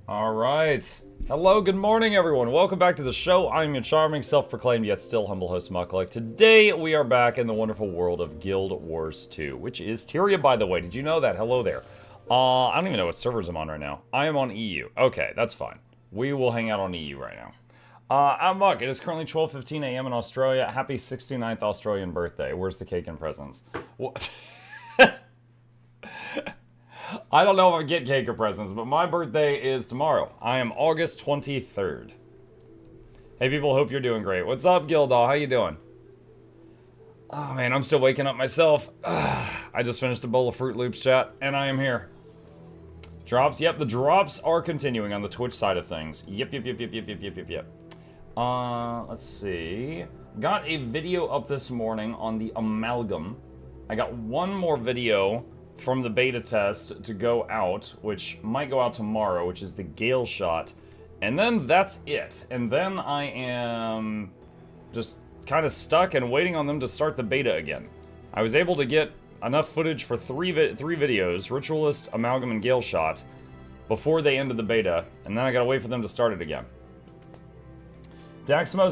All right. Hello, good morning, everyone. Welcome back to the show. I'm your charming, self-proclaimed, yet still humble host, Mukluk. Today, we are back in the wonderful world of Guild Wars 2, which is Tyria, by the way. Did you know that? Hello there. I don't even know what servers I'm on right now. I am on EU. Okay, that's fine. We will hang out on EU right now. I'm Muk. It is currently 12:15 a.m. in Australia. Happy 69th Australian birthday. Where's the cake and presents? What? I don't know if I get cake or presents, but my birthday is tomorrow. I am August 23rd. Hey people, hope you're doing great. What's up, Gildal? How you doing? Oh man, I'm still waking up myself. I just finished a bowl of Fruit Loops, chat, and I am here. Drops? Yep, the drops are continuing on the Twitch side of things. Yep. Let's see. Got a video up this morning on the Amalgam. I got one more video from the beta test to go out, which might go out tomorrow, which is the Gale Shot. And then that's it. And then I am just kind of stuck and waiting on them to start the beta again. I was able to get enough footage for three videos, Ritualist, Amalgam, and Gale Shot, before they ended the beta, and then I gotta wait for them to start it again. Daximo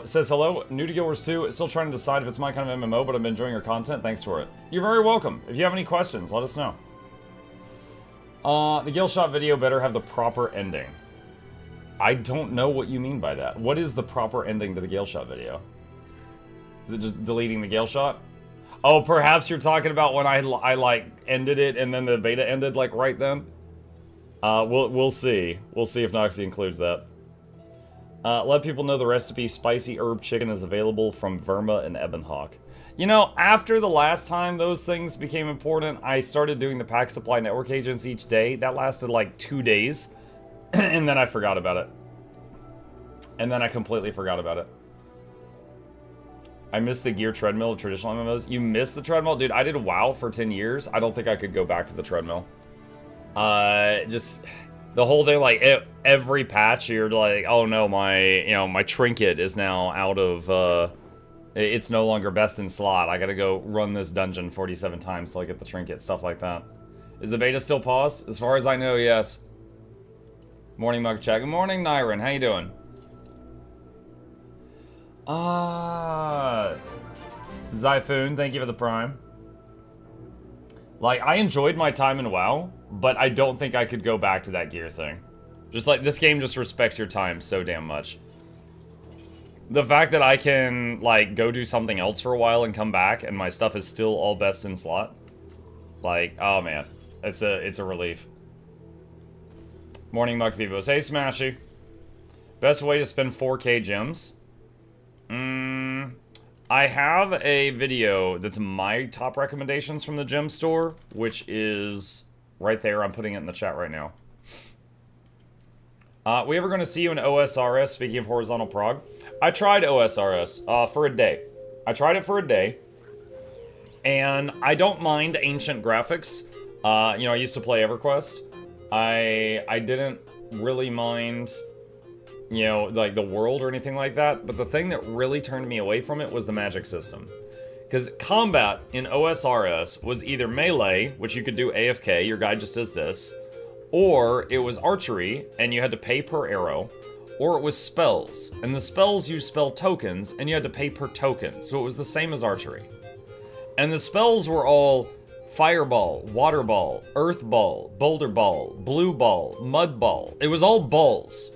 says hello, new to Guild Wars 2, still trying to decide if it's my kind of MMO, but I've been enjoying your content, thanks for it. You're very welcome. If you have any questions, let us know. The Gale Shot video better have the proper ending. I don't know what you mean by that. What is the proper ending to the Gale Shot video? Is it just deleting the Gale Shot? Oh, perhaps you're talking about when I like, ended it and then the beta ended, like, right then? We'll see. We'll see if Noxxi includes that. Let people know the recipe spicy herb chicken is available from Verma and Ebonhawk. You know, after the last time those things became important, I started doing the pack supply network agents each day. That lasted like 2 days, and then I forgot about it. And then I completely forgot about it. I miss the gear treadmill of traditional MMOs. You miss the treadmill? Dude, I did WoW for 10 years. I don't think I could go back to the treadmill. Just... the whole thing, like, every patch, you're like, oh no, my trinket is now out of, it's no longer best in slot. I gotta go run this dungeon 47 times till I get the trinket, stuff like that. Is the beta still paused? As far as I know, yes. Morning, Mug Chat. Good morning, Nyron. How you doing? Zyphoon, thank you for the prime. Like, I enjoyed my time in WoW, but I don't think I could go back to that gear thing. Just like, this game just respects your time so damn much. The fact that I can, like, go do something else for a while and come back and my stuff is still all best in slot. Like, oh man, it's a relief. Morning, Muck Peoples. Hey, Smashy. Best way to spend 4K gems? I have a video that's my top recommendations from the gem store, which is right there. I'm putting it in the chat right now. We ever going to see you in OSRS, speaking of horizontal prog? I tried OSRS for a day. I tried it for a day. And I don't mind ancient graphics. You know, I used to play EverQuest. I didn't really mind, you know, like the world or anything like that, but the thing that really turned me away from it was the magic system. Because combat in OSRS was either melee, which you could do AFK, your guy just does this, or it was archery, and you had to pay per arrow, or it was spells, and the spells used spell tokens, and you had to pay per token, so it was the same as archery. And the spells were all fireball, water ball, earth ball, boulder ball, blue ball, mud ball. It was all balls.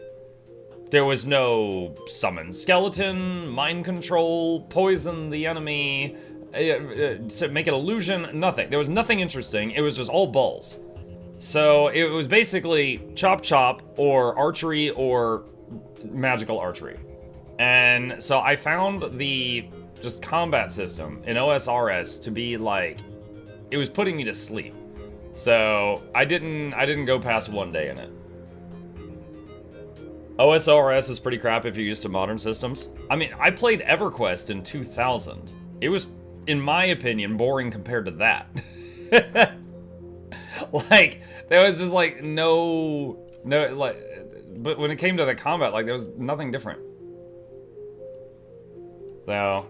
There was no summon skeleton, mind control, poison the enemy, make an illusion, nothing. There was nothing interesting, it was just all balls. So it was basically chop chop or archery or magical archery. And so I found the just combat system in OSRS to be like, it was putting me to sleep. So I didn't go past one day in it. OSRS is pretty crap if you're used to modern systems. I mean, I played EverQuest in 2000. It was, in my opinion, boring compared to that. Like, there was just like no, like, but when it came to the combat, like, there was nothing different. So,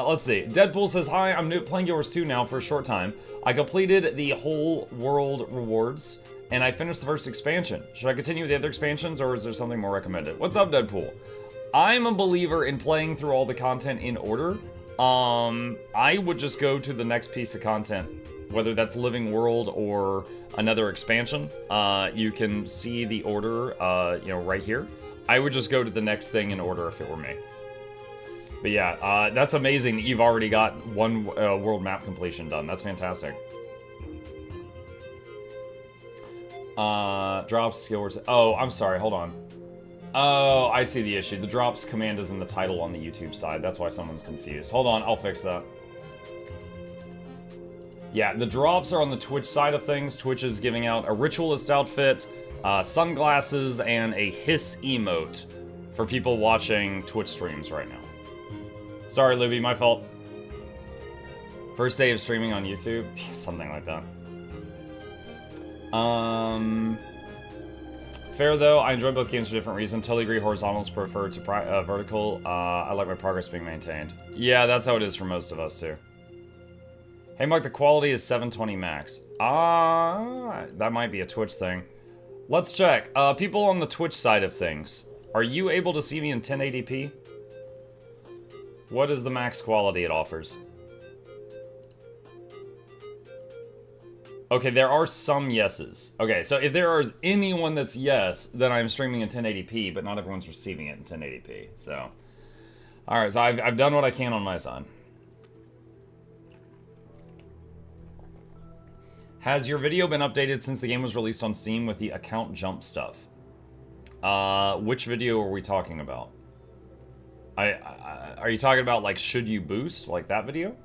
let's see. Deadpool says, hi, I'm new playing Guild Wars 2 now for a short time. I completed the whole world rewards and I finished the first expansion. Should I continue with the other expansions, or is there something more recommended? What's up, Deadpool? I'm a believer in playing through all the content in order. I would just go to the next piece of content, whether that's Living World or another expansion. You can see the order, right here. I would just go to the next thing in order if it were me. But yeah, that's amazing that you've already got one world map completion done. That's fantastic. Drops, skill words. Oh, I'm sorry, hold on. Oh, I see the issue. The drops command is in the title on the YouTube side. That's why someone's confused. Hold on, I'll fix that. Yeah, the drops are on the Twitch side of things. Twitch is giving out a ritualist outfit, sunglasses, and a hiss emote for people watching Twitch streams right now. Sorry, Luby, my fault. First day of streaming on YouTube? Something like that. Fair though, I enjoy both games for different reasons. Totally agree, horizontals prefer to vertical. I like my progress being maintained. Yeah, that's how it is for most of us too. Hey Mark, the quality is 720 max. That might be a Twitch thing. Let's check. People on the Twitch side of things, are you able to see me in 1080p? What is the max quality it offers? Okay, there are some yeses. Okay, so if there is anyone that's yes, then I'm streaming in 1080p, but not everyone's receiving it in 1080p. So, all right, so I've done what I can on my side. Has your video been updated since the game was released on Steam with the account jump stuff? Which video are we talking about? Are you talking about, like, should you boost, like that video?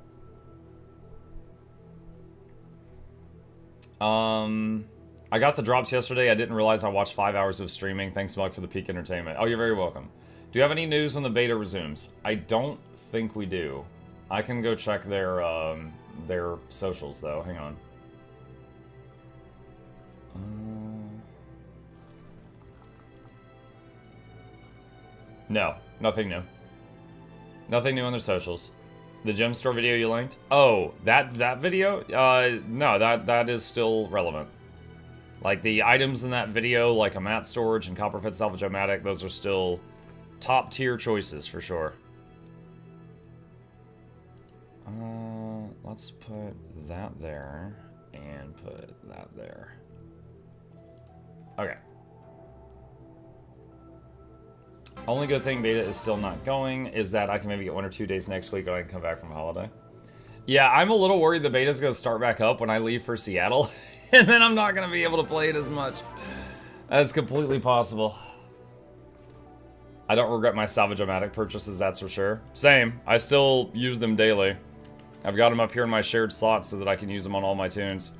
I got the drops yesterday. I didn't realize I watched 5 hours of streaming. Thanks, Mug, for the peak entertainment. Oh, you're very welcome. Do you have any news when the beta resumes? I don't think we do. I can go check their socials, though. Hang on. No, nothing new. Nothing new on their socials. The gem store video you linked? Oh, that video? No, that is still relevant. Like, the items in that video, like a mat storage and copper-fed salvage-o-matic, those are still top-tier choices, for sure. Let's put that there, and put that there. Okay. Only good thing beta is still not going is that I can maybe get 1 or 2 days next week when I can come back from holiday. Yeah, I'm a little worried the beta's gonna start back up when I leave for Seattle, and then I'm not gonna be able to play it as much. That's completely possible. I don't regret my salvage-o-matic purchases, that's for sure. Same, I still use them daily. I've got them up here in my shared slot so that I can use them on all my tunes.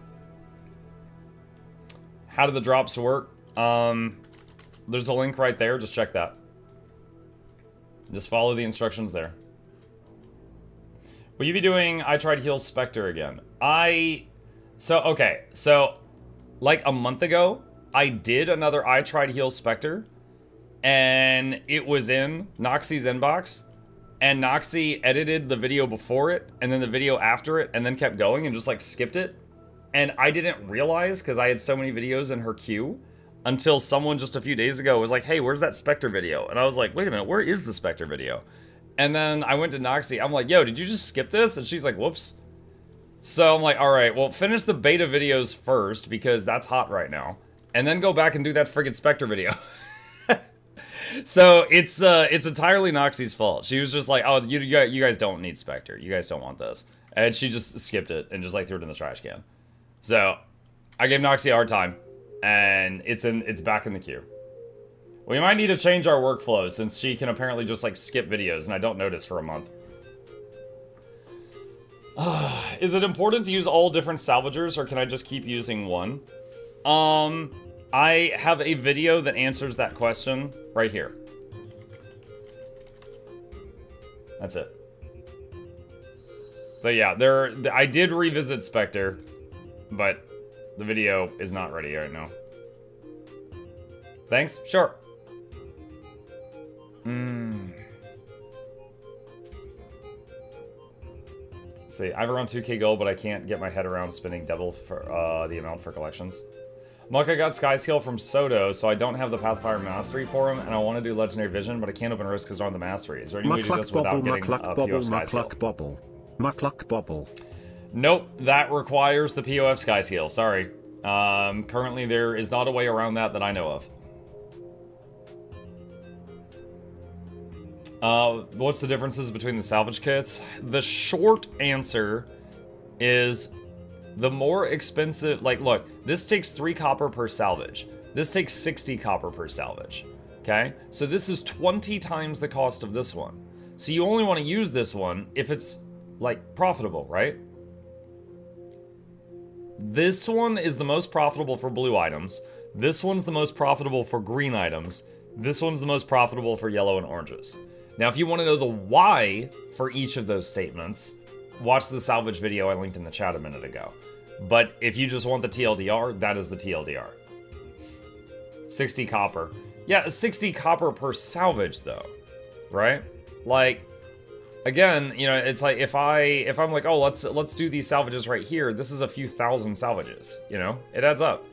How do the drops work? There's a link right there, just check that. Just follow the instructions there. Will you be doing I Tried Heal Spectre again? So, like a month ago, I did another I Tried Heal Spectre, and it was in Noxxi's inbox, and Noxxi edited the video before it, and then the video after it, and then kept going and just, like, skipped it. And I didn't realize, because I had so many videos in her queue, until someone just a few days ago was like, hey, where's that Spectre video? And I was like, wait a minute, where is the Spectre video? And then I went to Noxxi. I'm like, yo, did you just skip this? And she's like, whoops. So I'm like, all right, well, finish the beta videos first, because that's hot right now. And then go back and do that friggin' Spectre video. So it's entirely Noxxi's fault. She was just like, oh, you guys don't need Spectre. You guys don't want this. And she just skipped it and just, like, threw it in the trash can. So I gave Noxxi a hard time. And it's back in the queue. We might need to change our workflow since she can apparently just, like, skip videos and I don't notice for a month. Is it important to use all different salvagers or can I just keep using one? I have a video that answers that question right here. That's it. So yeah, I did revisit Spectre, but the video is not ready right now. Thanks? Sure. Let's see, I have around 2K gold, but I can't get my head around spending double for the amount for collections. Muck, I got Sky Scale from Soto, so I don't have the Pathfire Mastery for him, and I want to do Legendary Vision, but I can't open Risk because I don't have the Mastery. Is there any way to do this without getting POF Sky Scale? Mukluk Bobble. Nope, that requires the POF Sky Scale. Sorry. Currently there is not a way around that I know of. What's the differences between the salvage kits? The short answer is the more expensive, like, look, this takes 3 copper per salvage. This takes 60 copper per salvage, okay? So this is 20 times the cost of this one. So you only want to use this one if it's, like, profitable, right? This one is the most profitable for blue items. This one's the most profitable for green items. This one's the most profitable for yellow and oranges. Now, if you want to know the why for each of those statements, watch the salvage video I linked in the chat a minute ago. But if you just want the TLDR, that is the TLDR. 60 copper. Yeah, 60 copper per salvage, though, right? Like, again, you know, it's like if I'm like, oh, let's do these salvages right here. This is a few thousand salvages, you know? It adds up.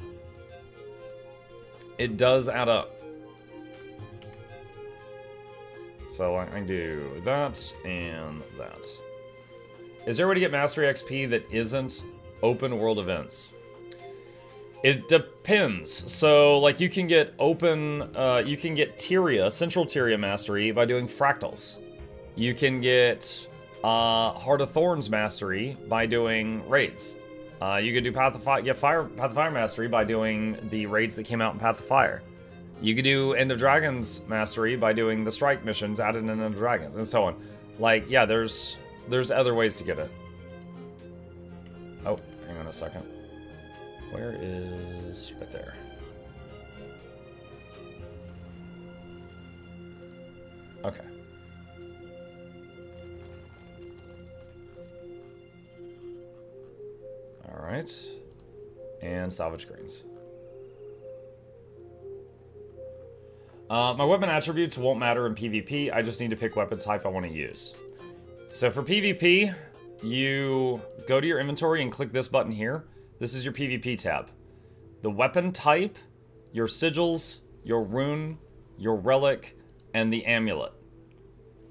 It does add up. So I can do that and that. Is there a way to get Mastery XP that isn't open world events? It depends. So, like, you can get you can get Tyria, Central Tyria Mastery by doing fractals. You can get Heart of Thorns Mastery by doing raids. You could do Path of Fire Mastery by doing the raids that came out in Path of Fire. You could do End of Dragons Mastery by doing the strike missions added in End of Dragons, and so on. Like, yeah, there's other ways to get it. Oh, hang on a second. Where is... right there. Okay. Alright. And salvage greens. My weapon attributes won't matter in PvP. I just need to pick weapon type I want to use. So for PvP, you go to your inventory and click this button here. This is your PvP tab. The weapon type, your sigils, your rune, your relic, and the amulet.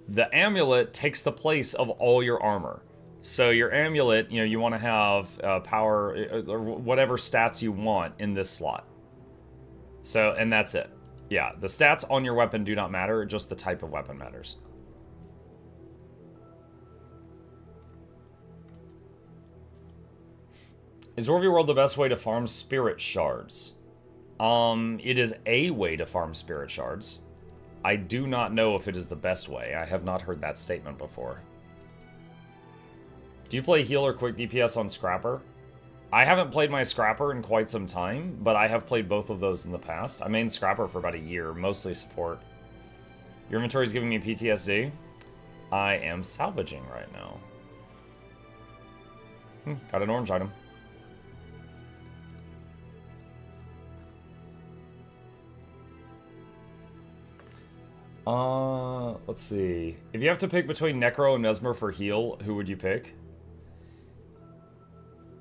The amulet takes the place of all your armor. So your amulet, you know, you want to have power, or whatever stats you want in this slot. So, and that's it. Yeah, the stats on your weapon do not matter, just the type of weapon matters. Is Orvie World the best way to farm spirit shards? It is a way to farm spirit shards. I do not know if it is the best way. I have not heard that statement before. Do you play heal or quick DPS on Scrapper? I haven't played my Scrapper in quite some time, but I have played both of those in the past. I mained Scrapper for about a year, mostly support. Your inventory is giving me PTSD. I am salvaging right now. Got an orange item. Let's see. If you have to pick between Necro and Mesmer for heal, who would you pick?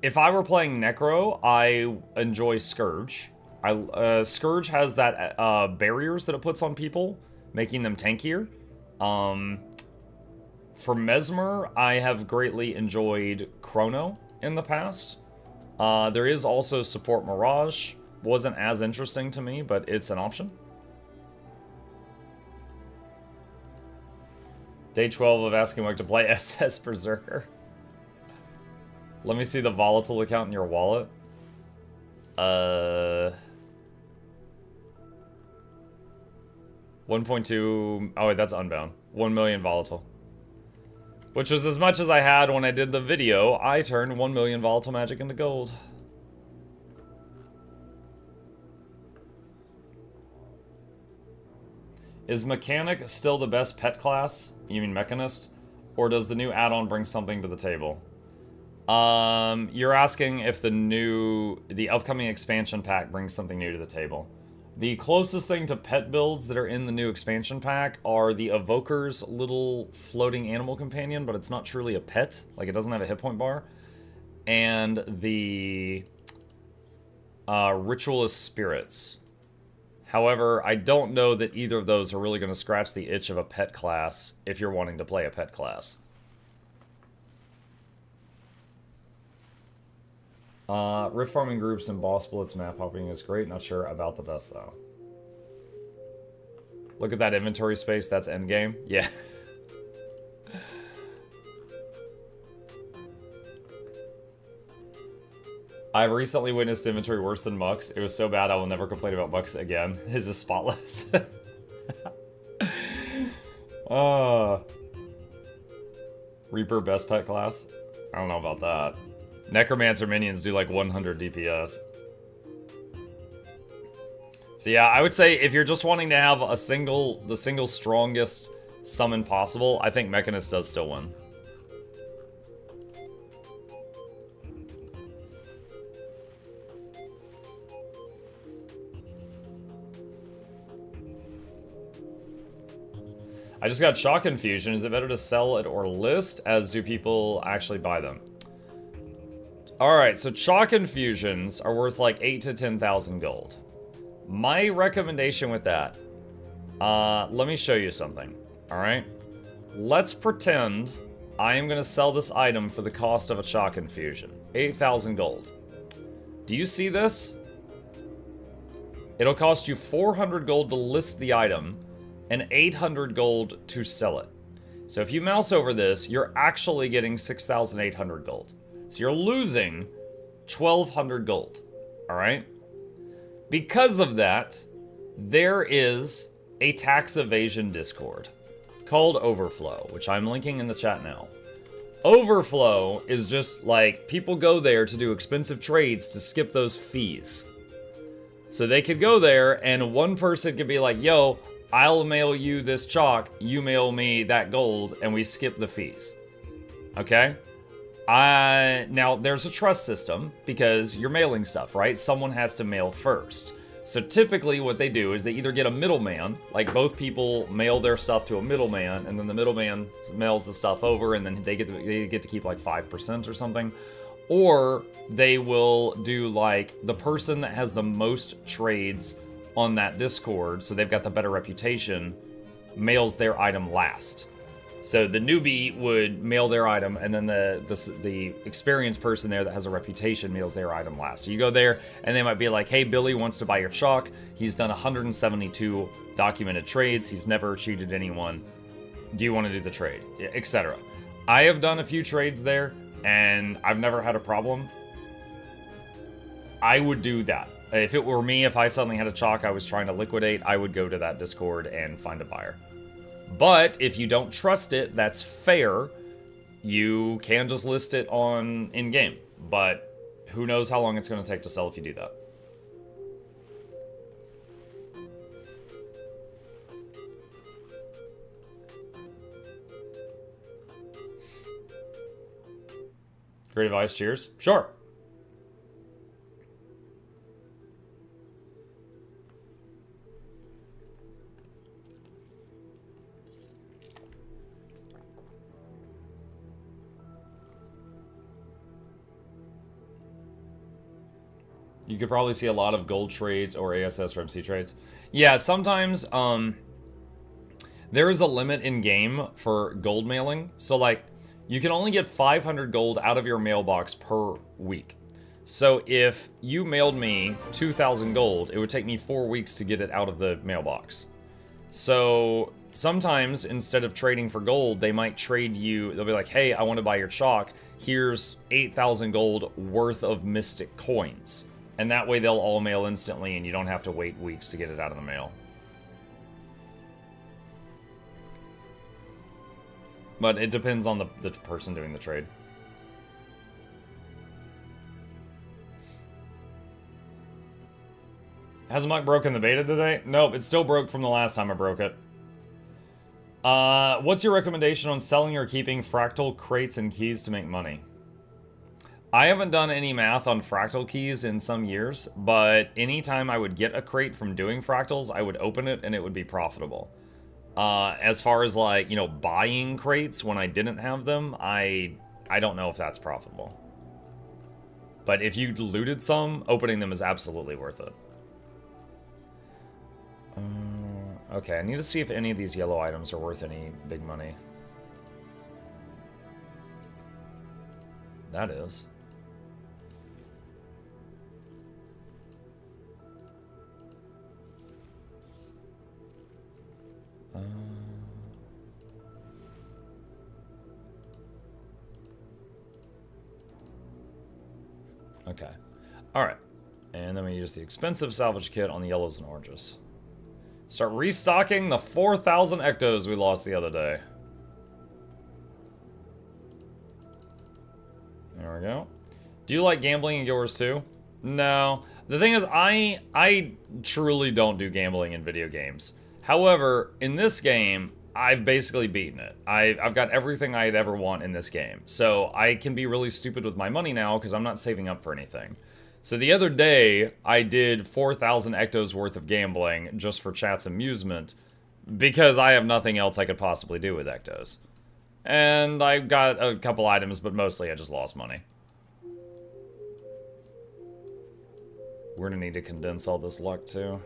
If I were playing Necro, I enjoy Scourge. Scourge has that barriers that it puts on people, making them tankier. For Mesmer, I have greatly enjoyed Chrono in the past. There is also support Mirage. Wasn't as interesting to me, but it's an option. Day 12 of asking Mike to play SS Berserker. Let me see the volatile account in your wallet. 1.2... oh wait, that's Unbound. 1 million volatile. Which was as much as I had when I did the video. I turned 1 million volatile magic into gold. Is Mechanic still the best pet class? You mean Mechanist? Or does the new add-on bring something to the table? You're asking if the upcoming expansion pack brings something new to the table. The closest thing to pet builds that are in the new expansion pack are the Evoker's little floating animal companion, but it's not truly a pet. Like, it doesn't have a hit point bar. And the Ritualist Spirits. However, I don't know that either of those are really going to scratch the itch of a pet class if you're wanting to play a pet class. Rift farming groups and boss splits map hopping is great. Not sure about the best, though. Look at that inventory space. That's endgame. Yeah. I've recently witnessed inventory worse than Mux. It was so bad I will never complain about Mux again. His is spotless. Reaper best pet class? I don't know about that. Necromancer minions do like 100 DPS. So yeah, I would say if you're just wanting to have the single strongest summon possible, I think Mechanist does still win. I just got Shock Infusion. Is it better to sell it or list, as do people actually buy them? Alright, so Shock Infusions are worth like 8 to 10,000 gold. My recommendation with that, let me show you something, alright? Let's pretend I am going to sell this item for the cost of a Shock Infusion. 8,000 gold. Do you see this? It'll cost you 400 gold to list the item, and 800 gold to sell it. So if you mouse over this, you're actually getting 6,800 gold. So you're losing 1,200 gold, all right? Because of that, there is a tax evasion Discord called Overflow, which I'm linking in the chat now. Overflow is just like, people go there to do expensive trades to skip those fees. So they could go there and one person could be like, yo, I'll mail you this chalk, you mail me that gold, and we skip the fees. Okay? Now, there's a trust system, because you're mailing stuff, right? Someone has to mail first. So typically what they do is they either get a middleman, like both people mail their stuff to a middleman, and then the middleman mails the stuff over, and then they get to keep like 5% or something. Or they will do like the person that has the most trades on that Discord, so they've got the better reputation, mails their item last. So the newbie would mail their item, and then the experienced person there that has a reputation mails their item last. So you go there, and they might be like, hey, Billy wants to buy your chalk. He's done 172 documented trades. He's never cheated anyone. Do you want to do the trade? Etc. I have done a few trades there, and I've never had a problem. I would do that. If it were me, if I suddenly had a chalk I was trying to liquidate, I would go to that Discord and find a buyer. But if you don't trust it, that's fair. You can just list it on in-game. But who knows how long it's going to take to sell if you do that. Great advice, cheers. Sure. You could probably see a lot of gold trades or ASS or MC trades. Yeah, sometimes there is a limit in game for gold mailing. So like, you can only get 500 gold out of your mailbox per week. So if you mailed me 2,000 gold, it would take me 4 weeks to get it out of the mailbox. So sometimes instead of trading for gold, they might trade you, they'll be like, hey, I want to buy your chalk. Here's 8,000 gold worth of mystic coins. And that way they'll all mail instantly and you don't have to wait weeks to get it out of the mail. But it depends on the person doing the trade. Has Muck broken the beta today? Nope, it still broke from the last time I broke it. What's your recommendation on selling or keeping fractal crates and keys to make money? I haven't done any math on fractal keys in some years, but anytime I would get a crate from doing fractals, I would open it and it would be profitable. As far as like, you know, buying crates when I didn't have them, I don't know if that's profitable. But if you looted some, opening them is absolutely worth it. Okay, I need to see if any of these yellow items are worth any big money. That is. Okay. Alright. And then we use the expensive salvage kit on the yellows and oranges. Start restocking the 4,000 ectos we lost the other day. There we go. Do you like gambling in Guild Wars 2? No. The thing is, I truly don't do gambling in video games. However, in this game, I've basically beaten it. I've got everything I'd ever want in this game. So I can be really stupid with my money now because I'm not saving up for anything. So the other day, I did 4,000 ectos worth of gambling just for chat's amusement because I have nothing else I could possibly do with ectos. And I got a couple items, but mostly I just lost money. We're gonna need to condense all this luck too.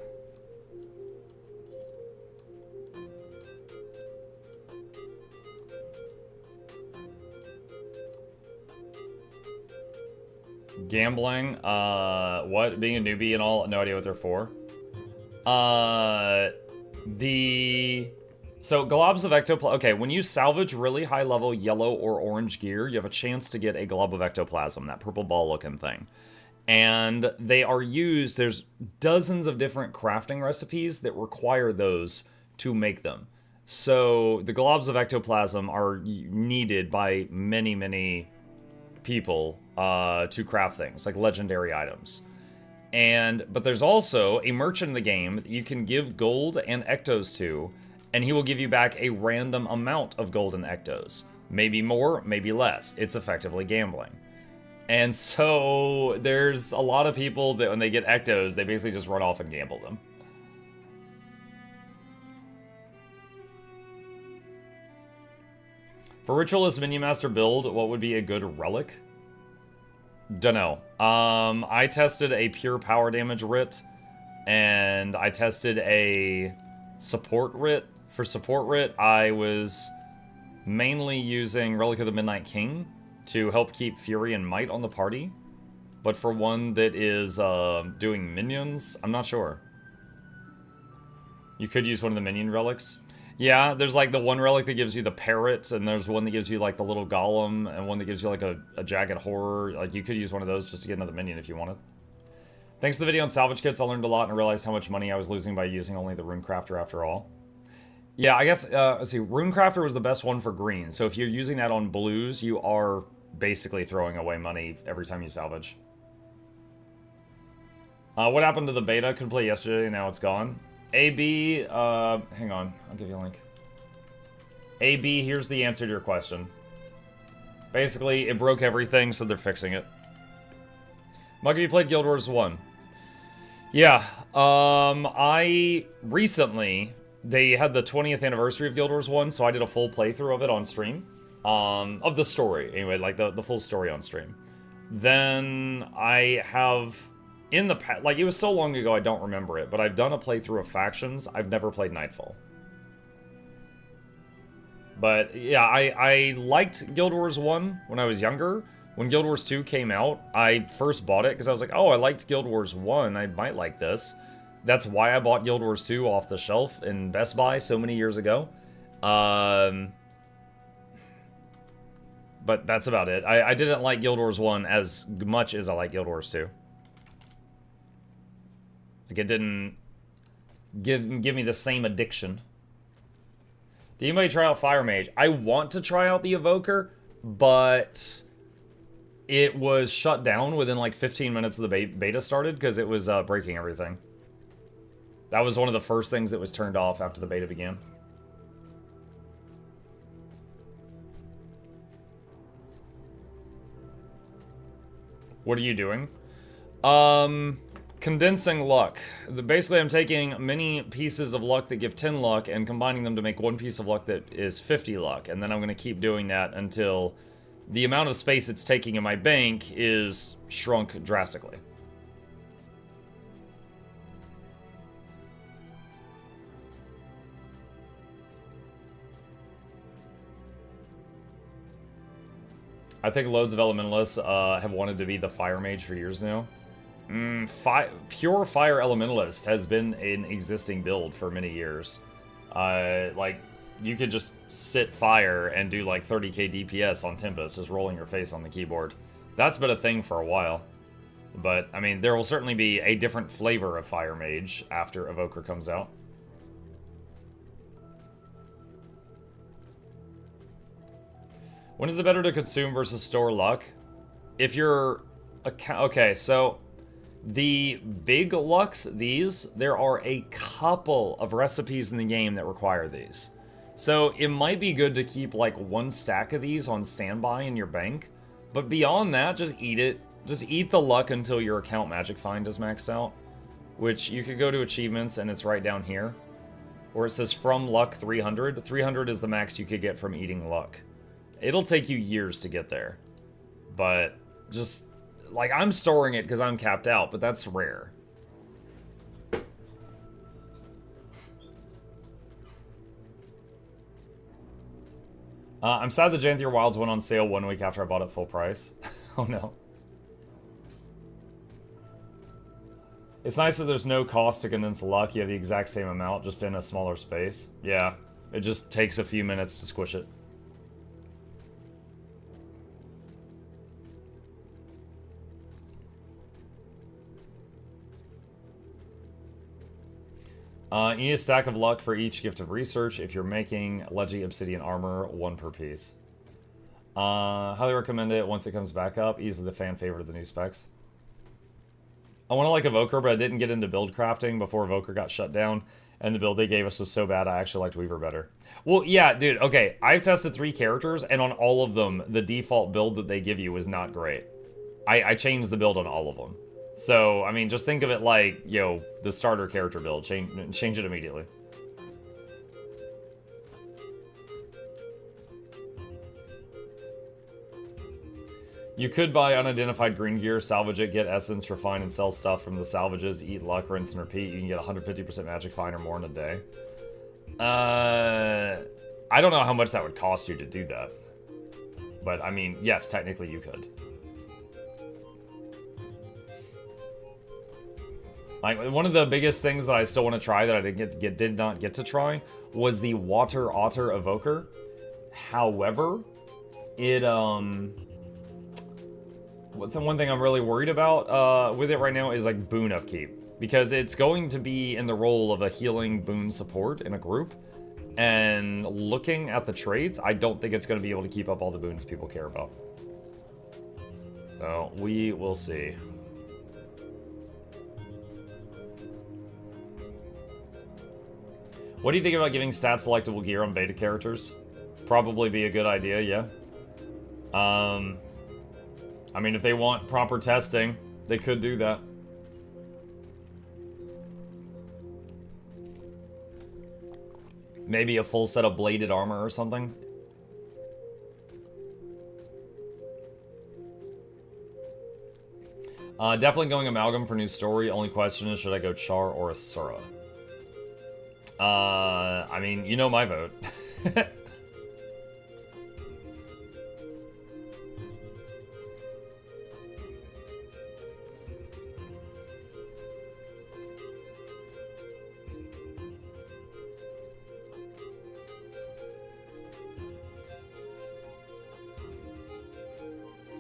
Gambling, what? Being a newbie and all? No idea what they're for. So, globs of ectoplasm. Okay, when you salvage really high level yellow or orange gear, you have a chance to get a glob of ectoplasm, that purple ball looking thing. And they are used, there's dozens of different crafting recipes that require those to make them. So, the globs of ectoplasm are needed by many, many people to craft things, like legendary items. But there's also a merchant in the game that you can give gold and ectos to, and he will give you back a random amount of gold and ectos. Maybe more, maybe less. It's effectively gambling. And so there's a lot of people that when they get ectos, they basically just run off and gamble them. For Ritualist Minion Master build, what would be a good relic? Dunno. I tested a pure power damage writ, and I tested a support writ. For support writ, I was mainly using Relic of the Midnight King to help keep Fury and Might on the party. But for one that is doing minions, I'm not sure. You could use one of the minion relics. Yeah, there's like the one relic that gives you the parrot, and there's one that gives you like the little golem, and one that gives you like a jagged horror. Like you could use one of those just to get another minion if you wanted. Thanks to the video on salvage kits, I learned a lot and realized how much money I was losing by using only the Runecrafter after all. Yeah, I guess, let's see, Runecrafter was the best one for green, so if you're using that on blues, you are basically throwing away money every time you salvage. What happened to the beta? Couldn't play yesterday, and now it's gone. AB, hang on, I'll give you a link. AB, here's the answer to your question. Basically, it broke everything, so they're fixing it. Mug, have you played Guild Wars 1? Yeah, I recently, they had the 20th anniversary of Guild Wars 1, so I did a full playthrough of it on stream. Of the story, anyway, like the full story on stream. Then I have, in the past, like it was so long ago I don't remember it, but I've done a playthrough of Factions. I've never played Nightfall. But yeah, I liked Guild Wars 1 when I was younger. When Guild Wars 2 came out, I first bought it because I was like, oh, I liked Guild Wars 1, I might like this. That's why I bought Guild Wars 2 off the shelf in Best Buy so many years ago. But that's about it. I didn't like Guild Wars 1 as much as I like Guild Wars 2. Like, it didn't give me the same addiction. Did anybody try out Fire Mage? I want to try out the Evoker, but it was shut down within like 15 minutes of the beta started because it was breaking everything. That was one of the first things that was turned off after the beta began. What are you doing? Condensing luck. Basically, I'm taking many pieces of luck that give 10 luck and combining them to make one piece of luck that is 50 luck. And then I'm going to keep doing that until the amount of space it's taking in my bank is shrunk drastically. I think loads of elementalists have wanted to be the fire mage for years now. Pure fire elementalist has been an existing build for many years. Like, you could just sit fire and do like 30k DPS on Tempest, just rolling your face on the keyboard. That's been a thing for a while. But, I mean, there will certainly be a different flavor of fire mage after Evoker comes out. When is it better to consume versus store luck? If you're... Okay, so... The big lucks, there are a couple of recipes in the game that require these. So it might be good to keep like 1 stack of these on standby in your bank. But beyond that, just eat it. Just eat the luck until your account magic find is maxed out. Which you could go to achievements and it's right down here. Where it says from luck 300. 300 is the max you could get from eating luck. It'll take you years to get there. But just, like, I'm storing it because I'm capped out, but that's rare. I'm sad the Janthier Wilds went on sale 1 week after I bought it full price. Oh no. It's nice that there's no cost to condense the luck. You have the exact same amount, just in a smaller space. Yeah, it just takes a few minutes to squish it. You need a stack of luck for each gift of research. If you're making Leggy Obsidian Armor, 1 per piece. Highly recommend it once it comes back up. Easily the fan favorite of the new specs. I want to like Evoker, but I didn't get into build crafting before Evoker got shut down. And the build they gave us was so bad, I actually liked Weaver better. Well, yeah, dude, okay. I've tested 3 characters, and on all of them, the default build that they give you is not great. I changed the build on all of them. So, I mean, just think of it like, yo, the starter character build. Change it immediately. You could buy unidentified green gear, salvage it, get essence, refine, and sell stuff from the salvages, eat luck, rinse, and repeat. You can get 150% magic find or more in a day. I don't know how much that would cost you to do that. But, I mean, yes, technically you could. Like, one of the biggest things that I still want to try that I did not get to try was the Water Otter Evoker. However, it, the one thing I'm really worried about with it right now is, like, boon upkeep. Because it's going to be in the role of a healing boon support in a group. And looking at the traits, I don't think it's going to be able to keep up all the boons people care about. So, we will see. What do you think about giving stat selectable gear on beta characters? Probably be a good idea, yeah. I mean, if they want proper testing, they could do that. Maybe a full set of bladed armor or something. Definitely going Amalgam for new story. Only question is, should I go Char or Asura? I mean, you know my vote.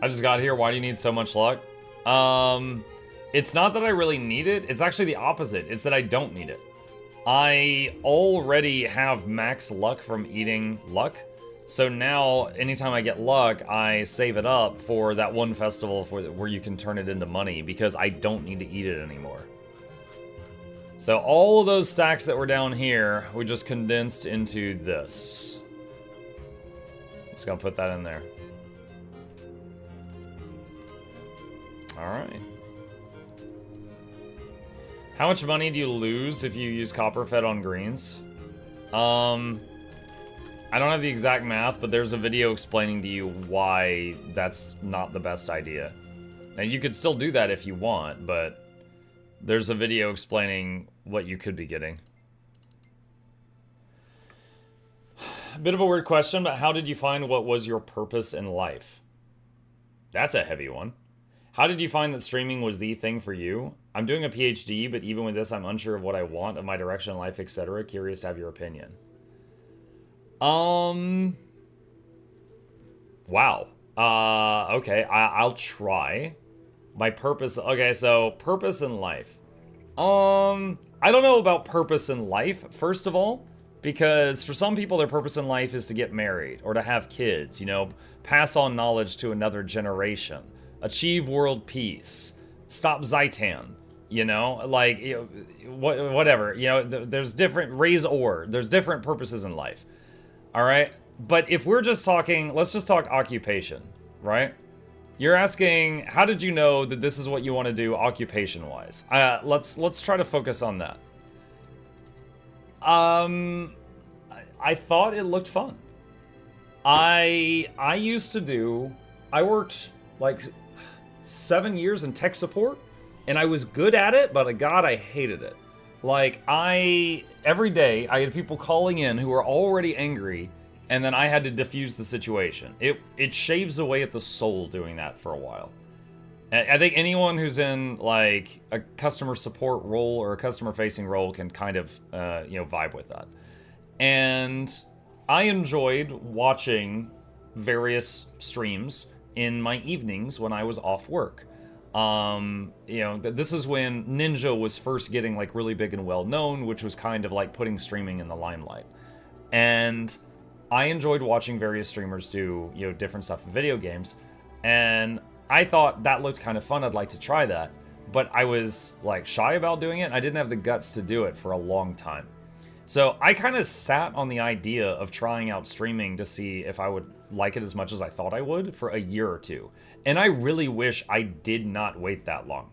I just got here. Why do you need so much luck? It's not that I really need it. It's actually the opposite. It's that I don't need it. I already have max luck from eating luck. So now, anytime I get luck, I save it up for that one festival where you can turn it into money because I don't need to eat it anymore. So all of those stacks that were down here, we just condensed into this. Just gonna put that in there. Alright. How much money do you lose if you use copper fed on greens? I don't have the exact math, but there's a video explaining to you why that's not the best idea. Now, you could still do that if you want, but there's a video explaining what you could be getting. A bit of a weird question, but how did you find what was your purpose in life? That's a heavy one. How did you find that streaming was the thing for you? I'm doing a PhD, but even with this, I'm unsure of what I want, of my direction in life, etc. Curious to have your opinion. Wow. Okay, I'll try. My purpose, okay, so purpose in life. I don't know about purpose in life, first of all, because for some people, their purpose in life is to get married or to have kids, you know, pass on knowledge to another generation, achieve world peace, stop Zaitan, you know, like, you know, whatever, you know, there's different, raise ore, there's different purposes in life, all right? But if we're just talking, let's just talk occupation, right? You're asking, how did you know that this is what you want to do occupation-wise? Let's try to focus on that. I thought it looked fun. I worked like 7 years in tech support, and I was good at it, but God, I hated it. Like, every day, I had people calling in who were already angry, and then I had to diffuse the situation. It shaves away at the soul doing that for a while. I think anyone who's in, like, a customer support role or a customer-facing role can kind of, you know, vibe with that. And I enjoyed watching various streams in my evenings when I was off work. You know, this is when Ninja was first getting, like, really big and well-known, which was kind of like putting streaming in the limelight. And I enjoyed watching various streamers do, you know, different stuff in video games, and I thought that looked kind of fun. I'd like to try that, but I was like shy about doing it, and I didn't have the guts to do it for a long time. So I kind of sat on the idea of trying out streaming to see if I would like it as much as I thought I would for a year or two. And I really wish I did not wait that long.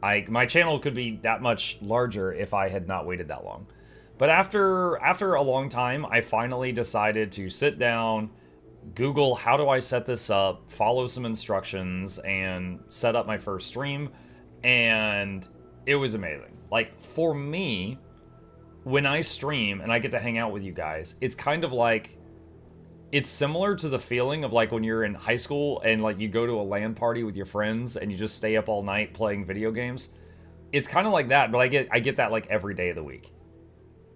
My channel could be that much larger if I had not waited that long. But after a long time, I finally decided to sit down, Google how do I set this up, follow some instructions, and set up my first stream, and it was amazing. Like, for me, when I stream and I get to hang out with you guys, it's kind of like, it's similar to the feeling of like when you're in high school and like you go to a LAN party with your friends and you just stay up all night playing video games. It's kind of like that, but I get that like every day of the week.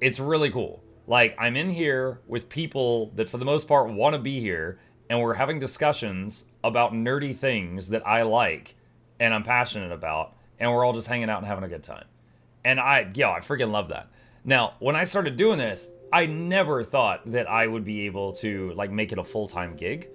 It's really cool. Like, I'm in here with people that for the most part want to be here, and we're having discussions about nerdy things that I like and I'm passionate about, and we're all just hanging out and having a good time. And I freaking love that. Now, when I started doing this, I never thought that I would be able to like make it a full-time gig.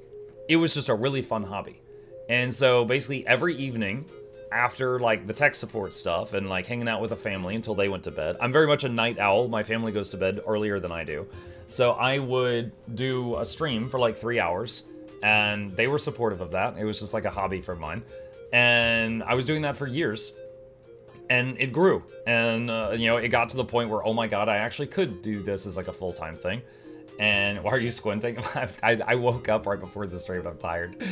It was just a really fun hobby. And so basically every evening, after like the tech support stuff and like hanging out with the family until they went to bed. I'm very much a night owl. My family goes to bed earlier than I do. So I would do a stream for like 3 hours, and they were supportive of that. It was just like a hobby for mine. And I was doing that for years, and it grew. And, you know, it got to the point where, oh my God, I actually could do this as like a full-time thing. And why are you squinting? I woke up right before the stream. I'm tired.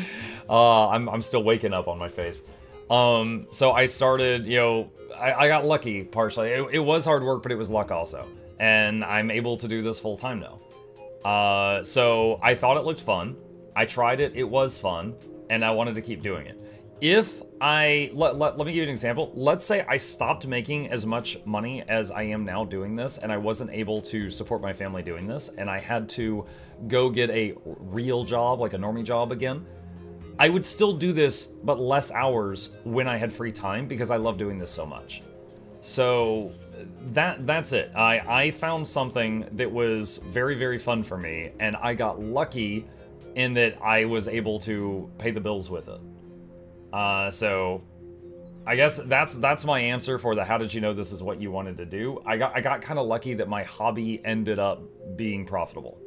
I'm still waking up on my face. So I started, you know, I got lucky partially. It was hard work, but it was luck also. And I'm able to do this full time now. So I thought it looked fun. I tried it. It was fun. And I wanted to keep doing it. If let me give you an example. Let's say I stopped making as much money as I am now doing this, and I wasn't able to support my family doing this, and I had to go get a real job, like a normie job again. I would still do this, but less hours when I had free time, because I love doing this so much. So that's it. I found something that was very, very fun for me, and I got lucky in that I was able to pay the bills with it. So I guess that's my answer for the how did you know this is what you wanted to do. I got kind of lucky that my hobby ended up being profitable.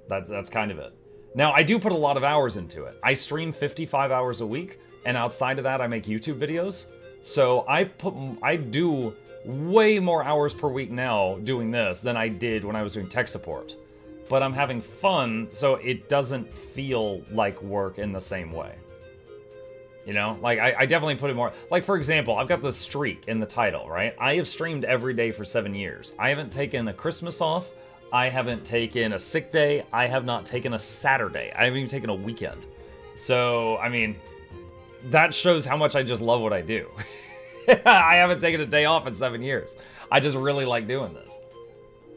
That's kind of it. Now, I do put a lot of hours into it. I stream 55 hours a week, and outside of that, I make YouTube videos. So I do way more hours per week now doing this than I did when I was doing tech support. but I'm having fun, so it doesn't feel like work in the same way. You know, like I definitely put it more, like for example, I've got the streak in the title, right? I have streamed every day for 7 years. I haven't taken a Christmas off. I haven't taken a sick day. I have not taken a Saturday. I haven't even taken a weekend. So, I mean, that shows how much I just love what I do. I haven't taken a day off in 7 years. I just really like doing this.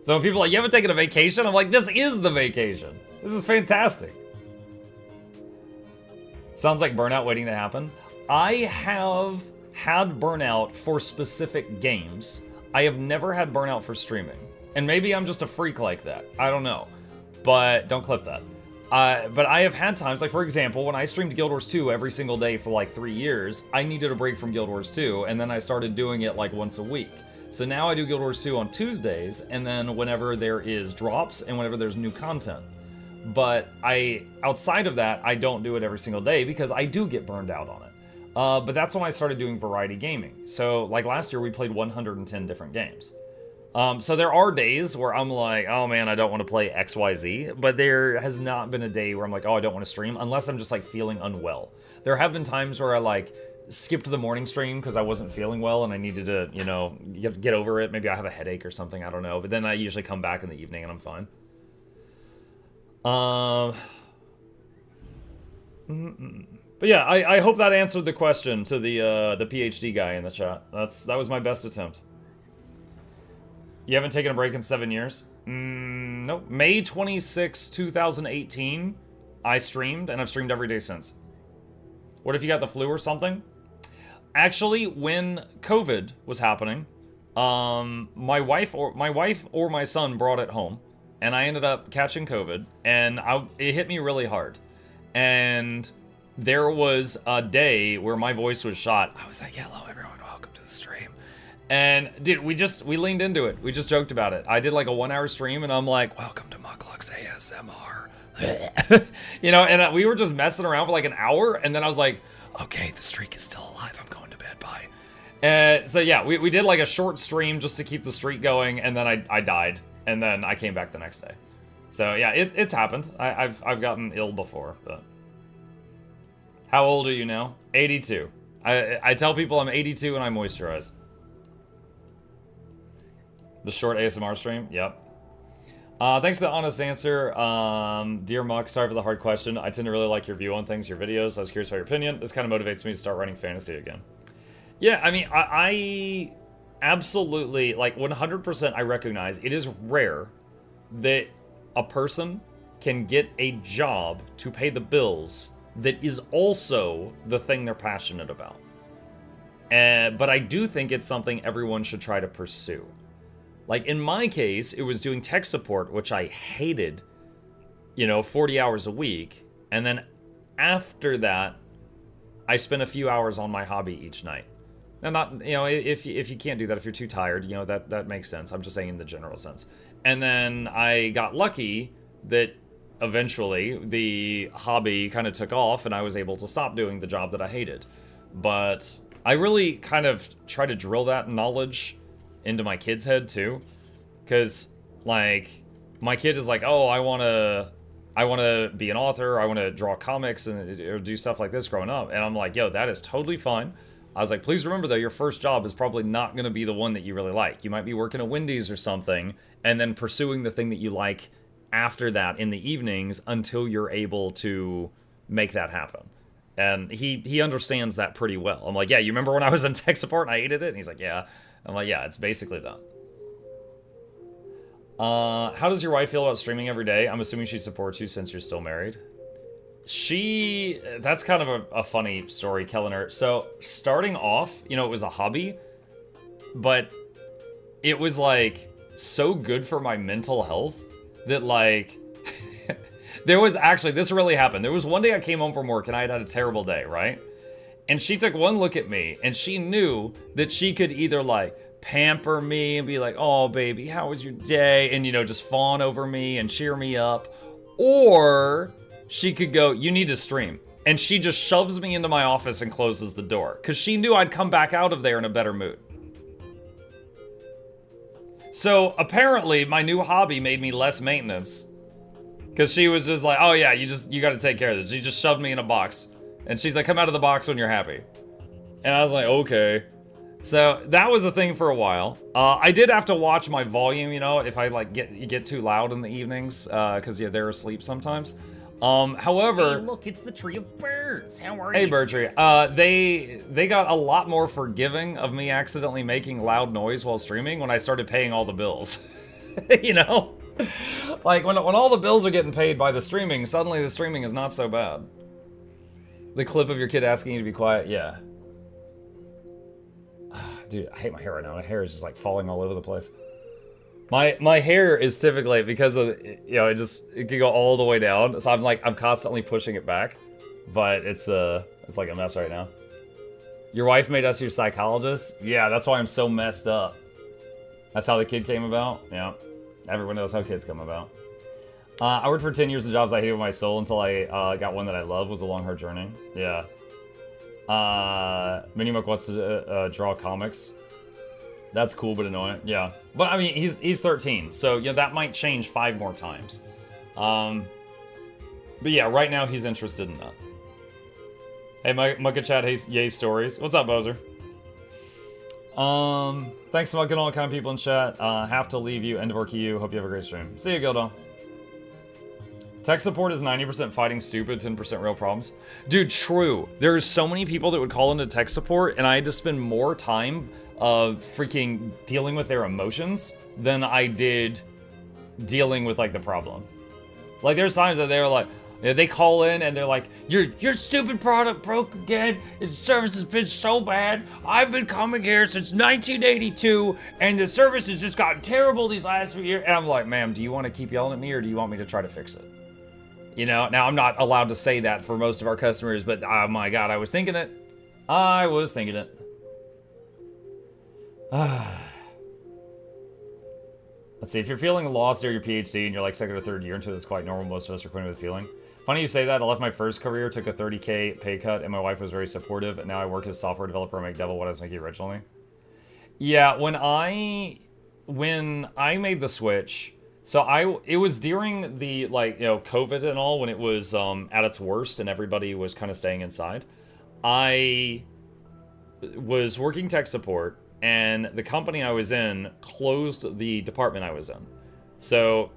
So when people are like, you haven't taken a vacation? I'm like, this is the vacation. This is fantastic. Sounds like burnout waiting to happen. I have had burnout for specific games. I have never had burnout for streaming. And maybe I'm just a freak like that. I don't know. But don't clip that. But I have had times, like for example, when I streamed Guild Wars 2 every single day for like 3 years, I needed a break from Guild Wars 2, and then I started doing it like once a week. So now I do Guild Wars 2 on Tuesdays, and then whenever there is drops and whenever there's new content. But outside of that, I don't do it every single day because I do get burned out on it. But that's when I started doing variety gaming. So like last year, we played 110 different games. So there are days where I'm like, oh man, I don't want to play XYZ, but there has not been a day where I'm like, oh, I don't want to stream, unless I'm just like feeling unwell. There have been times where I like skipped the morning stream because I wasn't feeling well and I needed to, you know, get over it. Maybe I have a headache or something, I don't know. But then I usually come back in the evening and I'm fine. But yeah, I hope that answered the question to the PhD guy in the chat. That was my best attempt. You haven't taken a break in 7 years? Nope. May 26, 2018, I streamed, and I've streamed every day since. What if you got the flu or something? Actually, when COVID was happening, my wife or my son brought it home, and I ended up catching COVID, and it hit me really hard. And there was a day where my voice was shot. I was like, hello everyone, welcome to the stream. And dude, we leaned into it. We just joked about it. I did like a 1 hour stream and I'm like, welcome to Mukluk's ASMR. You know, and we were just messing around for like an hour. And then I was like, okay, the streak is still alive. I'm going to bed, bye. So yeah, we did like a short stream just to keep the streak going. And then I died. And then I came back the next day. So yeah, it's happened. I've gotten ill before, but. How old are you now? 82. I tell people I'm 82 and I moisturize. The short ASMR stream? Yep. Thanks for the honest answer. Dear Muck, sorry for the hard question. I tend to really like your view on things, your videos. I was curious about your opinion. This kind of motivates me to start writing fantasy again. Yeah, I mean, I absolutely, like 100% I recognize it is rare that a person can get a job to pay the bills that is also the thing they're passionate about. But I do think it's something everyone should try to pursue. Like in my case, it was doing tech support, which I hated, 40 hours a week. And then after that, I spent a few hours on my hobby each night. Now, not, if you can't do that, if you're too tired, that makes sense. I'm just saying in the general sense. And then I got lucky that eventually the hobby kind of took off and I was able to stop doing the job that I hated. But I really kind of try to drill that knowledge into my kid's head too, because like my kid is like, oh, I want to be an author, I want to draw comics or do stuff like this growing up, and I'm like, yo, that is totally fine. I was like, please remember though, your first job is probably not going to be the one that you really like. You might be working at Wendy's or something and then pursuing the thing that you like after that in the evenings until you're able to make that happen. And he understands that pretty well. I'm like, yeah, you remember when I was in tech support and I hated it? And he's like, yeah. I'm like, yeah, it's basically that. How does your wife feel about streaming every day? I'm assuming she supports you since you're still married. That's kind of a funny story, Kellner. So starting off, it was a hobby, but it was like so good for my mental health that like, this really happened. There was one day I came home from work and I had had a terrible day, right? And she took one look at me and she knew that she could either like pamper me and be like, oh baby, how was your day? And just fawn over me and cheer me up. Or she could go, you need to stream. And she just shoves me into my office and closes the door. Because she knew I'd come back out of there in a better mood. So apparently my new hobby made me less maintenance. Because she was just like, oh yeah, you got to take care of this. She just shoved me in a box. And she's like, come out of the box when you're happy. And I was like, okay. So that was a thing for a while. I did have to watch my volume, you know, if I like get too loud in the evenings, because yeah, they're asleep sometimes. However, Hey, look, it's the tree of birds. How are hey you? Bertree, they got a lot more forgiving of me accidentally making loud noise while streaming when I started paying all the bills. You know? Like, when all the bills are getting paid by the streaming, suddenly the streaming is not so bad. The clip of your kid asking you to be quiet, yeah. Dude, I hate my hair right now. My hair is just like falling all over the place. My hair is typically, because of, you know, it can go all the way down. So I'm constantly pushing it back. But it's like a mess right now. Your wife made us your psychologist? Yeah, that's why I'm so messed up. That's how the kid came about? Yeah. Everyone knows how kids come about. I worked for 10 years in jobs I hated with my soul until I got one that I love. Was a long, hard journey. Yeah. Minimuk wants to draw comics. That's cool, but annoying. Yeah. But, I mean, he's 13, so, you know, that might change 5 more times. But, yeah, right now he's interested in that. Hey, Mucka Chat, hey, yay stories. What's up, Bozer? Thanks for all kind of people in chat. Have to leave you. End of work you. Hope you have a great stream. See you, Gildo. Tech support is 90% fighting stupid, 10% real problems. Dude, true. There's so many people that would call into tech support, and I had to spend more time freaking dealing with their emotions than I did dealing with, like, the problem. Like, there's times that they're like, they call in and they're like, your stupid product broke again. Its service has been so bad. I've been coming here since 1982, and the service has just gotten terrible these last few years. And I'm like, ma'am, do you want to keep yelling at me, or do you want me to try to fix it? You know, now I'm not allowed to say that for most of our customers, but oh my God, I was thinking it. I was thinking it. Let's see, if you're feeling lost near your PhD and you're like second or third year into this, quite normal. Most of us are acquainted with feeling. Funny you say that. I left my first career, took a 30K pay cut, and my wife was very supportive. And now I work as a software developer and make double what I was making originally. Yeah, when I made the switch, so it was during the, like, you know, COVID and all, when it was at its worst and everybody was kind of staying inside. I was working tech support, and the company I was in closed the department I was in. So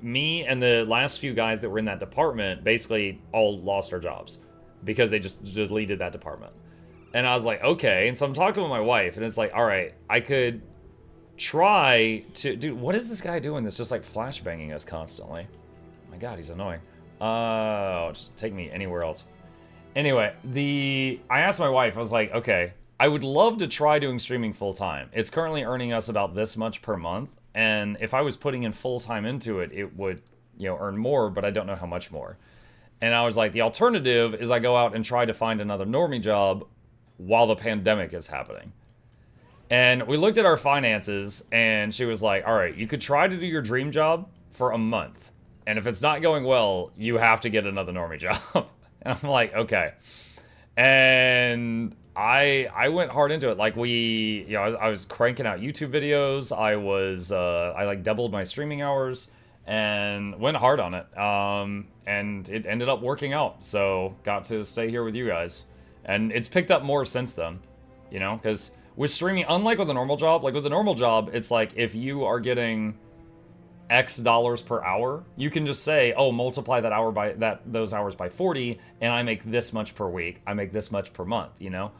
me and the last few guys that were in that department basically all lost our jobs because they just deleted that department. And I was like, okay. And so I'm talking with my wife, and it's like, all right, I could try to... Dude, what is this guy doing that's just like flashbanging us constantly? Oh my God, he's annoying. Just take me anywhere else. Anyway, I asked my wife, I was like, okay, I would love to try doing streaming full-time. It's currently earning us about this much per month, and if I was putting in full-time into it, it would, you know, earn more, but I don't know how much more. And I was like, the alternative is I go out and try to find another normie job while the pandemic is happening. And we looked at our finances, and she was like, all right, you could try to do your dream job for a month, and if it's not going well, you have to get another normie job. And I'm like, okay. And I went hard into it. Like, I was cranking out YouTube videos. I like doubled my streaming hours and went hard on it. And it ended up working out. So got to stay here with you guys. And it's picked up more since then, you know, because with streaming, unlike with a normal job, like with a normal job, it's like if you are getting X dollars per hour, you can just say, oh, multiply those hours by 40, and I make this much per week. I make this much per month, you know?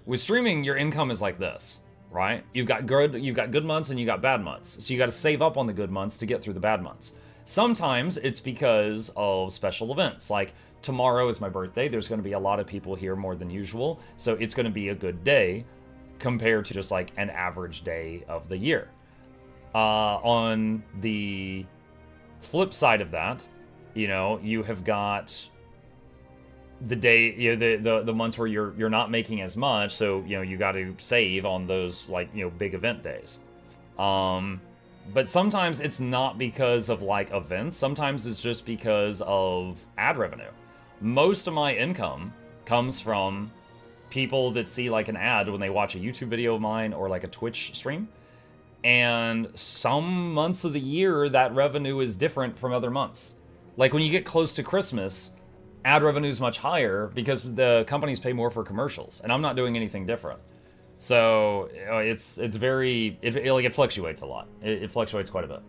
With streaming, your income is like this, right? You've got good months and you got bad months. So you got to save up on the good months to get through the bad months. Sometimes it's because of special events. Like tomorrow is my birthday. There's going to be a lot of people here more than usual. So it's going to be a good day compared to just like an average day of the year. On the flip side of that, you know, you have got the day, you know, the months where you're not making as much, so you know you got to save on those, like, you know, big event days. But sometimes it's not because of like events. Sometimes it's just because of ad revenue. Most of my income comes from people that see like an ad when they watch a YouTube video of mine or like a Twitch stream. And some months of the year, that revenue is different from other months. Like when you get close to Christmas, ad revenue is much higher because the companies pay more for commercials, and I'm not doing anything different. So it's very it fluctuates a lot. It fluctuates quite a bit.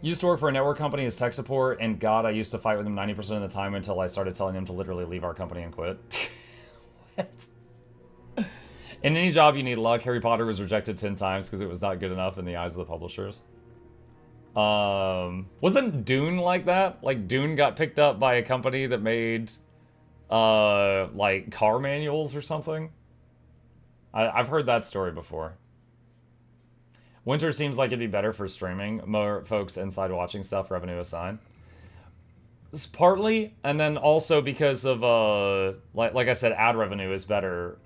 Used to work for a network company as tech support, and God, I used to fight with them 90% of the time until I started telling them to literally leave our company and quit. What? In any job, you need luck. Harry Potter was rejected 10 times because it was not good enough in the eyes of the publishers. Wasn't Dune like that? Like, Dune got picked up by a company that made, like, car manuals or something? I've heard that story before. Winter seems like it'd be better for streaming. More folks inside watching stuff, revenue aside. It's partly, and then also because of, like I said, ad revenue is better.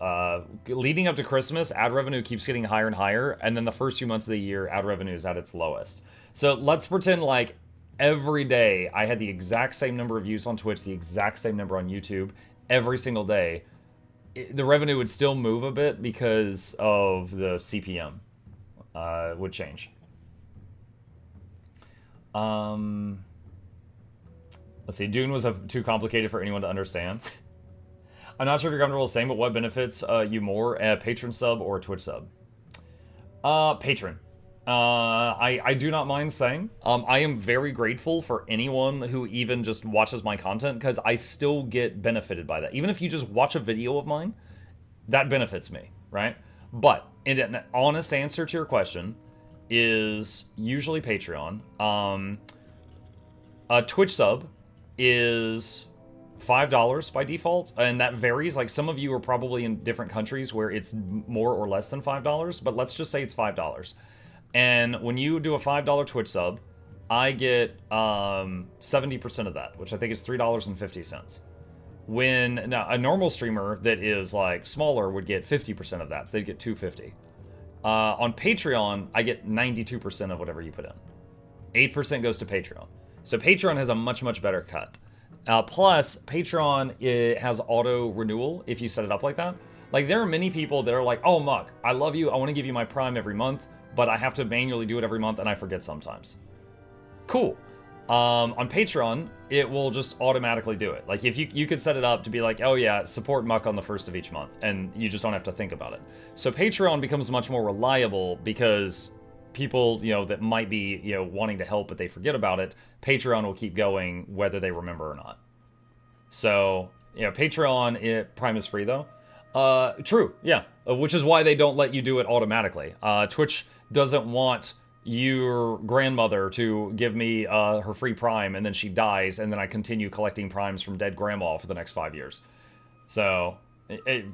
Leading up to Christmas, ad revenue keeps getting higher and higher, and then the first few months of the year, ad revenue is at its lowest. So let's pretend like every day I had the exact same number of views on Twitch, the exact same number on YouTube, every single day. The revenue would still move a bit because of the CPM. Would change. Let's see. Dune was too complicated for anyone to understand. I'm not sure if you're comfortable saying, but what benefits you more, a patron sub or a Twitch sub? Patron. I do not mind saying. I am very grateful for anyone who even just watches my content, because I still get benefited by that. Even if you just watch a video of mine, that benefits me, right? But an honest answer to your question is usually Patreon. A Twitch sub is $5 by default, and that varies. Like, some of you are probably in different countries where it's more or less than $5, but let's just say it's $5. And when you do a $5 Twitch sub, I get 70% of that, which I think is $3.50. Now, a normal streamer that is like smaller would get 50% of that, so they'd get $2.50. On Patreon, I get 92% of whatever you put in. 8% goes to Patreon. So Patreon has a much, much better cut. Plus, Patreon, it has auto renewal if you set it up like that. Like, there are many people that are like, oh, Muck, I love you, I want to give you my Prime every month, but I have to manually do it every month and I forget sometimes. Cool. On Patreon, it will just automatically do it. Like, if you could set it up to be like, oh yeah, support Muck on the 1st of each month, and you just don't have to think about it. So Patreon becomes much more reliable because people, that might be, wanting to help but they forget about it, Patreon will keep going whether they remember or not. So, Patreon, Prime is free though. True, yeah. Which is why they don't let you do it automatically. Twitch doesn't want your grandmother to give me her free Prime, and then she dies, and then I continue collecting Primes from dead grandma for the next 5 years. So,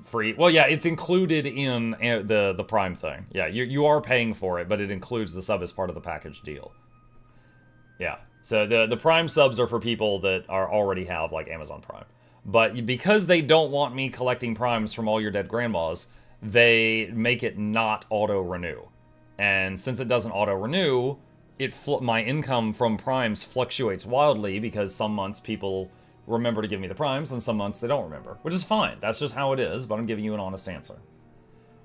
free. Well, yeah, it's included in the Prime thing. Yeah, you are paying for it, but it includes the sub as part of the package deal. Yeah, so the Prime subs are for people that already have, like, Amazon Prime. But because they don't want me collecting Primes from all your dead grandmas, they make it not auto-renew. And since it doesn't auto-renew, my income from Primes fluctuates wildly because some months people remember to give me the Primes and some months they don't remember, which is fine. That's just how it is, but I'm giving you an honest answer.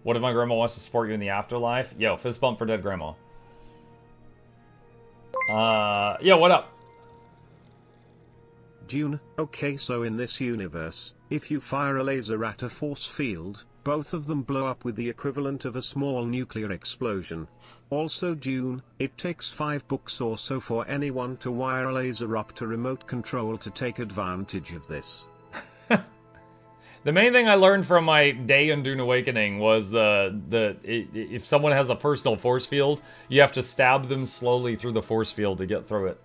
What if my grandma wants to support you in the afterlife? Yo, fist bump for dead grandma. Yo, what up? Dune, okay, so in this universe, if you fire a laser at a force field, both of them blow up with the equivalent of a small nuclear explosion. Also Dune, it takes 5 books or so for anyone to wire a laser up to remote control to take advantage of this. The main thing I learned from my day in Dune Awakening was if someone has a personal force field, you have to stab them slowly through the force field to get through it.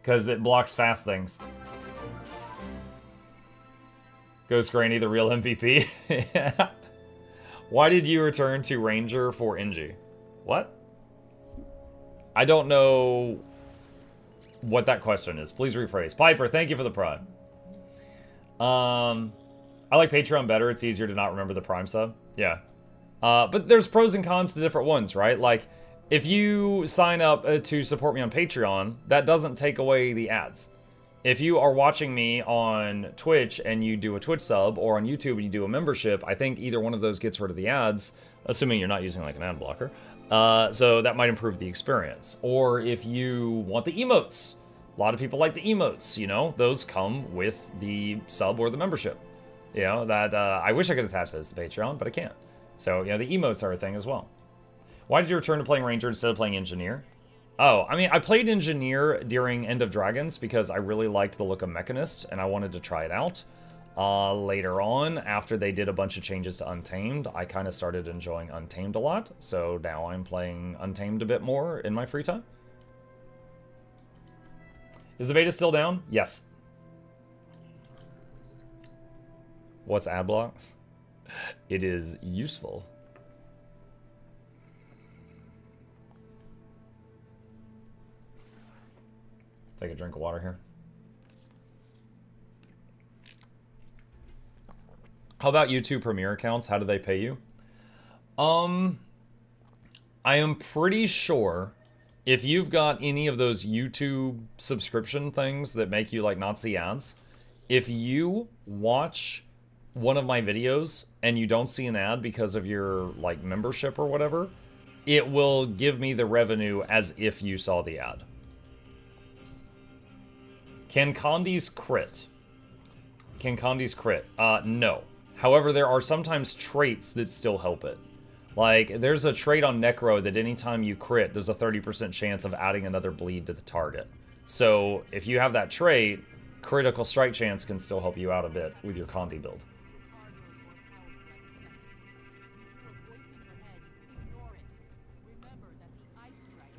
Because it blocks fast things. Ghost Granny, the real MVP. Yeah. Why did you return to Ranger for NG? What? I don't know what that question is. Please rephrase. Piper, thank you for the Prime. I like Patreon better. It's easier to not remember the Prime sub. Yeah. But there's pros and cons to different ones, right? Like, if you sign up to support me on Patreon, that doesn't take away the ads. If you are watching me on Twitch and you do a Twitch sub, or on YouTube and you do a membership, I think either one of those gets rid of the ads, assuming you're not using like an ad blocker. So that might improve the experience. Or if you want the emotes, a lot of people like the emotes, you know, those come with the sub or the membership. You know, that I wish I could attach those to Patreon, but I can't. So, you know, the emotes are a thing as well. Why did you return to playing Ranger instead of playing Engineer? Oh, I mean, I played Engineer during End of Dragons because I really liked the look of Mechanist, and I wanted to try it out. Later on, after they did a bunch of changes to Untamed, I kind of started enjoying Untamed a lot, so now I'm playing Untamed a bit more in my free time. Is the beta still down? Yes. What's adblock? It is useful. Take a drink of water here. How about YouTube Premiere accounts? How do they pay you? I am pretty sure if you've got any of those YouTube subscription things that make you like Noxxi ads, if you watch one of my videos and you don't see an ad because of your like membership or whatever, it will give me the revenue as if you saw the ad. Can Condies crit? Can Condies crit? No. However, there are sometimes traits that still help it. Like, there's a trait on Necro that anytime you crit, there's a 30% chance of adding another bleed to the target. So, if you have that trait, critical strike chance can still help you out a bit with your Condi build.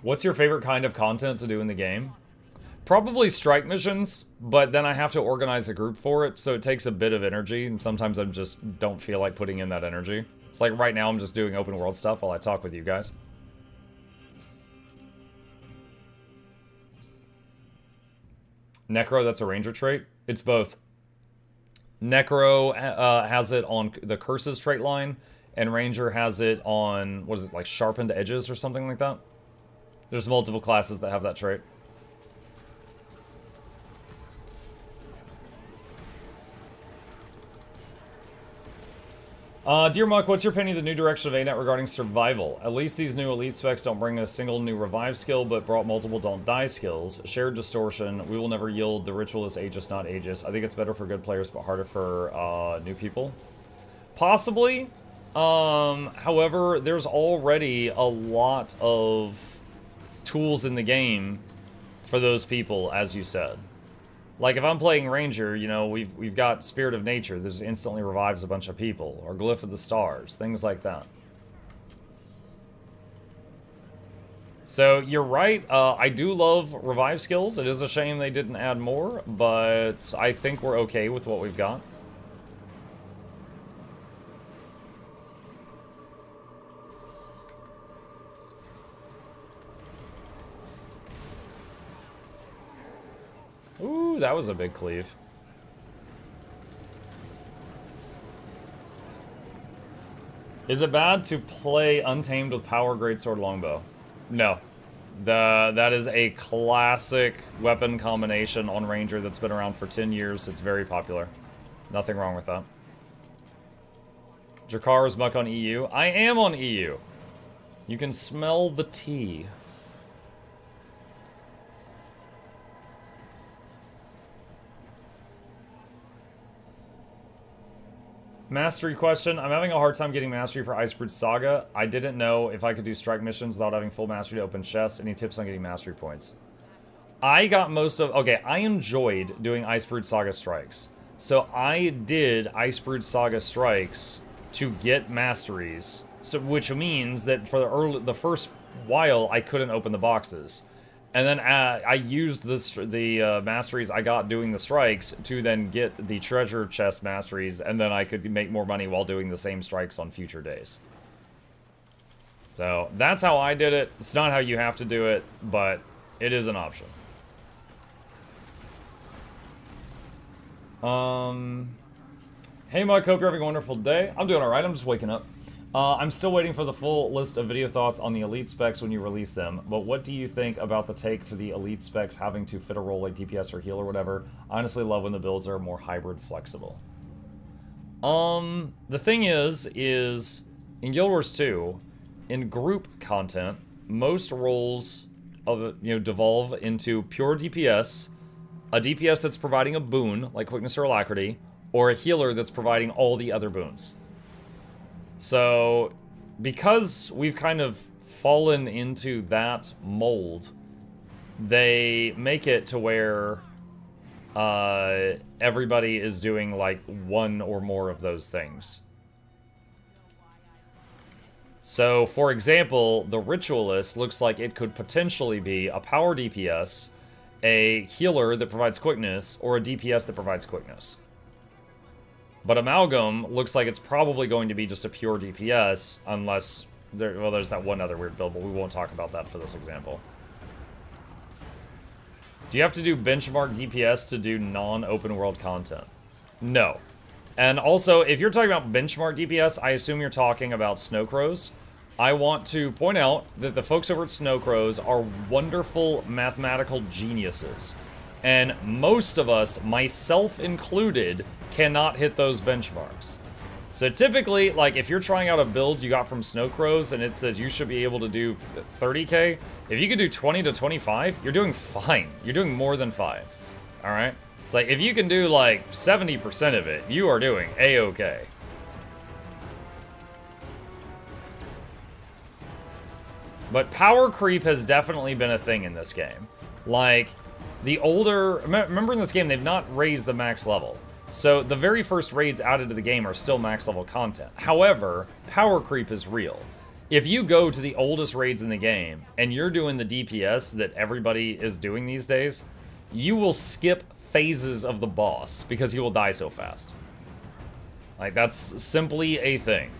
What's your favorite kind of content to do in the game? Probably strike missions, but then I have to organize a group for it, so it takes a bit of energy, and sometimes I just don't feel like putting in that energy. It's like right now I'm just doing open world stuff while I talk with you guys. Necro, that's a ranger trait? It's both. Necro has it on the curses trait line, and ranger has it on, what is it, like sharpened edges or something like that? There's multiple classes that have that trait. Dear Muck, what's your opinion of the new direction of ANET regarding survival? At least these new elite specs don't bring a single new revive skill, but brought multiple don't die skills. Shared distortion. We will never yield. The ritual is Aegis, not Aegis. I think it's better for good players, but harder for new people. Possibly. However, there's already a lot of tools in the game for those people, as you said. Like, if I'm playing Ranger, you know, we've got Spirit of Nature. This instantly revives a bunch of people. Or Glyph of the Stars. Things like that. So, you're right. I do love revive skills. It is a shame they didn't add more. But I think we're okay with what we've got. Ooh, that was a big cleave. Is it bad to play Untamed with Power Greatsword Longbow? No. That is a classic weapon combination on Ranger that's been around for 10 years. It's very popular. Nothing wrong with that. Jakar is Muck on EU. I am on EU. You can smell the tea. Mastery question. I'm having a hard time getting mastery for Icebrood Saga. I didn't know if I could do strike missions without having full mastery to open chests. Any tips on getting mastery points? I got most of... Okay, I enjoyed doing Icebrood Saga strikes. So I did Icebrood Saga strikes to get masteries. So, which means that for the first while, I couldn't open the boxes. And then I used the masteries I got doing the strikes to then get the treasure chest masteries, and then I could make more money while doing the same strikes on future days. So that's how I did it. It's not how you have to do it, but it is an option. Hey Mike, hope you're having a wonderful day. I'm doing alright, I'm just waking up. I'm still waiting for the full list of video thoughts on the Elite specs when you release them, but what do you think about the take for the Elite specs having to fit a role like DPS or heal or whatever? I honestly love when the builds are more hybrid flexible. The thing is in Guild Wars 2, in group content, most roles devolve into pure DPS, a DPS that's providing a boon like quickness or alacrity, or a healer that's providing all the other boons. So, because we've kind of fallen into that mold, they make it to where everybody is doing like one or more of those things. So, for example, the Ritualist looks like it could potentially be a power DPS, a healer that provides quickness, or a DPS that provides quickness. But Amalgam looks like it's probably going to be just a pure DPS, unless there's that one other weird build, but we won't talk about that for this example. Do you have to do benchmark DPS to do non-open world content? No. And also, if you're talking about benchmark DPS, I assume you're talking about Snowcrows. I want to point out that the folks over at Snowcrows are wonderful mathematical geniuses. And most of us, myself included, cannot hit those benchmarks. So typically, like, if you're trying out a build you got from Snowcrows and it says you should be able to do 30k, if you could do 20 to 25, you're doing fine. You're doing more than 5. Alright? It's like, if you can do, like, 70% of it, you are doing A-okay. But power creep has definitely been a thing in this game. Like, the older... Remember in this game, they've not raised the max level. So the very first raids added to the game are still max level content. However, power creep is real. If you go to the oldest raids in the game, and you're doing the DPS that everybody is doing these days, you will skip phases of the boss because he will die so fast. Like, that's simply a thing.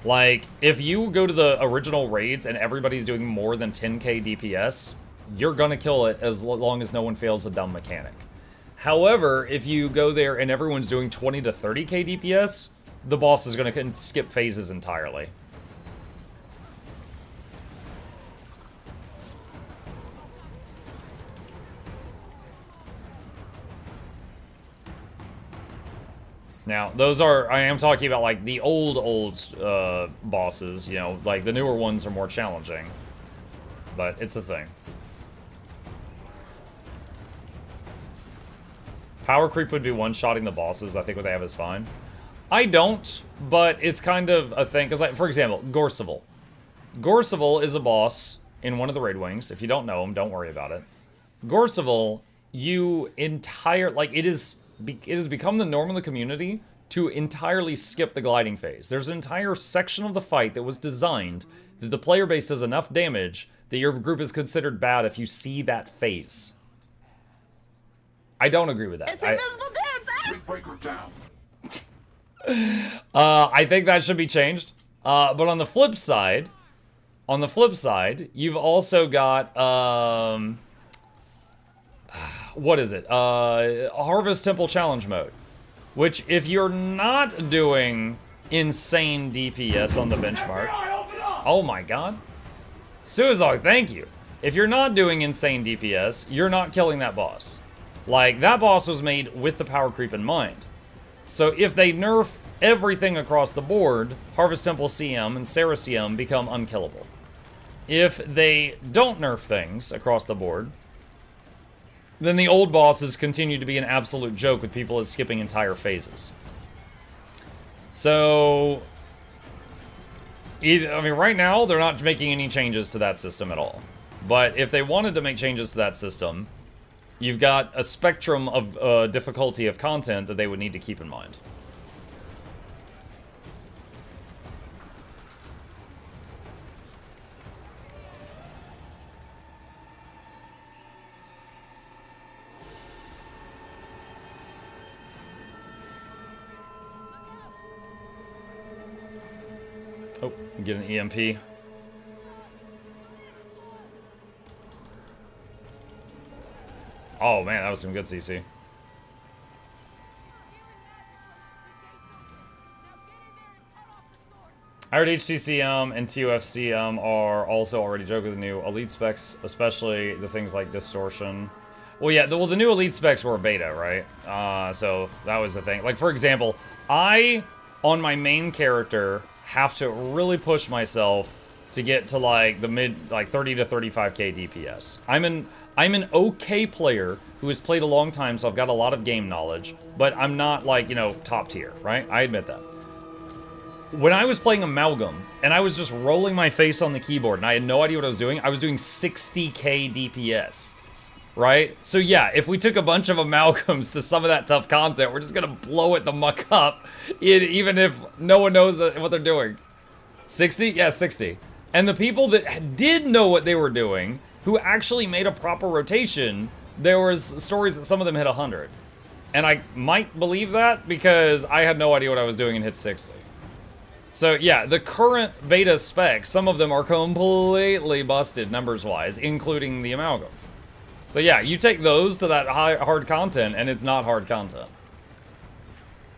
Like, if you go to the original raids and everybody's doing more than 10k DPS, you're gonna kill it as long as no one fails a dumb mechanic. However, if you go there and everyone's doing 20 to 30k DPS, the boss is gonna skip phases entirely. Now, those are, I am talking about, like, the old bosses, you know, like, the newer ones are more challenging. But it's a thing. Power creep would be one-shotting the bosses. I think what they have is fine. I don't, but it's kind of a thing, because, like, for example, Gorseval. Gorseval is a boss in one of the raid wings. If you don't know him, don't worry about it. Gorseval, it has become the norm in the community to entirely skip the gliding phase. There's an entire section of the fight that was designed that the player base does enough damage that your group is considered bad if you see that phase. I don't agree with that. It's invisible dance! Breaker down. I think that should be changed. But on the flip side, you've also got, what is it? Harvest Temple Challenge mode. Which, if you're not doing insane DPS on the benchmark... Oh my god. Suizog, thank you. If you're not doing insane DPS, you're not killing that boss. Like, that boss was made with the power creep in mind. So if they nerf everything across the board, Harvest Temple CM and Sarah CM become unkillable. If they don't nerf things across the board, then the old bosses continue to be an absolute joke with people skipping entire phases. So, right now, they're not making any changes to that system at all. But if they wanted to make changes to that system, you've got a spectrum of difficulty of content that they would need to keep in mind. Oh, get an EMP. Oh man, that was some good CC. I heard HTCM and TUFCM are also already joking with the new elite specs, especially the things like distortion. Well, yeah, the new elite specs were a beta, right? So that was the thing. Like, for example, on my main character, have to really push myself to get to like the mid, like 30 to 35k DPS. I'm an okay player who has played a long time, so I've got a lot of game knowledge, but I'm not like, you know, top tier, right? I admit that. When I was playing Amalgam, and I was just rolling my face on the keyboard, and I had no idea what I was doing 60k DPS, right? So yeah, if we took a bunch of Amalgams to some of that tough content, we're just gonna blow it the muck up, even if no one knows what they're doing. 60? Yeah, 60. And the people that did know what they were doing, who actually made a proper rotation, there was stories that some of them hit 100. And I might believe that because I had no idea what I was doing and hit 60. So yeah, the current beta specs, some of them are completely busted numbers-wise, including the Amalgam. So yeah, you take those to that hard content, and it's not hard content.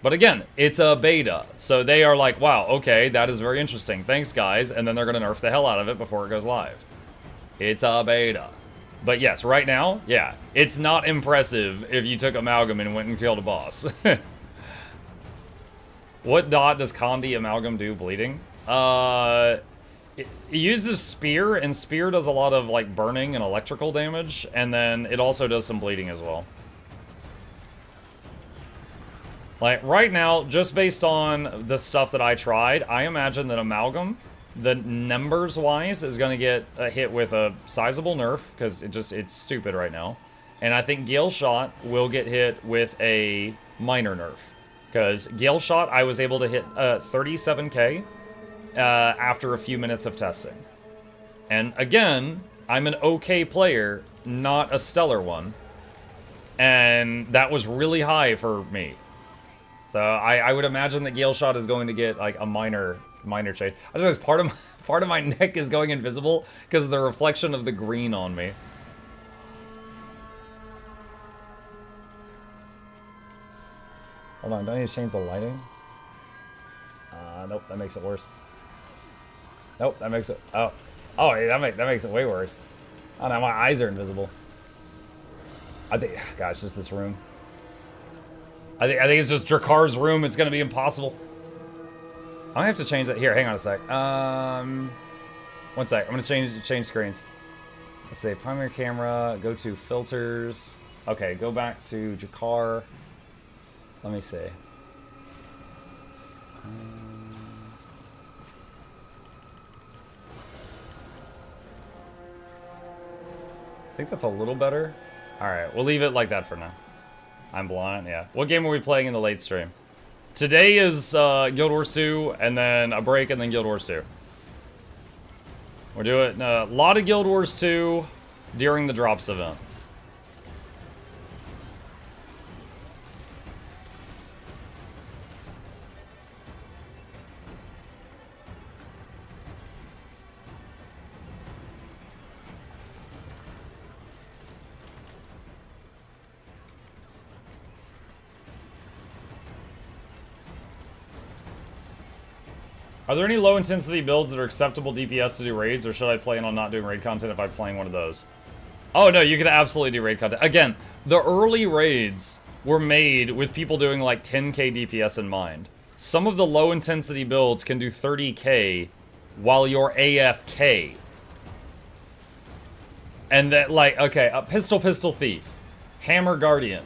But again, it's a beta, so they are like, wow, okay, that is very interesting. Thanks, guys, and then they're gonna nerf the hell out of it before it goes live. It's a beta. But yes, right now, yeah, it's not impressive if you took Amalgam and went and killed a boss. What dot does Condi Amalgam do bleeding? It uses Spear, and Spear does a lot of like burning and electrical damage, and then it also does some bleeding as well. Like, right now, just based on the stuff that I tried, I imagine that Amalgam, the numbers-wise, is going to get hit with a sizable nerf, because it's stupid right now. And I think Gale Shot will get hit with a minor nerf. Because Gale Shot, I was able to hit 37k after a few minutes of testing. And again, I'm an okay player, not a stellar one. And that was really high for me. So I would imagine that Gale Shot is going to get like a minor change. I just realized part of my neck is going invisible because of the reflection of the green on me. Hold on, do I need to change the lighting? Nope, that makes it worse. Nope, that makes it, oh, that makes it way worse. Oh no, my eyes are invisible. I think, gosh, just this room. I think it's just Drakar's room. It's gonna be impossible. I have to change that. Here, hang on a sec. 1 sec. I'm gonna change screens. Let's say primary camera. Go to filters. Okay, go back to Drakar. Let me see. I think that's a little better. All right, we'll leave it like that for now. I'm blind, yeah. What game are we playing in the late stream? Today is Guild Wars 2, and then a break, and then Guild Wars 2. We're doing a lot of Guild Wars 2 during the drops event. Are there any low-intensity builds that are acceptable DPS to do raids, or should I plan on not doing raid content if I'm playing one of those? Oh, no, you can absolutely do raid content. Again, the early raids were made with people doing like 10k DPS in mind. Some of the low-intensity builds can do 30k while you're AFK. And that, like, okay, a Pistol Thief, Hammer Guardian,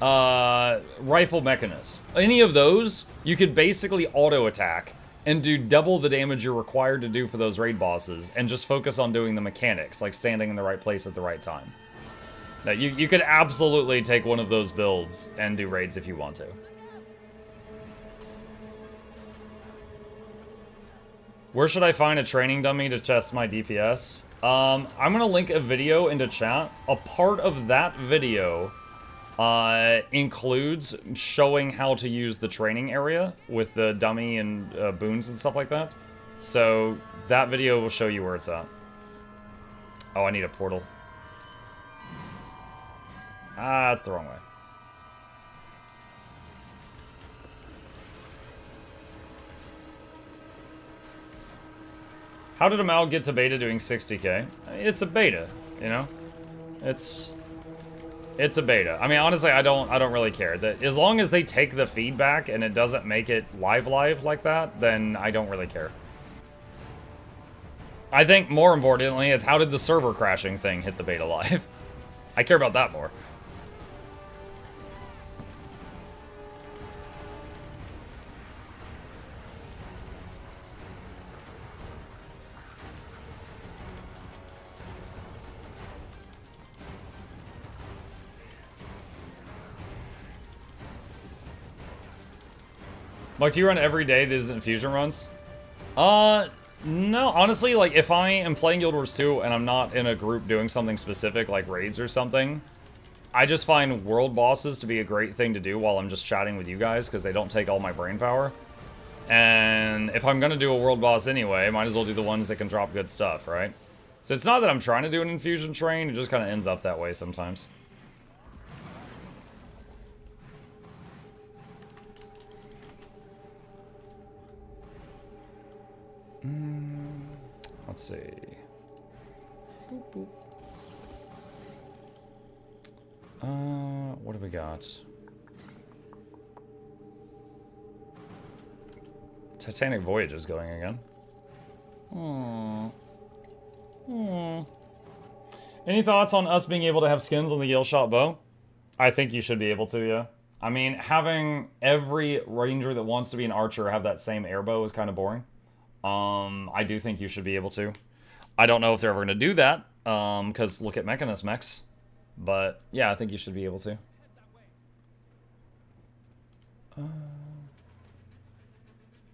Rifle Mechanist. Any of those, you could basically auto-attack and do double the damage you're required to do for those raid bosses, and just focus on doing the mechanics, like standing in the right place at the right time. Now, you could absolutely take one of those builds and do raids if you want to. Where should I find a training dummy to test my DPS? I'm gonna link a video into chat. A part of that video includes showing how to use the training area with the dummy and boons and stuff like that. So that video will show you where it's at. Oh, I need a portal. Ah, that's the wrong way. How did Amal get to beta doing 60k? It's a beta, you know? It's It's a beta. I mean, honestly, I don't really care. As long as they take the feedback and it doesn't make it live like that, then I don't really care. I think more importantly, it's how did the server crashing thing hit the beta live? I care about that more. Like, do you run every day these infusion runs? No, honestly, like, if I am playing Guild Wars 2 and I'm not in a group doing something specific, like raids or something, I just find world bosses to be a great thing to do while I'm just chatting with you guys, because they don't take all my brain power. And if I'm gonna do a world boss anyway, might as well do the ones that can drop good stuff, right? So it's not that I'm trying to do an infusion train, it just kind of ends up that way sometimes. Let's see. Boop, boop. What do we got? Titanic Voyage is going again. Any thoughts on us being able to have skins on the Yale Shot bow? I think you should be able to, yeah. I mean, having every ranger that wants to be an archer have that same air bow is kind of boring. I do think you should be able to. I don't know if they're ever going to do that, because look at Mechanist mechs. But, yeah, I think you should be able to.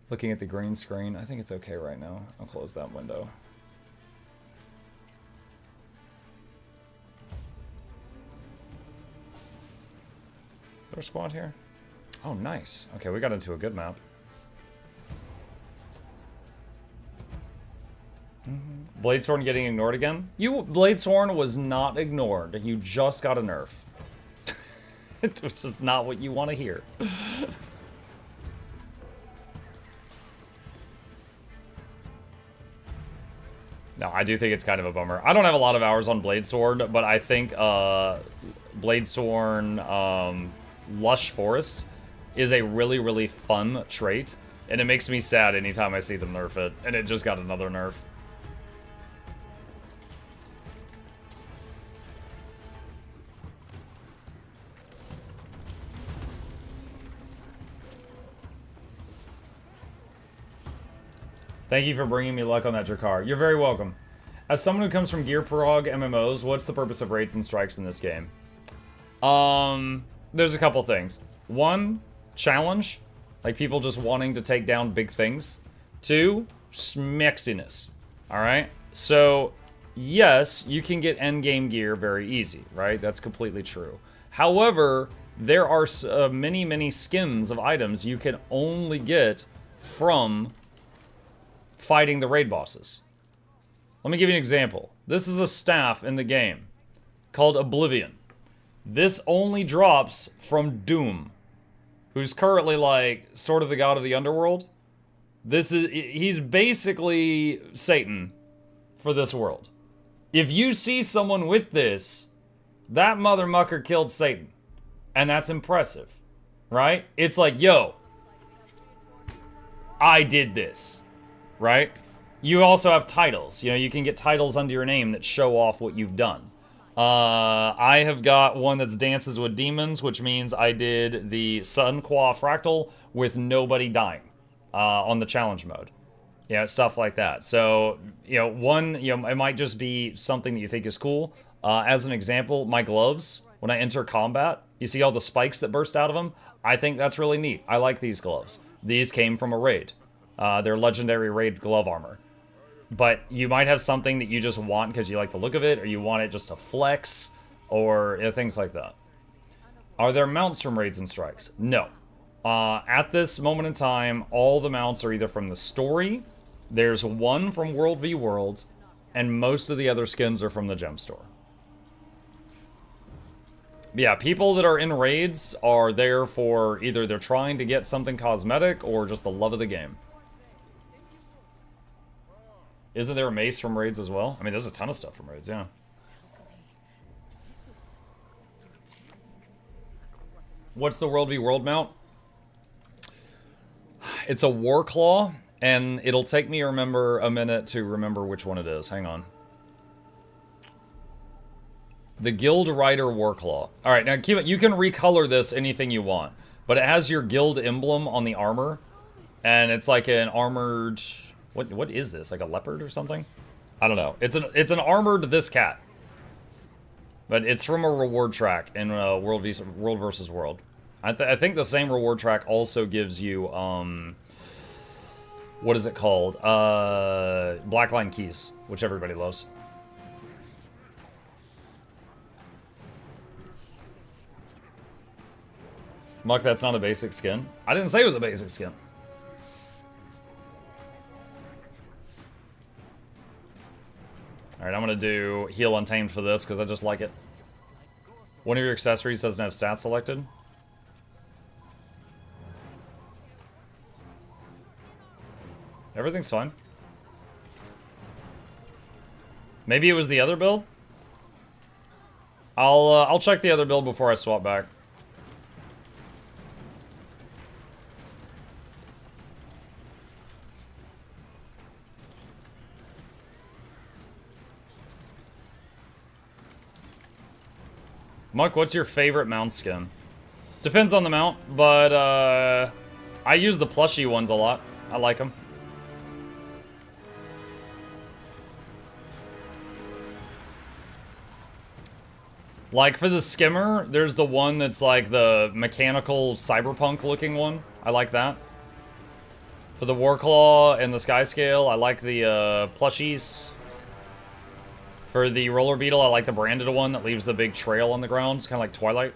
Looking at the green screen, I think it's okay right now. I'll close that window. Is there a squad here? Oh, nice. Okay, we got into a good map. Bladesworn getting ignored again? Bladesworn was not ignored. You just got a nerf. It was just not what you want to hear. No, I do think it's kind of a bummer. I don't have a lot of hours on Bladesworn, but I think Bladesworn Lush Forest is a really, really fun trait. And it makes me sad anytime I see them nerf it. And it just got another nerf. Thank you for bringing me luck on that Drakkar. You're very welcome. As someone who comes from Gear Prog MMOs, what's the purpose of raids and strikes in this game? There's a couple things. One, challenge. Like people just wanting to take down big things. Two, smexiness. Alright? So, yes, you can get endgame gear very easy, right? That's completely true. However, there are many, many skins of items you can only get from fighting the raid bosses. Let me give you an example. This is a staff in the game called Oblivion. This only drops from Doom, who's currently like sort of the god of the underworld. He's basically Satan for this world. If you see someone with this, that mother mucker killed Satan. And that's impressive, right? It's like, yo, I did this. Right? You also have titles. You know, you can get titles under your name that show off what you've done. I have got one that's Dances with Demons, which means I did the Sunqua Fractal with nobody dying on the challenge mode. You know, stuff like that. So, you know, it might just be something that you think is cool. As an example, my gloves, when I enter combat, you see all the spikes that burst out of them? I think that's really neat. I like these gloves. These came from a raid. They're legendary raid glove armor. But you might have something that you just want because you like the look of it, or you want it just to flex, or things like that. Are there mounts from raids and strikes? No. At this moment in time, all the mounts are either from the story, there's one from World v World, and most of the other skins are from the gem store. Yeah, people that are in raids are there for either they're trying to get something cosmetic or just the love of the game. Isn't there a mace from raids as well? I mean, there's a ton of stuff from raids, yeah. What's the World v World mount? It's a War Claw, and it'll take me a minute to remember which one it is. Hang on. The Guild Rider War Claw. All right, now keep it. You can recolor this anything you want, but it has your guild emblem on the armor, and it's like an armored. What is this? Like a leopard or something? I don't know. It's an armored this cat, but it's from a reward track in World versus World. I think the same reward track also gives you what is it called? Blackline keys, which everybody loves. Muck, that's not a basic skin. I didn't say it was a basic skin. Alright, I'm gonna do Heal Untamed for this because I just like it. One of your accessories doesn't have stats selected. Everything's fine. Maybe it was the other build? I'll check the other build before I swap back. Muck, what's your favorite mount skin? Depends on the mount, but I use the plushy ones a lot. I like them. Like for the skimmer, there's the one that's like the mechanical cyberpunk looking one. I like that. For the Warclaw and the Skyscale, I like the plushies. For the Roller Beetle, I like the branded one that leaves the big trail on the ground. It's kind of like Twilight.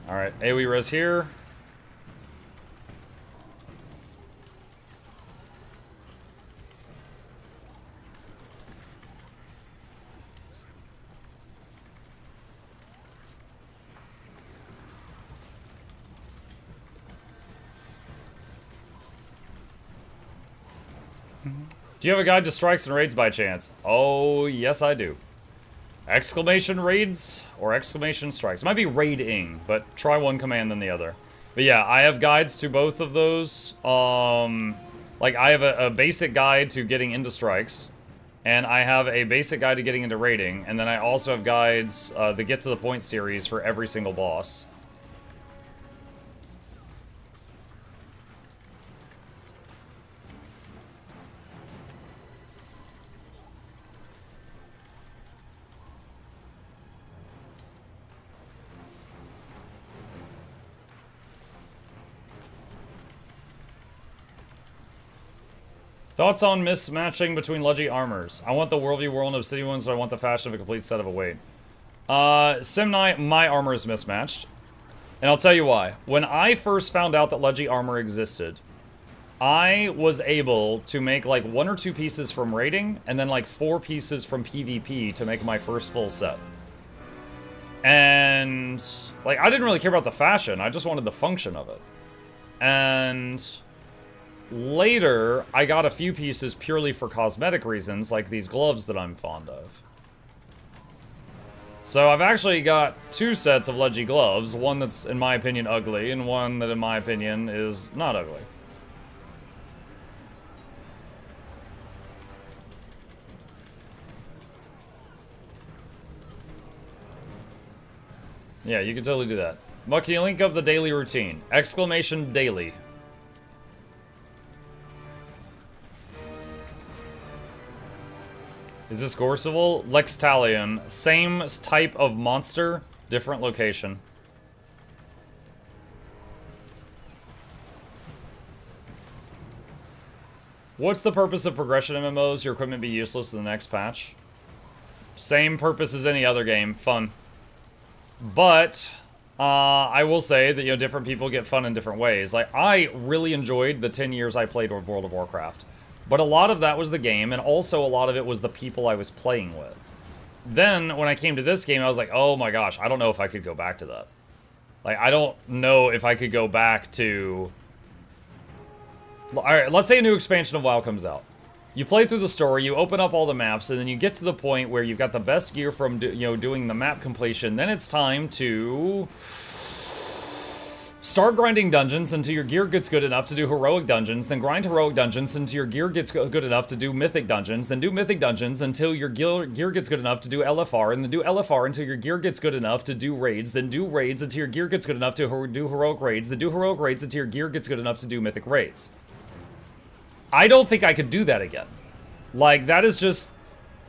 Alright, AoE res here. Do you have a guide to strikes and raids by chance? Oh, yes I do. Exclamation raids or exclamation strikes. It might be raiding, but try one command than the other. But yeah, I have guides to both of those. Like I have a basic guide to getting into strikes, and I have a basic guide to getting into raiding, and then I also have guides, the Get to the Point series for every single boss. Thoughts on mismatching between Leggy armors? I want the World v World and Obsidian ones, but I want the fashion of a complete set of a weight. Simnight, my armor is mismatched. And I'll tell you why. When I first found out that Leggy armor existed, I was able to make like 1 or 2 pieces from raiding, and then like 4 pieces from PvP to make my first full set. And like, I didn't really care about the fashion, I just wanted the function of it. And later, I got a few pieces purely for cosmetic reasons, like these gloves that I'm fond of. So I've actually got 2 sets of Leggy gloves, one that's, in my opinion, ugly, and one that, in my opinion, is not ugly. Yeah, you can totally do that. Muck, can you link up the daily routine? Exclamation daily. Is this Gorseval? Lextalion. Same type of monster, different location. What's the purpose of progression MMOs? Your equipment be useless in the next patch? Same purpose as any other game. Fun. But, I will say that, you know, different people get fun in different ways. Like, I really enjoyed the 10 years I played with World of Warcraft. But a lot of that was the game, and also a lot of it was the people I was playing with. Then, when I came to this game, I was like, oh my gosh, I don't know if I could go back to that. Like, I don't know if I could go back to... Alright, let's say a new expansion of WoW comes out. You play through the story, you open up all the maps, and then you get to the point where you've got the best gear from, doing the map completion. Then it's time to... start grinding dungeons until your gear gets good enough to do heroic dungeons, then grind heroic dungeons until your gear gets good enough to do mythic dungeons, then do mythic dungeons until your gear gets good enough to do LFR, and then do LFR until your gear gets good enough to do raids, then do raids until your gear gets good enough to do heroic raids, then do heroic raids until your gear gets good enough to do mythic raids. I don't think I could do that again. Like, that is just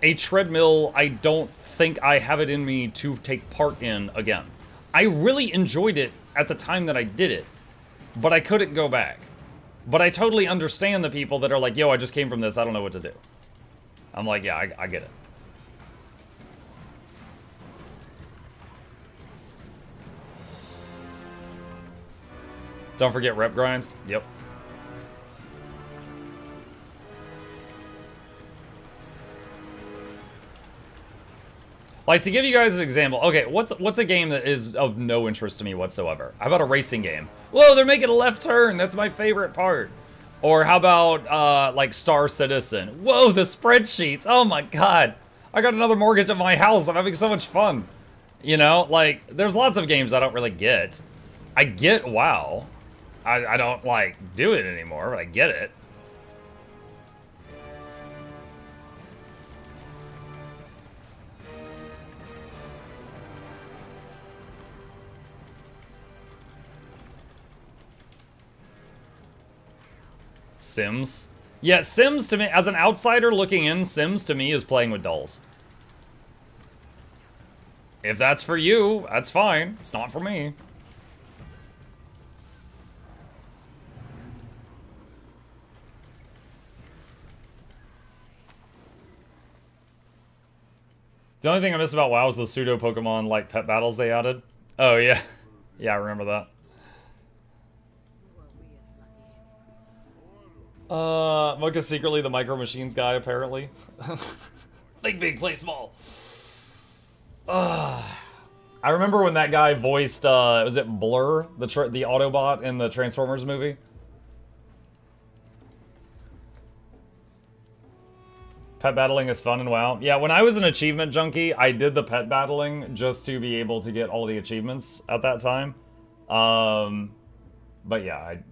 a treadmill I don't think I have it in me to take part in again. I really enjoyed it at the time that I did it, but I couldn't go back. But I totally understand the people that are like, yo, I just came from this, I don't know what to do. I'm like, yeah, I get it. Don't forget rep grinds. Yep. Like, to give you guys an example, okay, what's a game that is of no interest to me whatsoever? How about a racing game? Whoa, they're making a left turn, that's my favorite part. Or how about, like, Star Citizen? Whoa, the spreadsheets, oh my god. I got another mortgage at my house, I'm having so much fun. You know, like, there's lots of games I don't really get. I get WoW. I don't, like, do it anymore, but I get it. Sims? Yeah, Sims to me, as an outsider looking in, Sims to me is playing with dolls. If that's for you, that's fine. It's not for me. The only thing I miss about WoW is the pseudo Pokemon like pet battles they added. Oh yeah. Yeah, I remember that. Mocha's secretly the Micro Machines guy, apparently. Think big, play small. I remember when that guy voiced, was it Blur? The Autobot in the Transformers movie? Pet battling is fun and WoW. Yeah, when I was an achievement junkie, I did the pet battling just to be able to get all the achievements at that time. But yeah, I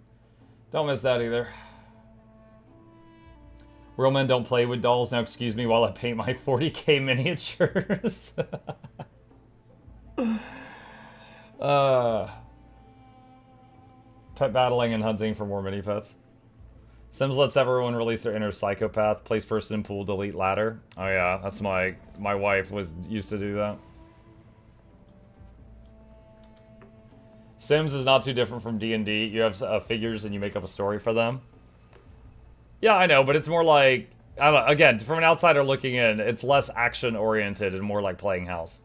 don't miss that either. Real men don't play with dolls. Now excuse me while I paint my 40k miniatures. Pet battling and hunting for more mini pets. Sims lets everyone release their inner psychopath. Place person, pool, delete ladder. Oh yeah, that's my wife used to do that. Sims is not too different from D&D. You have figures and you make up a story for them. Yeah, I know, but it's more like, I don't know, again, from an outsider looking in, it's less action-oriented and more like playing house.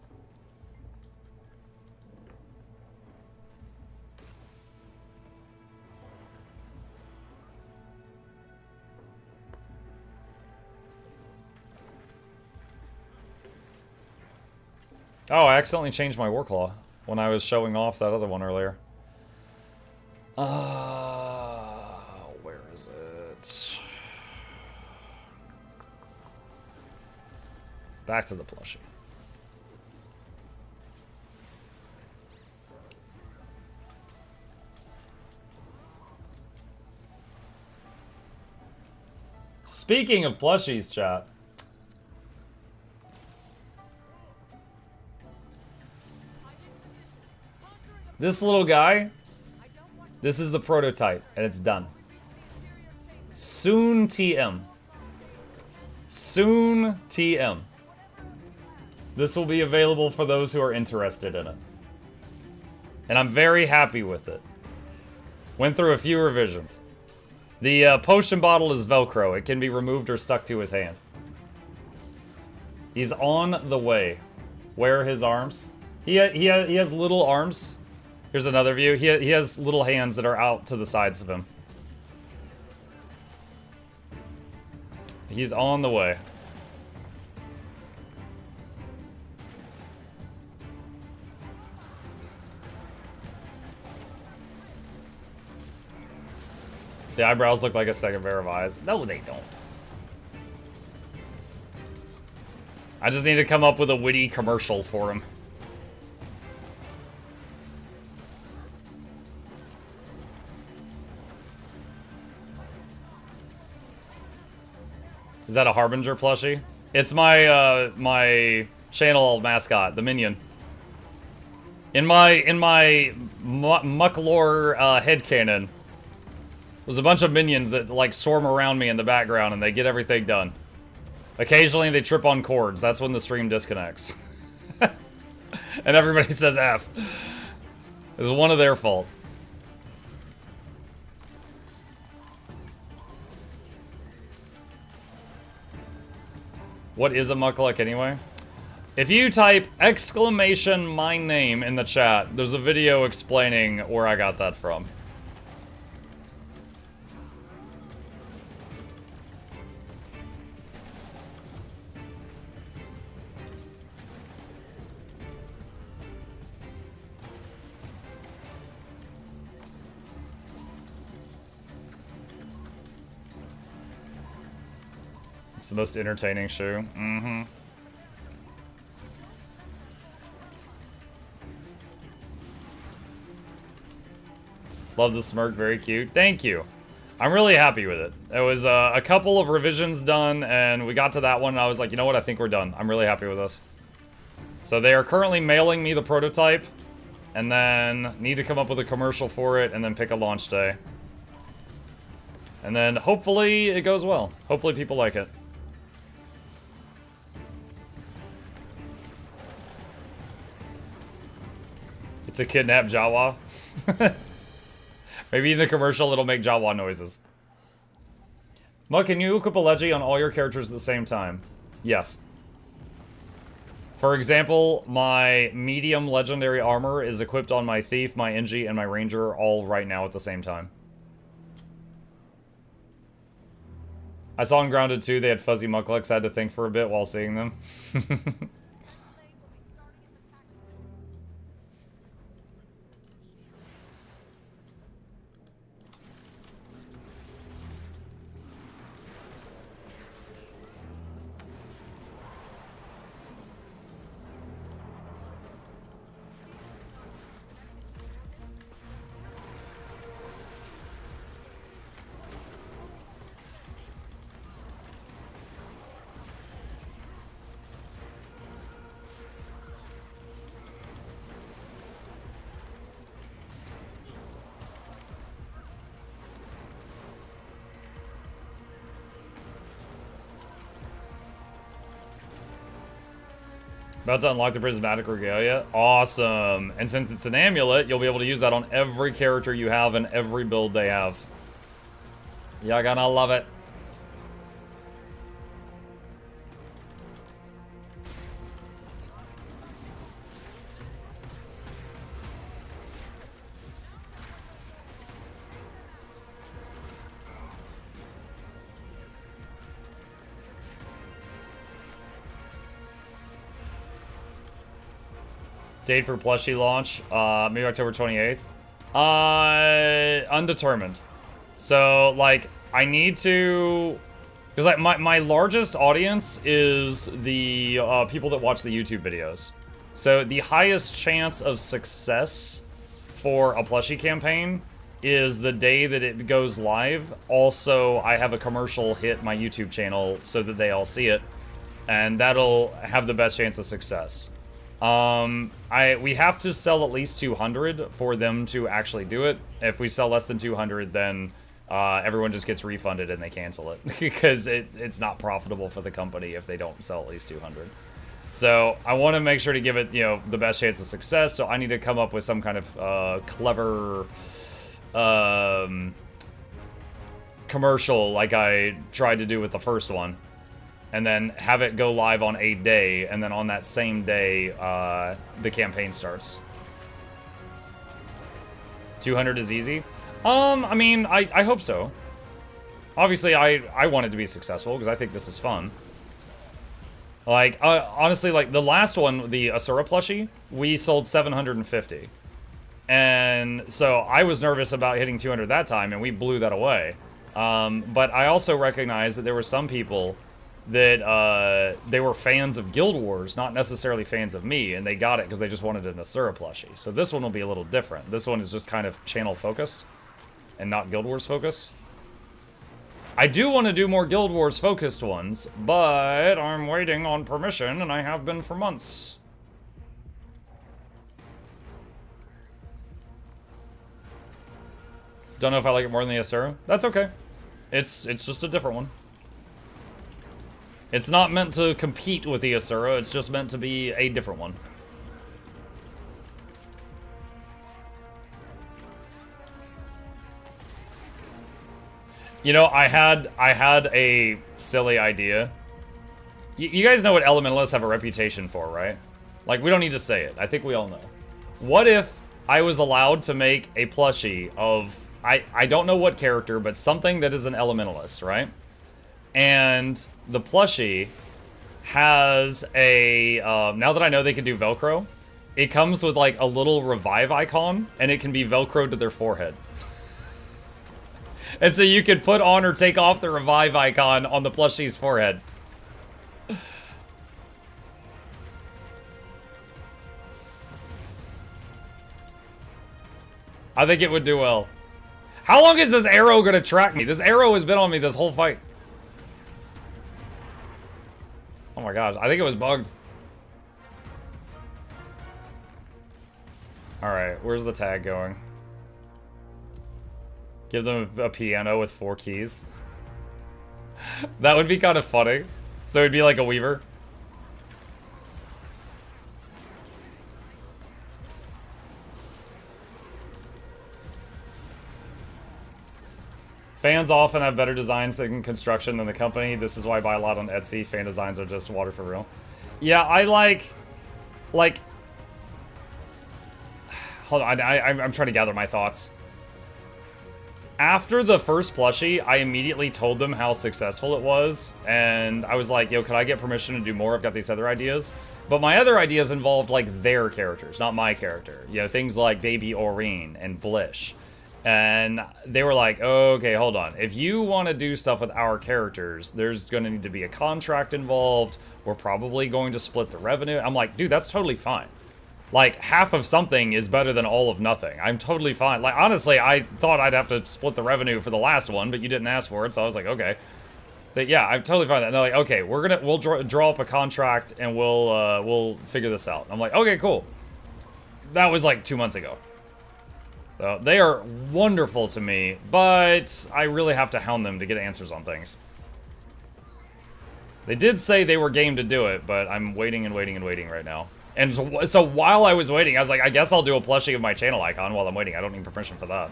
Oh, I accidentally changed my Warclaw when I was showing off that other one earlier. Where is it? Back to the plushie. Speaking of plushies, chat. This little guy, this is the prototype, and it's done. Soon TM. Soon TM. This will be available for those who are interested in it. And I'm very happy with it. Went through a few revisions. The potion bottle is Velcro. It can be removed or stuck to his hand. He's on the way. Where are his arms? He has little arms. Here's another view. He has little hands that are out to the sides of him. He's on the way. The eyebrows look like a second pair of eyes. No, they don't. I just need to come up with a witty commercial for him. Is that a Harbinger plushie? It's my my channel mascot, the minion. In my Mucklore headcanon, there's a bunch of minions that like swarm around me in the background and they get everything done. Occasionally they trip on cords. That's when the stream disconnects. And everybody says F. It's one of their fault. What is a Mukluk anyway? If you type exclamation my name in the chat, there's a video explaining where I got that from. It's the most entertaining shoe. Mm-hmm. Love the smirk, very cute. Thank you. I'm really happy with it. There was a couple of revisions done, and we got to that one, and I was like, you know what, I think we're done. I'm really happy with this. So they are currently mailing me the prototype, and then need to come up with a commercial for it, and then pick a launch day. And then hopefully it goes well. Hopefully people like it. It's a kidnapped Jawa. Maybe in the commercial it'll make Jawa noises. Muk, can you equip a Legi on all your characters at the same time? Yes. For example, my medium legendary armor is equipped on my Thief, my Engie, and my Ranger all right now at the same time. I saw in Grounded 2 they had fuzzy Mukluks. I had to think for a bit while seeing them. About to unlock the prismatic regalia. Awesome. And since it's an amulet, you'll be able to use that on every character you have and every build they have. You're gonna love it. Date for plushie launch, maybe October 28th. Undetermined. So, like, I need to... Because like, my largest audience is the people that watch the YouTube videos. So the highest chance of success for a plushie campaign is the day that it goes live. Also, I have a commercial hit my YouTube channel so that they all see it. And that'll have the best chance of success. We have to sell at least 200 for them to actually do it. If we sell less than 200, then everyone just gets refunded and they cancel it because it's not profitable for the company if they don't sell at least 200. So I want to make sure to give it, you know, the best chance of success. So I need to come up with some kind of clever commercial like I tried to do with the first one. And then have it go live on a day, and then on that same day, the campaign starts. 200 is easy? I mean, I hope so. Obviously, I want it to be successful because I think this is fun. Like, honestly, like, the last one, the Asura plushie, we sold 750. And so I was nervous about hitting 200 that time, and we blew that away. But I also recognize that there were some people that they were fans of Guild Wars, not necessarily fans of me, and they got it because they just wanted an Asura plushie. So this one will be a little different. This one is just kind of channel focused and not Guild Wars focused. I do want to do more Guild Wars focused ones, but I'm waiting on permission, and I have been for months. Don't know if I like it more than the Asura. That's okay. It's just a different one. It's not meant to compete with the Asura, it's just meant to be a different one. You know, I had a silly idea. You guys know what elementalists have a reputation for, right? Like, we don't need to say it. I think we all know. What if I was allowed to make a plushie of, I don't know what character, but something that is an elementalist, right? And the plushie has a, now that I know they can do Velcro, it comes with like a little revive icon, and it can be Velcroed to their forehead. And so you could put on or take off the revive icon on the plushie's forehead. I think it would do well. How long is this arrow gonna track me? This arrow has been on me this whole fight. Oh my gosh, I think it was bugged. Alright, where's the tag going? Give them a piano with 4 keys. That would be kind of funny. So it'd be like a weaver. Fans often have better designs and construction than the company. This is why I buy a lot on Etsy. Fan designs are just water for real. Yeah, I like... Hold on, I'm trying to gather my thoughts. After the first plushie, I immediately told them how successful it was, and I was like, yo, could I get permission to do more? I've got these other ideas. But my other ideas involved, like, their characters, not my character. You know, things like Baby Aurene and Blish. And they were like, okay, hold on. If you want to do stuff with our characters, there's going to need to be a contract involved. We're probably going to split the revenue. I'm like, dude, that's totally fine. Like, half of something is better than all of nothing. I'm totally fine. Like, honestly, I thought I'd have to split the revenue for the last one, but you didn't ask for it, so I was like, okay. But yeah, I'm totally fine with that. And they're like, okay, we'll draw up a contract and we'll figure this out. I'm like, okay, cool. That was like 2 months ago. So they are wonderful to me, but I really have to hound them to get answers on things. They did say they were game to do it, but I'm waiting and waiting and waiting right now. And so while I was waiting, I was like, I guess I'll do a plushie of my channel icon while I'm waiting. I don't need permission for that.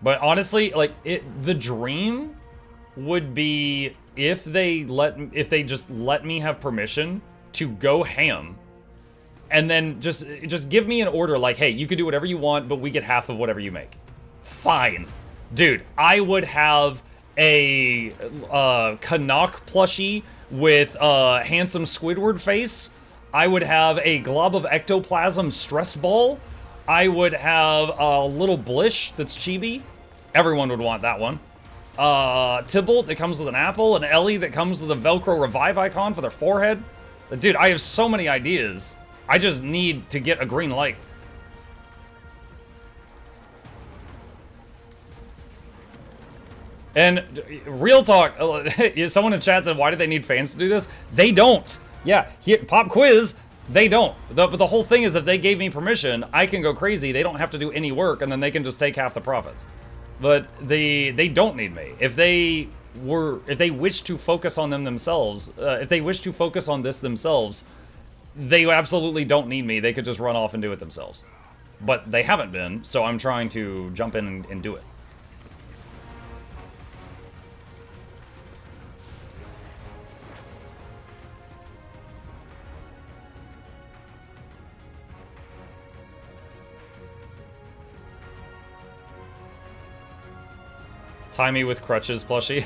But honestly, like, the dream would be if they just let me have permission to go ham, and then just give me an order like, hey, you can do whatever you want, but we get half of whatever you make. Fine. Dude, I would have a Canuck plushie with a handsome Squidward face. I would have a glob of ectoplasm stress ball. I would have a little Blish that's chibi. Everyone would want that one. Tybalt that comes with an apple, and Ellie that comes with a Velcro revive icon for their forehead. Dude, I have so many ideas. I just need to get a green light. And real talk, someone in chat said, why do they need fans to do this? They don't. Yeah, pop quiz, they don't. But the whole thing is, if they gave me permission, I can go crazy. They don't have to do any work, and then they can just take half the profits. But they don't need me. If they wish to focus on them themselves, if they wish to focus on this themselves, they absolutely don't need me. They could just run off and do it themselves. But they haven't been, so I'm trying to jump in and do it. Tie me with crutches plushie.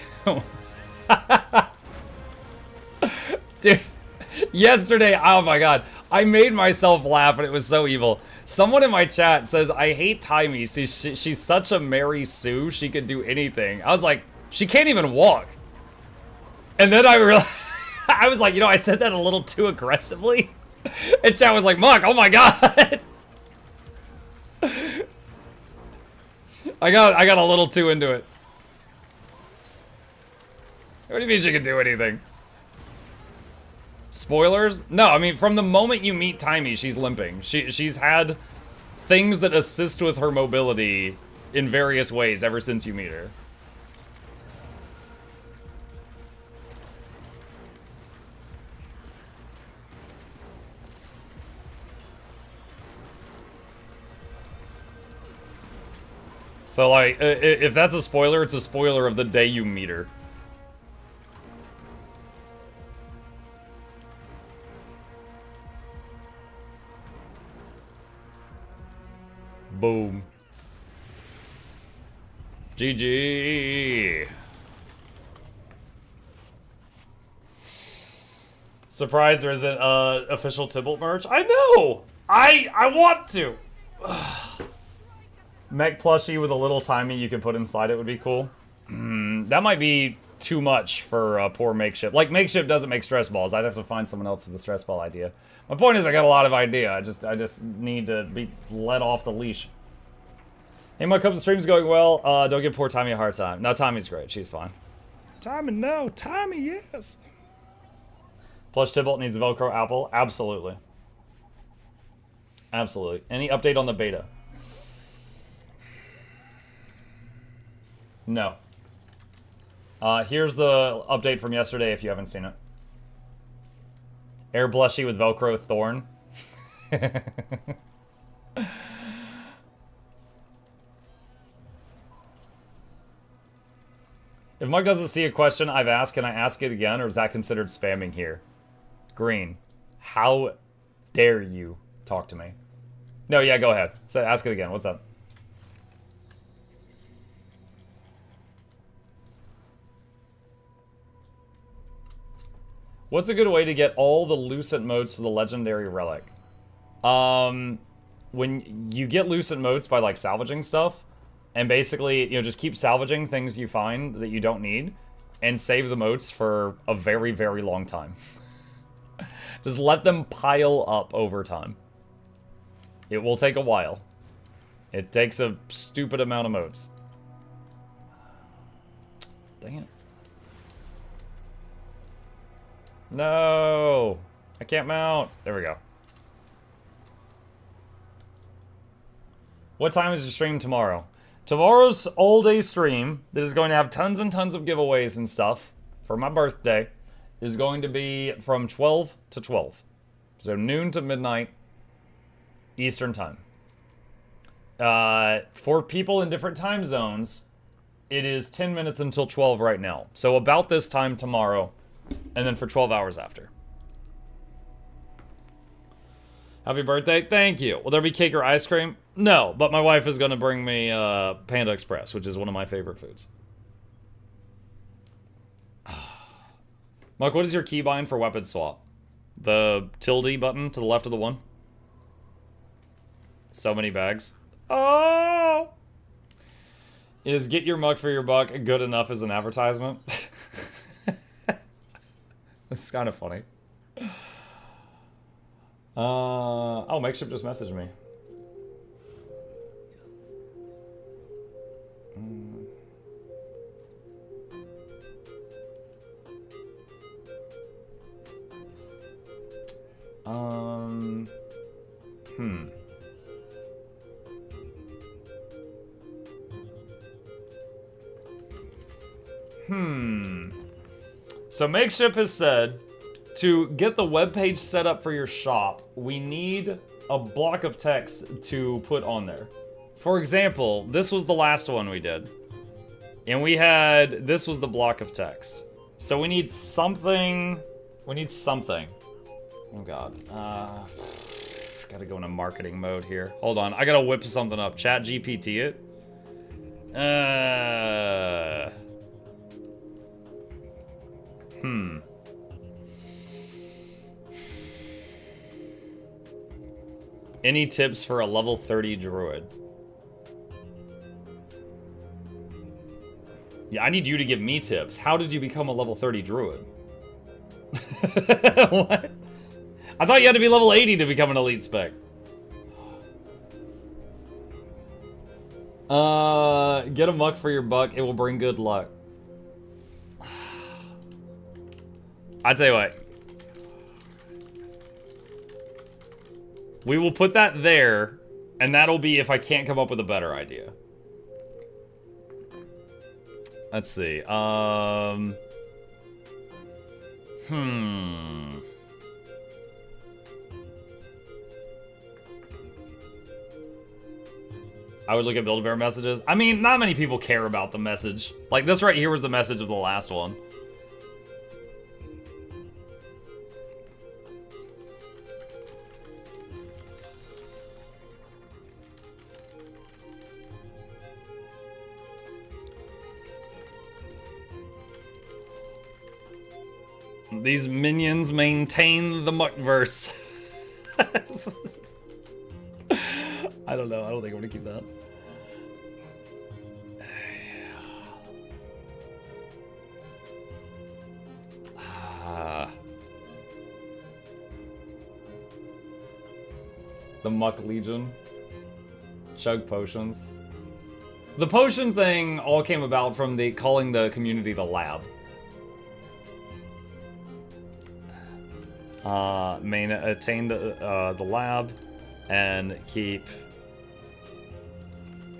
Dude, yesterday, oh my god, I made myself laugh and it was so evil. Someone in my chat says, I hate Timey. She's such a Mary Sue, she could do anything. I was like, she can't even walk. And then I realized, I was like, you know, I said that a little too aggressively. And chat was like, Muk, oh my god. I got a little too into it. What do you mean she can do anything? Spoilers? No, I mean, from the moment you meet Timey, she's limping. She's had things that assist with her mobility in various ways ever since you meet her. So, like, if that's a spoiler, it's a spoiler of the day you meet her. Boom. GG. Surprised there isn't official Tybalt merch. I know. I want to. Mech plushie with a little Timey you can put inside it would be cool. That might be too much for poor Makeshift. Like, Makeshift doesn't make stress balls. I'd have to find someone else with a stress ball idea. My point is I got a lot of idea. I just need to be let off the leash. Hey, my couple stream's going well. Don't give poor Timey a hard time. No, Tommy's great. She's fine. Timey, no. Timey, yes. Plush Tybalt needs a Velcro apple. Absolutely. Absolutely. Any update on the beta? No. Here's the update from yesterday if you haven't seen it. Air Blushy with Velcro Thorn. If Mug doesn't see a question I've asked, can I ask it again, or is that considered spamming here? Green, how dare you talk to me? No, yeah, go ahead. So ask it again. What's up? What's a good way to get all the Lucent motes to the legendary relic? When you get Lucent motes by like salvaging stuff, and basically, you know, just keep salvaging things you find that you don't need, and save the motes for a very, very long time. Just let them pile up over time. It will take a while. It takes a stupid amount of motes. Dang it. No! I can't mount. There we go. What time is your stream tomorrow? Tomorrow's all-day stream that is going to have tons and tons of giveaways and stuff for my birthday is going to be from 12 to 12. So noon to midnight Eastern time. For people in different time zones, it is 10 minutes until 12 right now. So about this time tomorrow, and then for 12 hours after. Happy birthday. Thank you. Will there be cake or ice cream? No, but my wife is going to bring me Panda Express, which is one of my favorite foods. Mike, what is your keybind for weapon swap? The tilde button to the left of the one? So many bags. Oh! Is get your mug for your buck good enough as an advertisement? It's kind of funny. Oh, Makeshift just messaged me. So Makeshift has said, to get the webpage set up for your shop, we need a block of text to put on there. For example, this was the last one we did. And we had, this was the block of text. So we need something, Oh God, gotta go into marketing mode here. Hold on, I gotta whip something up. Chat GPT it. Any tips for a level 30 druid? Yeah, I need you to give me tips. How did you become a level 30 druid? What? I thought you had to be level 80 to become an elite spec. Get a muck for your buck. It will bring good luck. I tell you what. We will put that there, and that'll be if I can't come up with a better idea. Let's see. I would look at Build-A-Bear messages. I mean, not many people care about the message. Like, this right here was the message of the last one. These minions maintain the muckverse. I don't know. I don't think I'm gonna keep that. The Muck Legion. Chug potions. The potion thing all came about from the calling the community the lab. Attain the lab and keep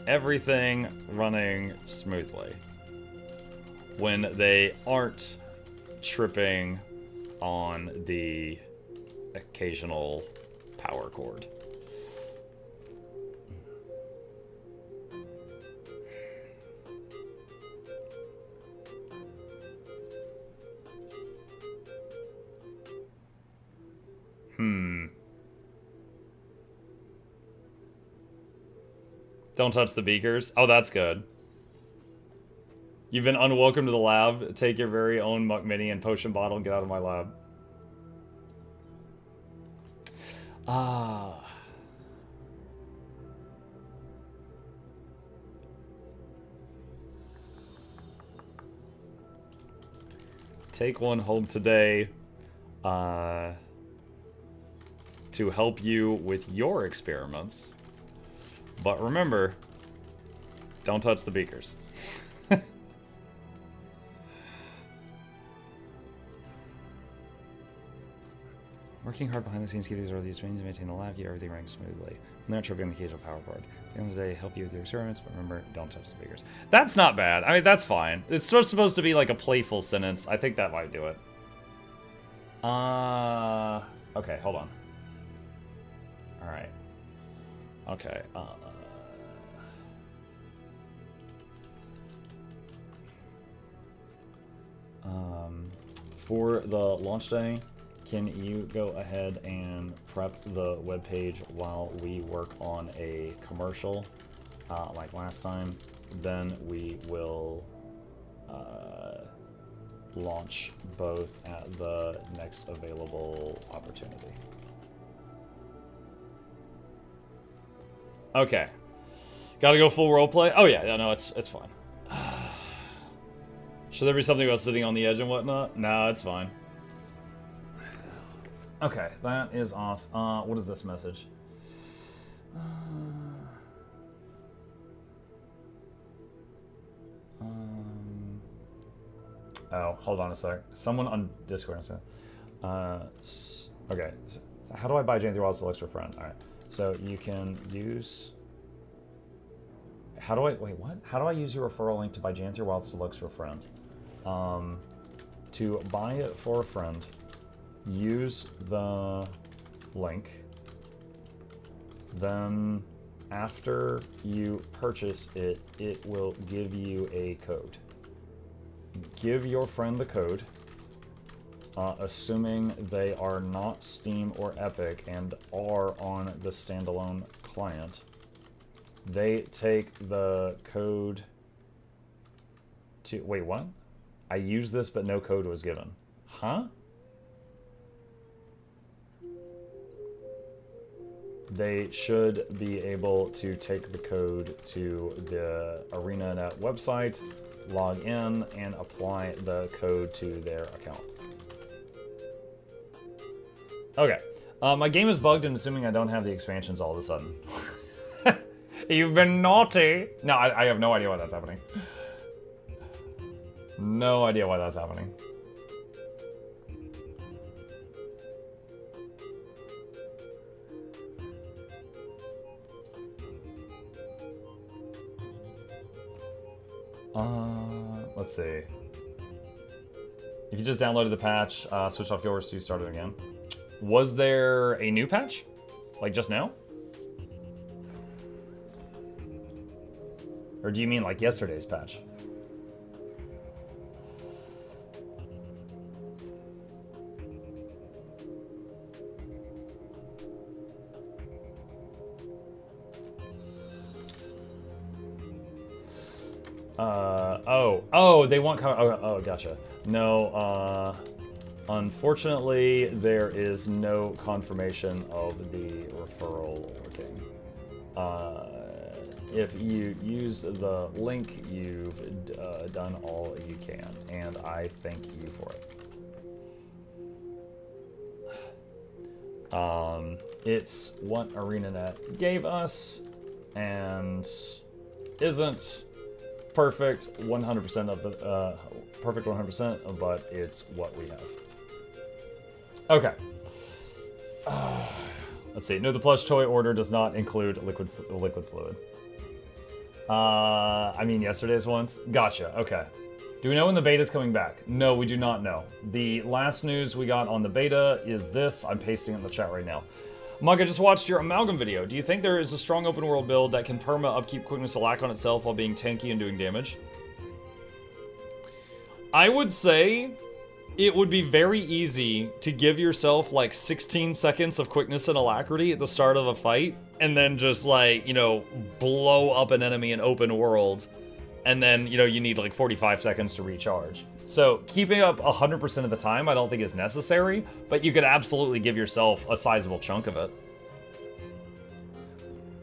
everything running smoothly when they aren't tripping on the occasional power cord. Don't touch the beakers. Oh, that's good. You've been unwelcome to the lab. Take your very own Muck Mini and potion bottle and get out of my lab. Take one home today to help you with your experiments. But remember, don't touch the beakers. Working hard behind the scenes, keep these trainings, maintain the lab, keep everything running smoothly. And they're tripping the occasional power cord. At the end of the day, help you with your experiments, but remember, don't touch the beakers. That's not bad. I mean, that's fine. It's supposed to be like a playful sentence. I think that might do it. Okay, hold on. Alright. Okay, for the launch day, can you go ahead and prep the webpage while we work on a commercial, like last time? Then we will launch both at the next available opportunity. Okay. Gotta go full roleplay? Oh yeah, no, it's fine. Should there be something about sitting on the edge and whatnot? No, it's fine. Okay, that is off. What is this message? Oh, hold on a sec. Someone on Discord said. Okay, so how do I buy Jane Wilds Deluxe for friend? All right, so you can use. How do I wait? What? How do I use your referral link to buy Jane Wilds Deluxe for friend? To buy it for a friend, use the link. Then, after you purchase it, it will give you a code. Give your friend the code, assuming they are not Steam or Epic and are on the standalone client. They take the code to... Wait, what? I used this, but no code was given. Huh? They should be able to take the code to the ArenaNet website, log in, and apply the code to their account. Okay. My game is bugged and assuming I don't have the expansions all of a sudden. You've been naughty. No, I have no idea why that's happening. No idea why that's happening. Let's see. If you just downloaded the patch, switch off yours to start it again. Was there a new patch? Like just now? Or do you mean like yesterday's patch? Oh, they want... Oh, gotcha. No, unfortunately, there is no confirmation of the referral working. If you used the link, you've done all you can, and I thank you for it. It's what ArenaNet gave us, and isn't perfect 100% of the perfect 100%, but it's what we have. Okay. Let's see. No, the plush toy order does not include liquid fluid. I mean yesterday's ones. Gotcha. Okay. Do we know when the beta is coming back? No, we do not know. The last news we got on the beta is this. I'm pasting it in the chat right now. Mug, I just watched your Amalgam video. Do you think there is a strong open world build that can perma upkeep quickness lack on itself while being tanky and doing damage? I would say it would be very easy to give yourself like 16 seconds of quickness and alacrity at the start of a fight, and then just like, you know, blow up an enemy in open world, and then, you know, you need like 45 seconds to recharge. So keeping up 100% of the time I don't think is necessary, but you could absolutely give yourself a sizable chunk of it.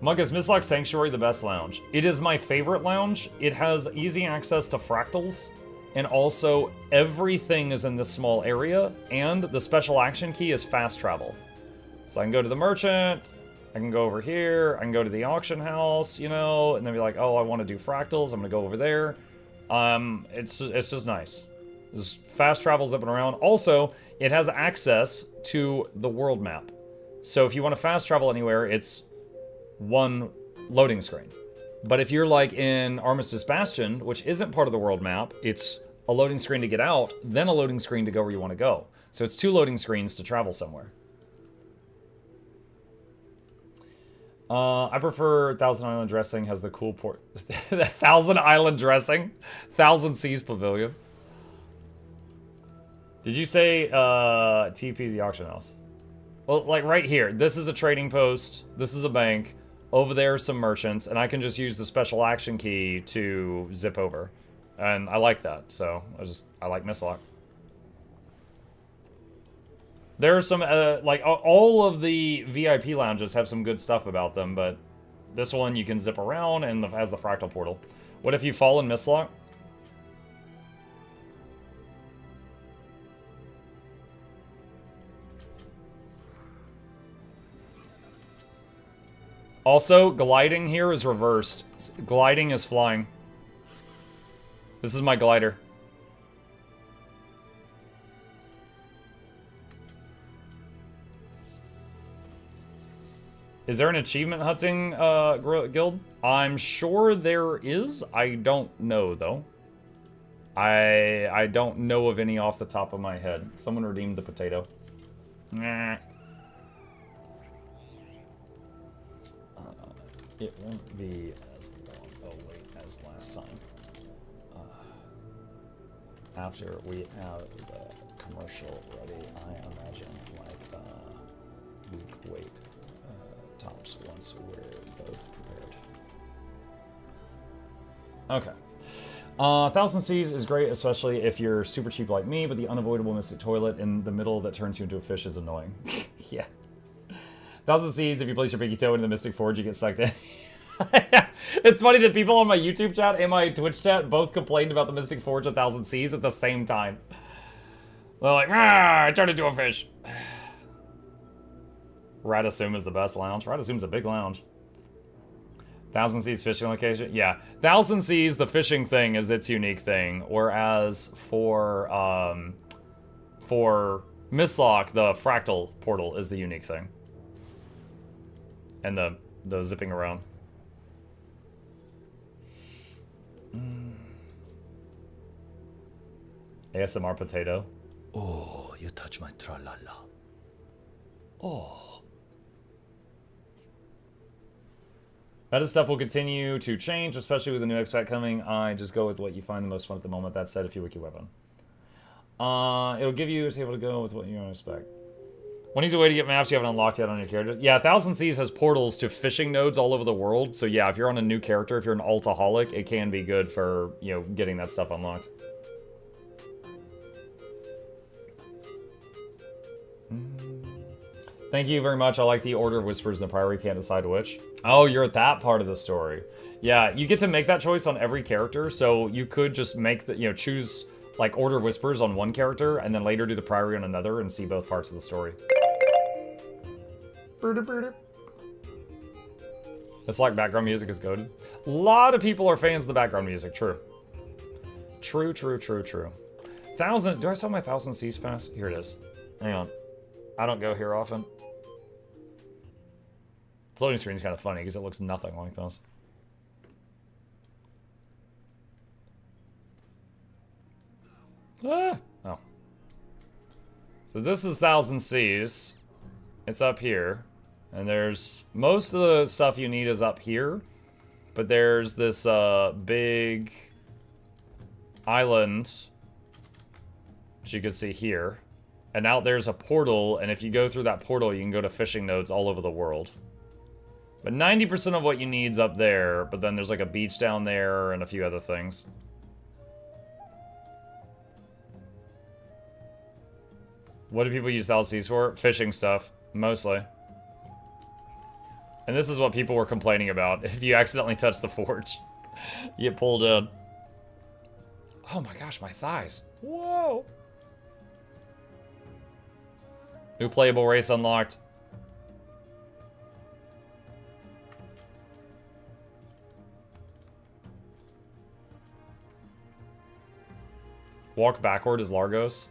Mug, is Mistlock Sanctuary the best lounge? It is my favorite lounge. It has easy access to fractals, and also everything is in this small area, and the special action key is fast travel. So I can go to the merchant, I can go over here, I can go to the auction house, you know, and then be like, oh, I want to do fractals, I'm gonna go over there. It's just nice. Just fast travels up and around. Also, it has access to the world map. So if you want to fast travel anywhere, it's one loading screen. But if you're like in Armistice Bastion, which isn't part of the world map, it's a loading screen to get out, then a loading screen to go where you want to go. So it's 2 loading screens to travel somewhere. I prefer Thousand Island Dressing, has the cool port. Thousand Island Dressing? Thousand Seas Pavilion. Did you say TP the auction house? Well, like right here, this is a trading post, this is a bank, over there are some merchants, and I can just use the special action key to zip over. And I like that, so I like Mistlock. There are some, like, all of the VIP lounges have some good stuff about them, but this one you can zip around and has the fractal portal. What if you fall in Mistlock? Also, gliding here is reversed. Gliding is flying. This is my glider. Is there an achievement hunting guild? I'm sure there is. I don't know, though. I don't know of any off the top of my head. Someone redeemed the potato. Nah. It won't be as long, oh wait, as last time. After we have the commercial ready, I imagine like a week wait tops once we're both prepared. Okay. Thousand Seas is great, especially if you're super cheap like me, but the unavoidable Mystic Toilet in the middle that turns you into a fish is annoying. Yeah. Thousand Seas, if you place your pinky toe into the Mystic Forge, you get sucked in. It's funny that people on my YouTube chat and my Twitch chat both complained about the Mystic Forge of Thousand Seas at the same time. They're like, ah, I turned into a fish. Radasum is the best lounge. Radasum's a big lounge. Thousand Seas fishing location? Yeah. Thousand Seas, the fishing thing, is its unique thing. Whereas for Mistlock, the fractal portal is the unique thing. And the zipping around. ASMR potato. Oh, you touch my tra-la-la. Oh. That stuff will continue to change, especially with the new expat coming. I just go with what you find the most fun at the moment. That said, if you wiki weapon. It'll give you a table to go with what you want to expect. One easy way to get maps you haven't unlocked yet on your characters. Yeah, Thousand Seas has portals to fishing nodes all over the world. So yeah, if you're on a new character, if you're an altaholic, it can be good for, you know, getting that stuff unlocked. Thank you very much. I like the Order of Whispers and the Priory can't decide which. Oh, you're at that part of the story. Yeah, you get to make that choice on every character, so you could just make the, you know, choose like Order of Whispers on one character and then later do the Priory on another and see both parts of the story. It's like background music is goated. A lot of people are fans of the background music, true. True, true, true, true. Do I still have my Thousand Seas pass? Here it is. Hang on. I don't go here often. This loading screen is kind of funny because it looks nothing like this. Ah! Oh. So this is Thousand Seas. It's up here. And there's... most of the stuff you need is up here. But there's this big island, which you can see here. And out there's a portal, and if you go through that portal, you can go to fishing nodes all over the world. But 90% of what you need's up there, but then there's like a beach down there and a few other things. What do people use Thousand Seas for? Fishing stuff, mostly. And this is what people were complaining about. If you accidentally touch the forge, you get pulled in. Oh my gosh, my thighs. Whoa. New playable race unlocked. Walk backward is Largos.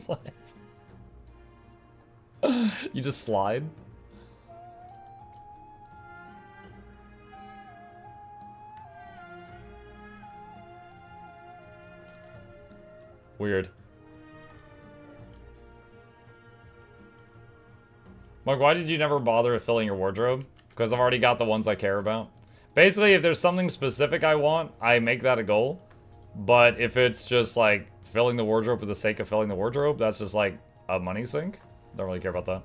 What? You just slide? Weird. Mike, why did you never bother with filling your wardrobe? Because I've already got the ones I care about. Basically, if there's something specific I want, I make that a goal. But if it's just like filling the wardrobe for the sake of filling the wardrobe, that's just like a money sink. Don't really care about that.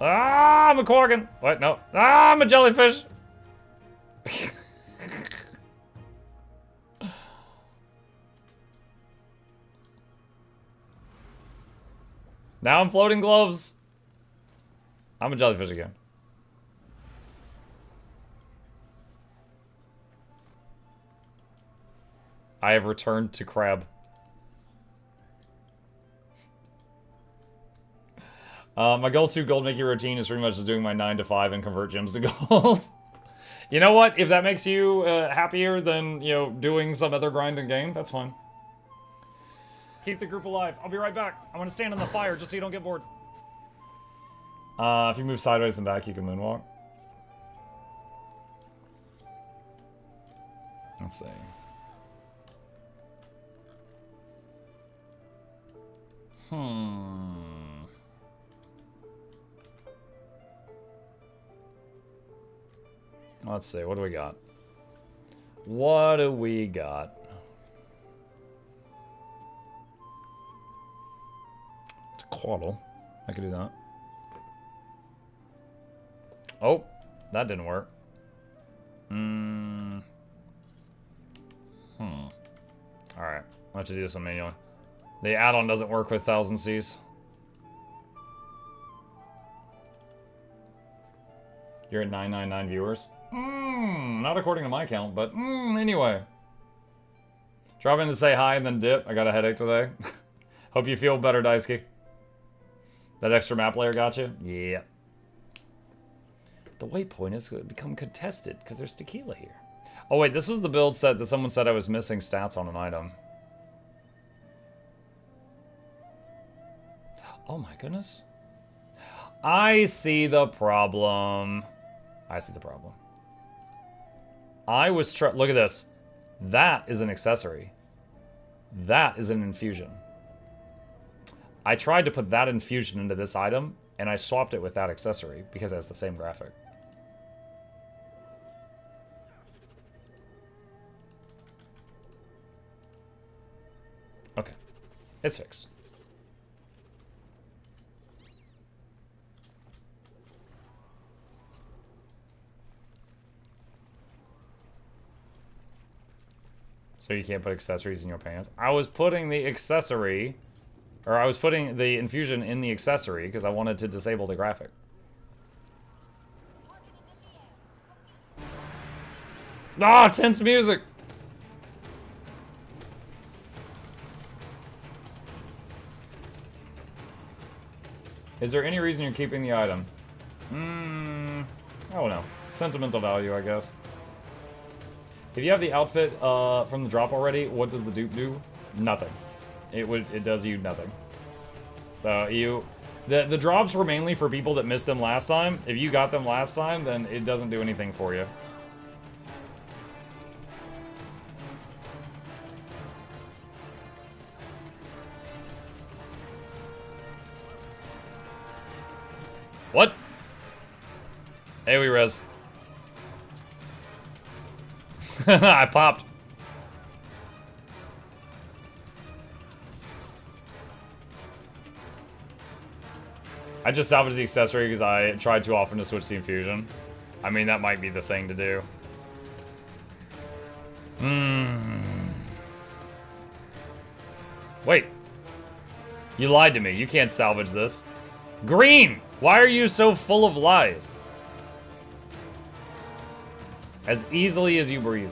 Ah, I'm a Corgan. What? No. Ah, I'm a jellyfish. Now I'm floating gloves. I'm a jellyfish again. I have returned to crab. My go-to gold making routine is pretty much just doing my 9 to 5 and convert gems to gold. You know what? If that makes you happier than, you know, doing some other grind in game, that's fine. Keep the group alive. I'll be right back. I'm gonna stand in the fire just so you don't get bored. If you move sideways and back, you can moonwalk. Let's see. Let's see, what do we got? What do we got? Quaddle. I could do that. Oh, that didn't work. Alright, I'll have to do this one manually. The add-on doesn't work with 1000 Cs. You're at 999 viewers? Not according to my count, but anyway. Drop in to say hi and then dip. I got a headache today. Hope you feel better, Daisuke. That extra map layer got you? Yeah. The waypoint is going to become contested because there's tequila here. Oh wait, this was the build set that someone said I was missing stats on an item. Oh my goodness. I see the problem. I see the problem. I was look at this. That is an accessory. That is an infusion. I tried to put that infusion into this item, and I swapped it with that accessory because it has the same graphic. Okay. It's fixed. So you can't put accessories in your pants? I was putting the accessory, or I was putting the infusion in the accessory because I wanted to disable the graphic. Ah, tense music! Is there any reason you're keeping the item? I don't know. Sentimental value, I guess. If you have the outfit from the drop already, what does the dupe do? Nothing. It does you nothing. The drops were mainly for people that missed them last time. If you got them last time, then it doesn't do anything for you. What? Hey, we res. I popped. I just salvaged the accessory because I tried too often to switch the infusion. I mean, that might be the thing to do. Wait. You lied to me. You can't salvage this. Green! Why are you so full of lies? As easily as you breathe.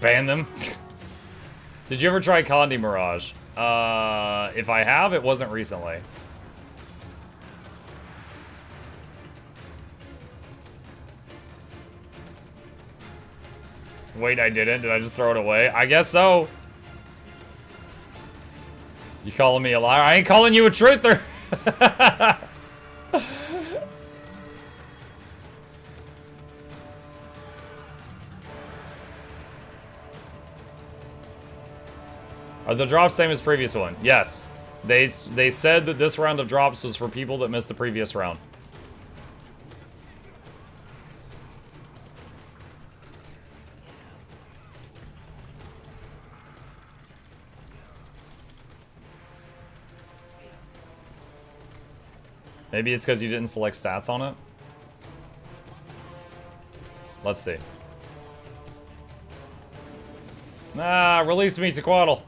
Ban them? Did you ever try Condi Mirage? If I have, it wasn't recently. Wait, I didn't? Did I just throw it away? I guess so. You calling me a liar? I ain't calling you a truther. Are the drops same as previous one? Yes. They said that this round of drops was for people that missed the previous round. Maybe it's because you didn't select stats on it? Let's see. Ah, release me to Quaddle.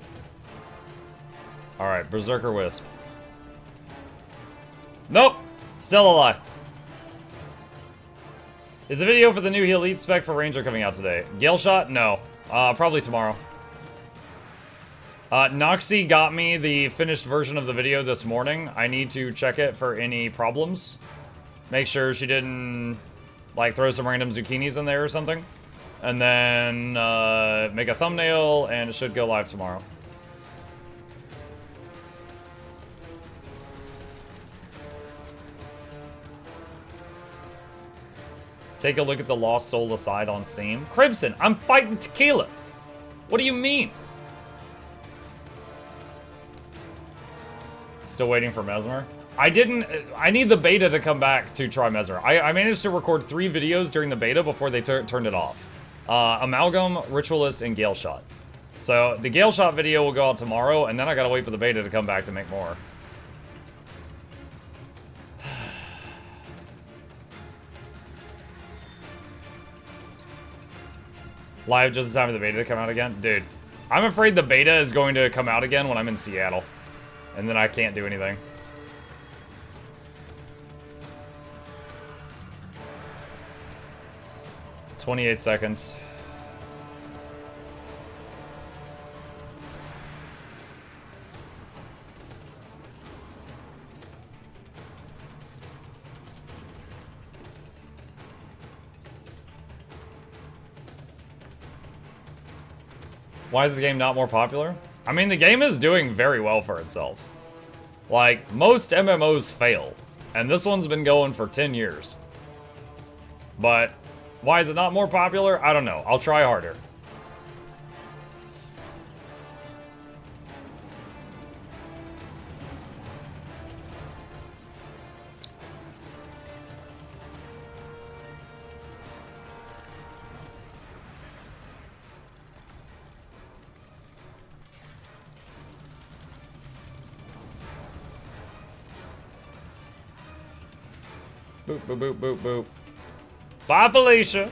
Alright, Berserker Wisp. Nope! Still a lie. Is the video for the new Elite spec for Ranger coming out today? Gale Shot? No. Probably tomorrow. Noxxi got me the finished version of the video this morning. I need to check it for any problems. Make sure she didn't, like, throw some random zucchinis in there or something. And then, make a thumbnail, and it should go live tomorrow. Take a look at the Lost Soul Aside on Steam. Crimson, I'm fighting tequila. What do you mean? Still waiting for Mesmer? I need the beta to come back to try Mesmer. I managed to record 3 videos during the beta before they turned it off. Amalgam, Ritualist, and Gale Shot. So the Gale Shot video will go out tomorrow, and then I gotta wait for the beta to come back to make more. Live just in time for the beta to come out again? Dude, I'm afraid the beta is going to come out again when I'm in Seattle. And then I can't do anything. "28 seconds. Why is the game not more popular? I mean, the game is doing very well for itself. Like, most MMOs fail, and this one's been going for 10 years. But why is it not more popular? I don't know. I'll try harder. Boop, boop, boop, boop, boop. Bye, Felicia.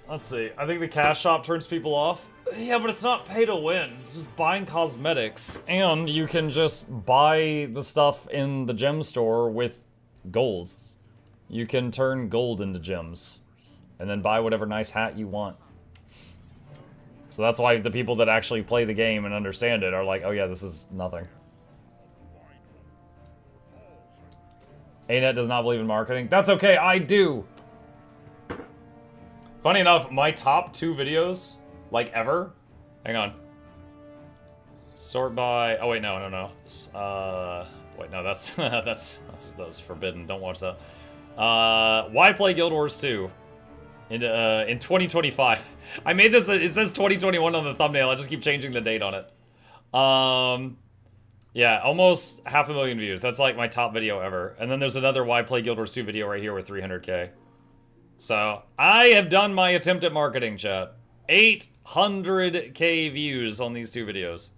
Let's see. I think the cash shop turns people off. Yeah, but it's not pay to win. It's just buying cosmetics. And you can just buy the stuff in the gem store with gold. You can turn gold into gems. And then buy whatever nice hat you want. So that's why the people that actually play the game and understand it are like, oh yeah, this is nothing. ANET does not believe in marketing. That's okay, I do. Funny enough, my top 2 videos, like ever, hang on. Sort by, oh wait, no. Wait, no, that's, that's forbidden, don't watch that. Why play Guild Wars 2? In 2025. I made this, it says 2021 on the thumbnail, I just keep changing the date on it. Yeah, almost 500,000 views. That's like my top video ever. And then there's another Why Play Guild Wars 2 video right here with 300K. So, I have done my attempt at marketing, chat. 800K views on these 2 videos.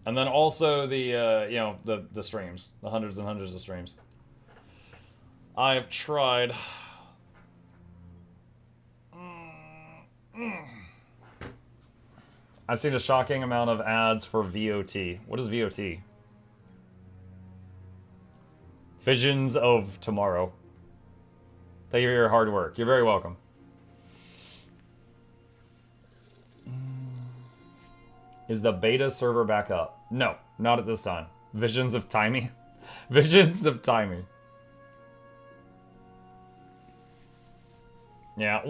And then also the, you know, the streams. The hundreds and hundreds of streams. I've tried. I've seen a shocking amount of ads for VOT. What is VOT? Visions of Tomorrow. Thank you for your hard work. You're very welcome. Is the beta server back up? No, not at this time. Visions of Timey. Visions of Timey. Yeah,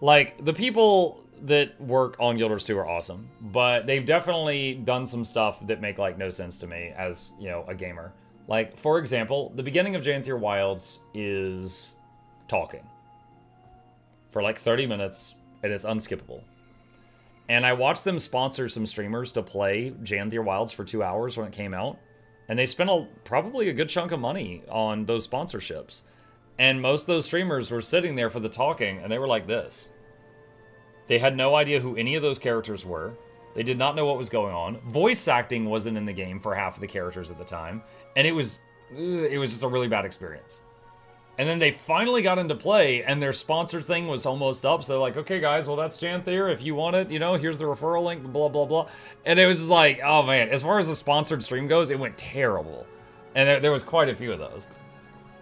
like, the people that work on Guild Wars 2 are awesome, but they've definitely done some stuff that make, like, no sense to me as, you know, a gamer. Like, for example, the beginning of Janthier Wilds is talking for, like, 30 minutes, and it's unskippable. And I watched them sponsor some streamers to play Janthier Wilds for 2 hours when it came out, and they spent probably a good chunk of money on those sponsorships. And most of those streamers were sitting there for the talking, and they were like this. They had no idea who any of those characters were. They did not know what was going on. Voice acting wasn't in the game for half of the characters at the time. And it was just a really bad experience. And then they finally got into play, and their sponsored thing was almost up. So they're like, okay, guys, well, that's Janthier. If you want it, you know, here's the referral link, blah, blah, blah. And it was just like, oh, man. As far as the sponsored stream goes, it went terrible. And there was quite a few of those.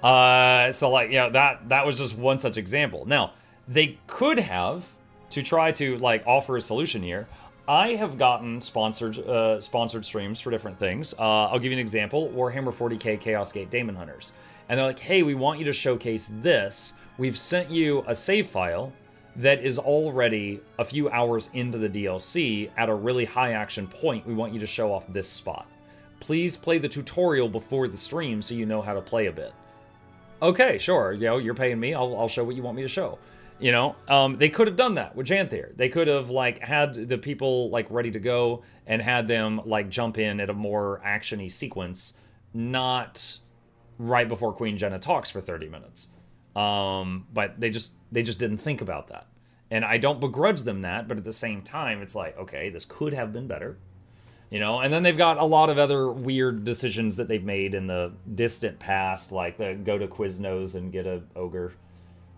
So, like, yeah, that was just one such example. Now, they could have, to try to, like, offer a solution here, I have gotten sponsored streams for different things. I'll give you an example. Warhammer 40k Chaos Gate Daemon Hunters. And they're like, hey, we want you to showcase this. We've sent you a save file that is already a few hours into the DLC at a really high action point. We want you to show off this spot. Please play the tutorial before the stream so you know how to play a bit. Okay, sure, you know, you're paying me, I'll show what you want me to show. You know, they could have done that with Janthier. They could have, like, had the people, like, ready to go and had them, like, jump in at a more action-y sequence, not right before Queen Jenna talks for 30 minutes. But they just didn't think about that. And I don't begrudge them that, but at the same time, it's like, okay, this could have been better. You know, and then they've got a lot of other weird decisions that they've made in the distant past, like the go to Quiznos and get a ogre.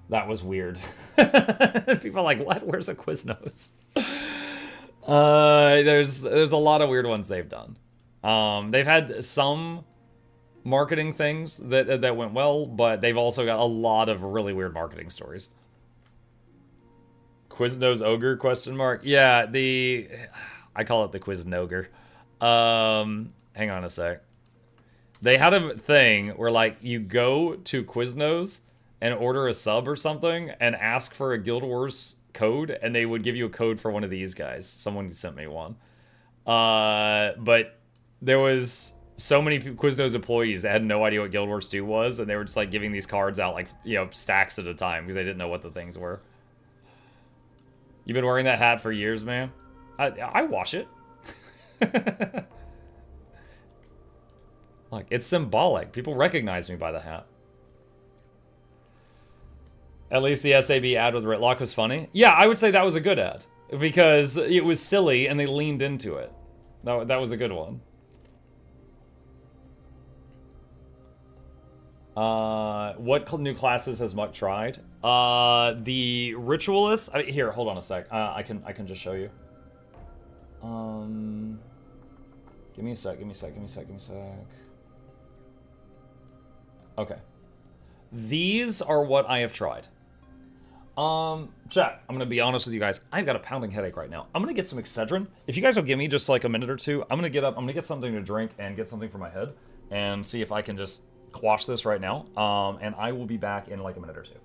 That was weird. People are like, what? Where's a Quiznos? There's a lot of weird ones they've done. They've had some marketing things that went well, but they've also got a lot of really weird marketing stories. Quiznos ogre ? Yeah, I call it the Quiznogre. Hang on a sec. They had a thing where, like, you go to Quiznos and order a sub or something and ask for a Guild Wars code, and they would give you a code for one of these guys. Someone sent me one. But there was so many Quiznos employees that had no idea what Guild Wars 2 was, and they were just, like, giving these cards out, like, you know, stacks at a time because they didn't know what the things were. You've been wearing that hat for years, man? I wash it. Like, it's symbolic. People recognize me by the hat. At least the SAB ad with Ritlock was funny. Yeah, I would say that was a good ad. Because it was silly and they leaned into it. That was a good one. What new classes has Muck tried? The Ritualist. Here, hold on a sec. I can just show you. Give me a sec. Okay. These are what I have tried. Chat, I'm gonna be honest with you guys. I've got a pounding headache right now. I'm gonna get some Excedrin. If you guys will give me just like a minute or two, I'm gonna get up, I'm gonna get something to drink and get something for my head and see if I can just quash this right now. And I will be back in like a minute or two.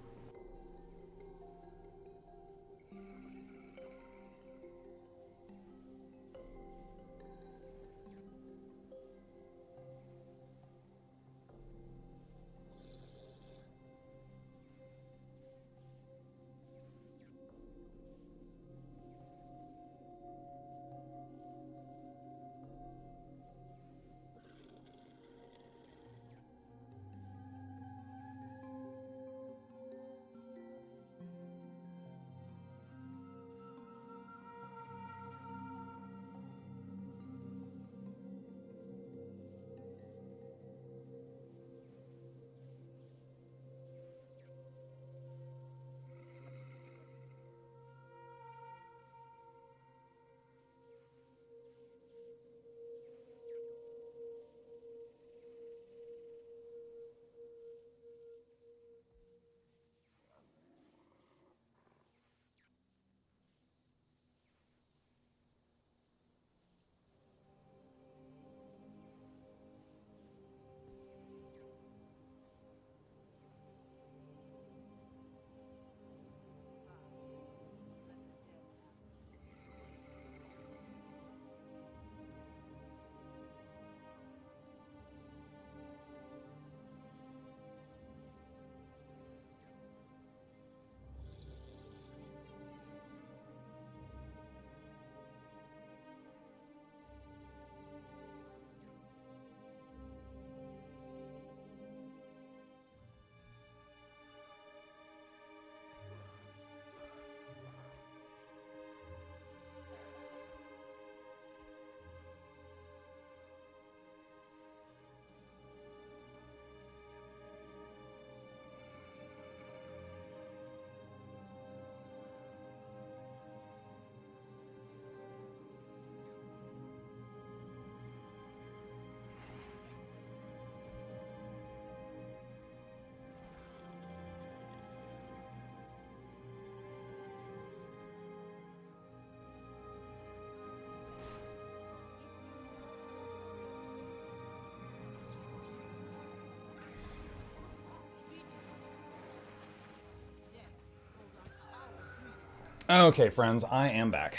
Okay, friends, I am back.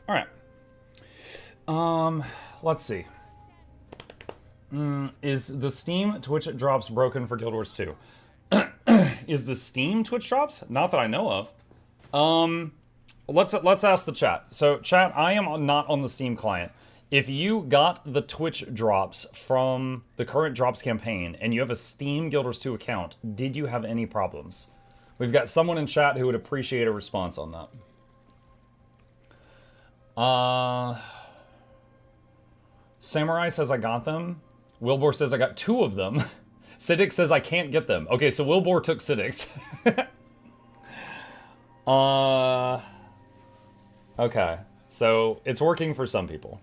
All right. Let's see. Is the Steam Twitch drops broken for Guild Wars 2? Is the Steam Twitch drops? Not that I know of. Let's ask the chat. So, chat, I am not on the Steam client. If you got the Twitch drops from the current drops campaign and you have a Steam Guild Wars 2 account, did you have any problems? We've got someone in chat who would appreciate a response on that. Samurai says I got them. Wilbur says I got 2 of them. Siddiq says I can't get them. Okay, so Wilbur took Siddiq's. Okay, so it's working for some people.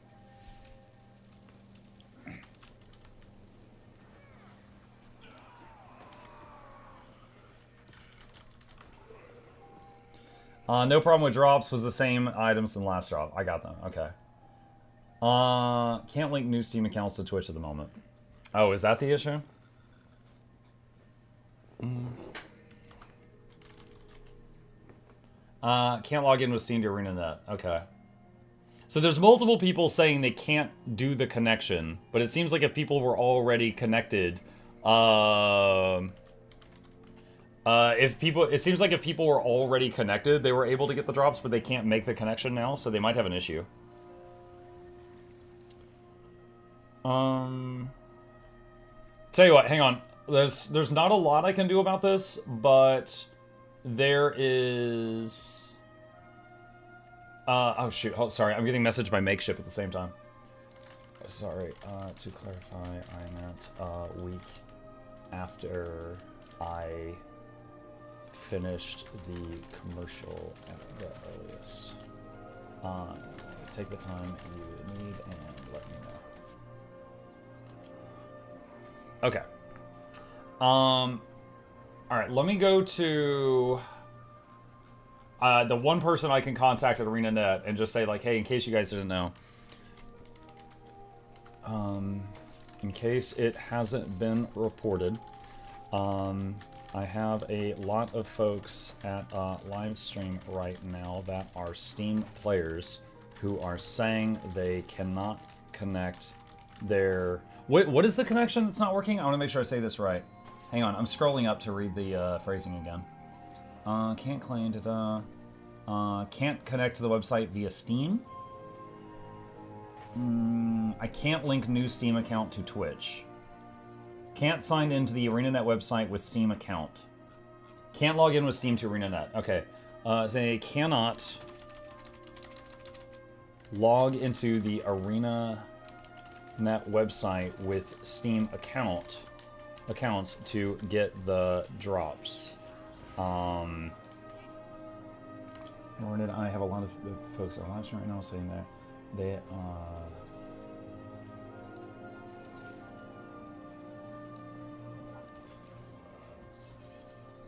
No problem with drops, was the same items than last drop. I got them, okay. Can't link new Steam accounts to Twitch at the moment. Oh, is that the issue? Can't log in with Steam to ArenaNet, okay. So there's multiple people saying they can't do the connection, but it seems like if people were already connected, it seems like if people were already connected, they were able to get the drops, but they can't make the connection now, so they might have an issue. Tell you what, hang on. There's not a lot I can do about this, but there is... oh shoot, oh, sorry, I'm getting messaged by Makeship at the same time. Sorry, to clarify, I meant a week after I finished the commercial at the earliest. Take the time you need and let me know. Okay. Alright, let me go to the one person I can contact at ArenaNet and just say, like, hey, in case you guys didn't know. In case it hasn't been reported, I have a lot of folks at live stream right now that are Steam players who are saying they cannot connect their... What is the connection that's not working? I want to make sure I say this right. Hang on, I'm scrolling up to read the phrasing again. Can't claim can't connect to the website via Steam. I can't link new Steam account to Twitch. Can't sign into the ArenaNet website with Steam account. Can't log in with Steam to ArenaNet. Okay. They cannot log into the ArenaNet website with Steam accounts to get the drops. Nor did I have a lot of folks on live stream right now saying that they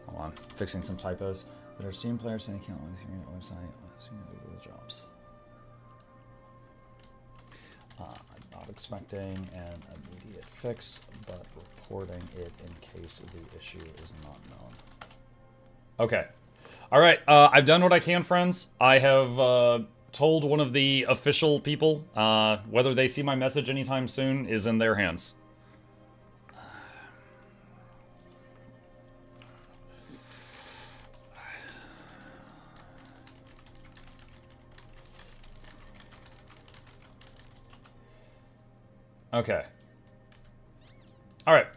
hold on, fixing some typos. But our Steam players saying they can't log into the website to get the drops. I'm not expecting an immediate fix, but reporting it in case the issue is not known. Okay. All right. I've done what I can, friends. I have told one of the official people. Whether they see my message anytime soon is in their hands. Okay. All right.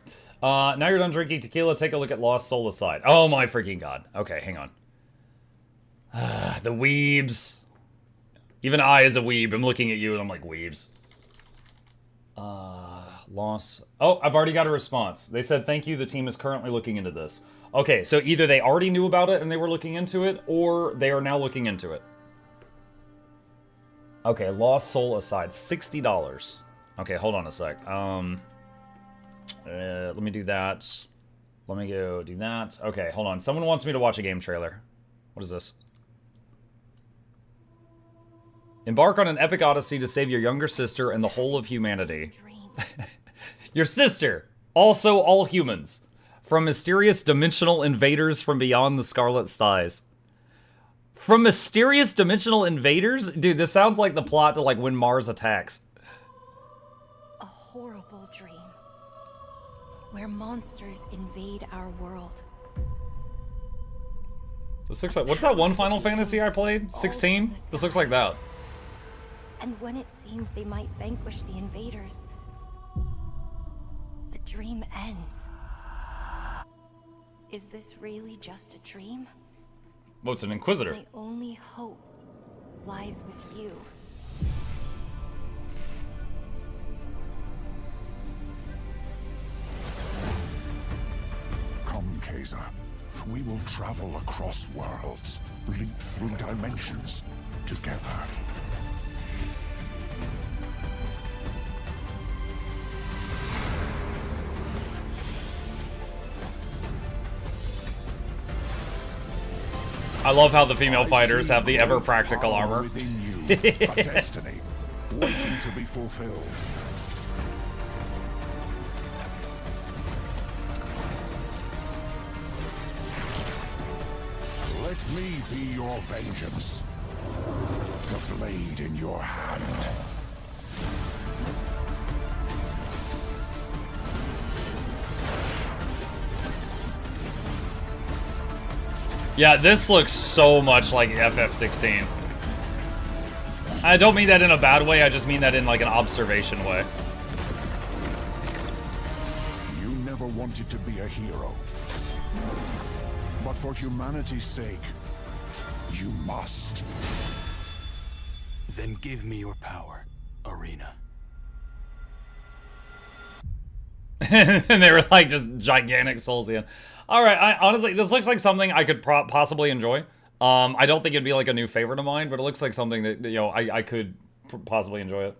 Now you're done drinking tequila. Take a look at Lost Soul Aside. Oh my freaking god. Okay, hang on. The weebs. Even I, as a weeb, I'm looking at you and I'm like, weebs. Lost. Oh, I've already got a response. They said, thank you. The team is currently looking into this. Okay, so either they already knew about it and they were looking into it, or they are now looking into it. Okay, Lost Soul Aside. $60. Okay, hold on a sec. Let me do that. Let me go do that. Okay, hold on. Someone wants me to watch a game trailer. What is this? Embark on an epic odyssey to save your younger sister and the whole of humanity. Your sister! Also all humans. From mysterious dimensional invaders from beyond the scarlet skies. From mysterious dimensional invaders? Dude, this sounds like the plot to like When Mars Attacks. A horrible dream. Where monsters invade our world. This looks like... What's that one Final Fantasy I played? 16? This looks like that. And when it seems they might vanquish the invaders, the dream ends. Is this really just a dream? What's an Inquisitor? My only hope lies with you. Come, Kaiser. We will travel across worlds, leap through dimensions, together. I love how the female fighters have the ever practical armor. Within you, a destiny waiting to be fulfilled. Let me be your vengeance. The blade in your hand. Yeah, this looks so much like FF16. I don't mean that in a bad way, I just mean that in like an observation way. You never wanted to be a hero. But for humanity's sake, you must. Then give me your power, Arena. And they were like just gigantic souls at the end. All right, honestly, this looks like something I could possibly enjoy. I don't think it'd be like a new favorite of mine, but it looks like something that, you know, I could possibly enjoy it.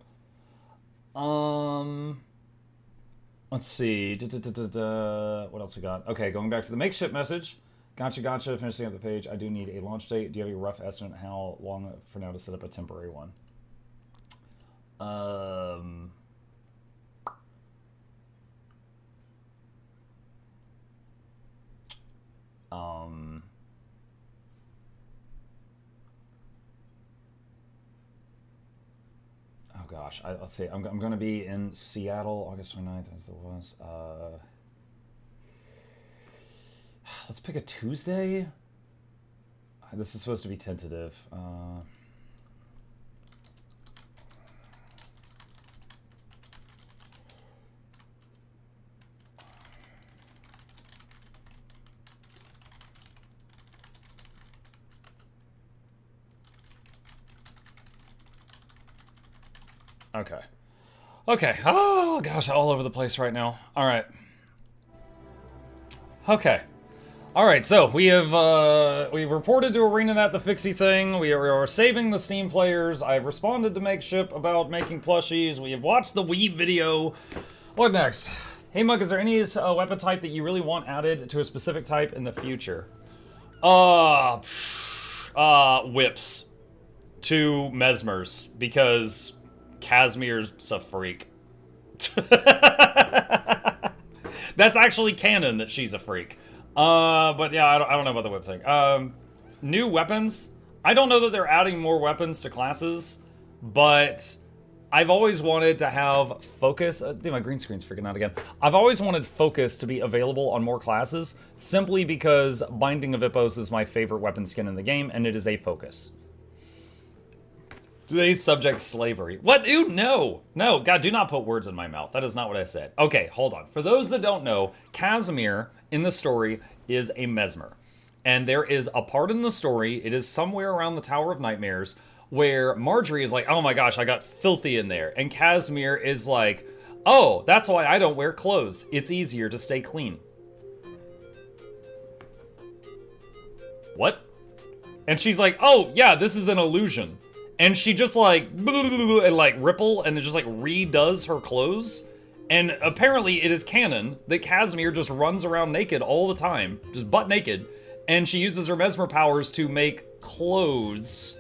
Let's see. What else we got? Okay, going back to the makeshift message. Gotcha. Finishing up the page. I do need a launch date. Do you have a rough estimate how long for now to set up a temporary one? Oh gosh, let's see. I'm going to be in Seattle August 29th, as it was. Let's pick a Tuesday. This is supposed to be tentative. Okay. Okay. Oh, gosh, all over the place right now. All right. Okay. All right, so we have we've reported to ArenaNet the Fixie thing. We are saving the Steam players. I've responded to Makeship about making plushies. We have watched the Wii video. What next? Hey, Mug, is there any weapon type that you really want added to a specific type in the future? Whips. 2 Mesmers, because Casimir's a freak. That's actually canon that she's a freak. But yeah, I don't know about the whip thing. New weapons. I don't know that they're adding more weapons to classes, but I've always wanted to have focus. Dude, my green screen's freaking out again. I've always wanted focus to be available on more classes, simply because Binding of Hippos is my favorite weapon skin in the game, and it is a focus. Today's subject, slavery. What, dude? No. No, God, do not put words in my mouth. That is not what I said. Okay, hold on. For those that don't know, Casimir in the story is a Mesmer. And there is a part in the story, it is somewhere around the Tower of Nightmares, where Marjorie is like, oh my gosh, I got filthy in there. And Casimir is like, oh, that's why I don't wear clothes. It's easier to stay clean. What? And she's like, oh, yeah, this is an illusion. And she just like, and like ripple and it just like redoes her clothes. And apparently it is canon that Casimir just runs around naked all the time, just butt naked. And she uses her mesmer powers to make clothes.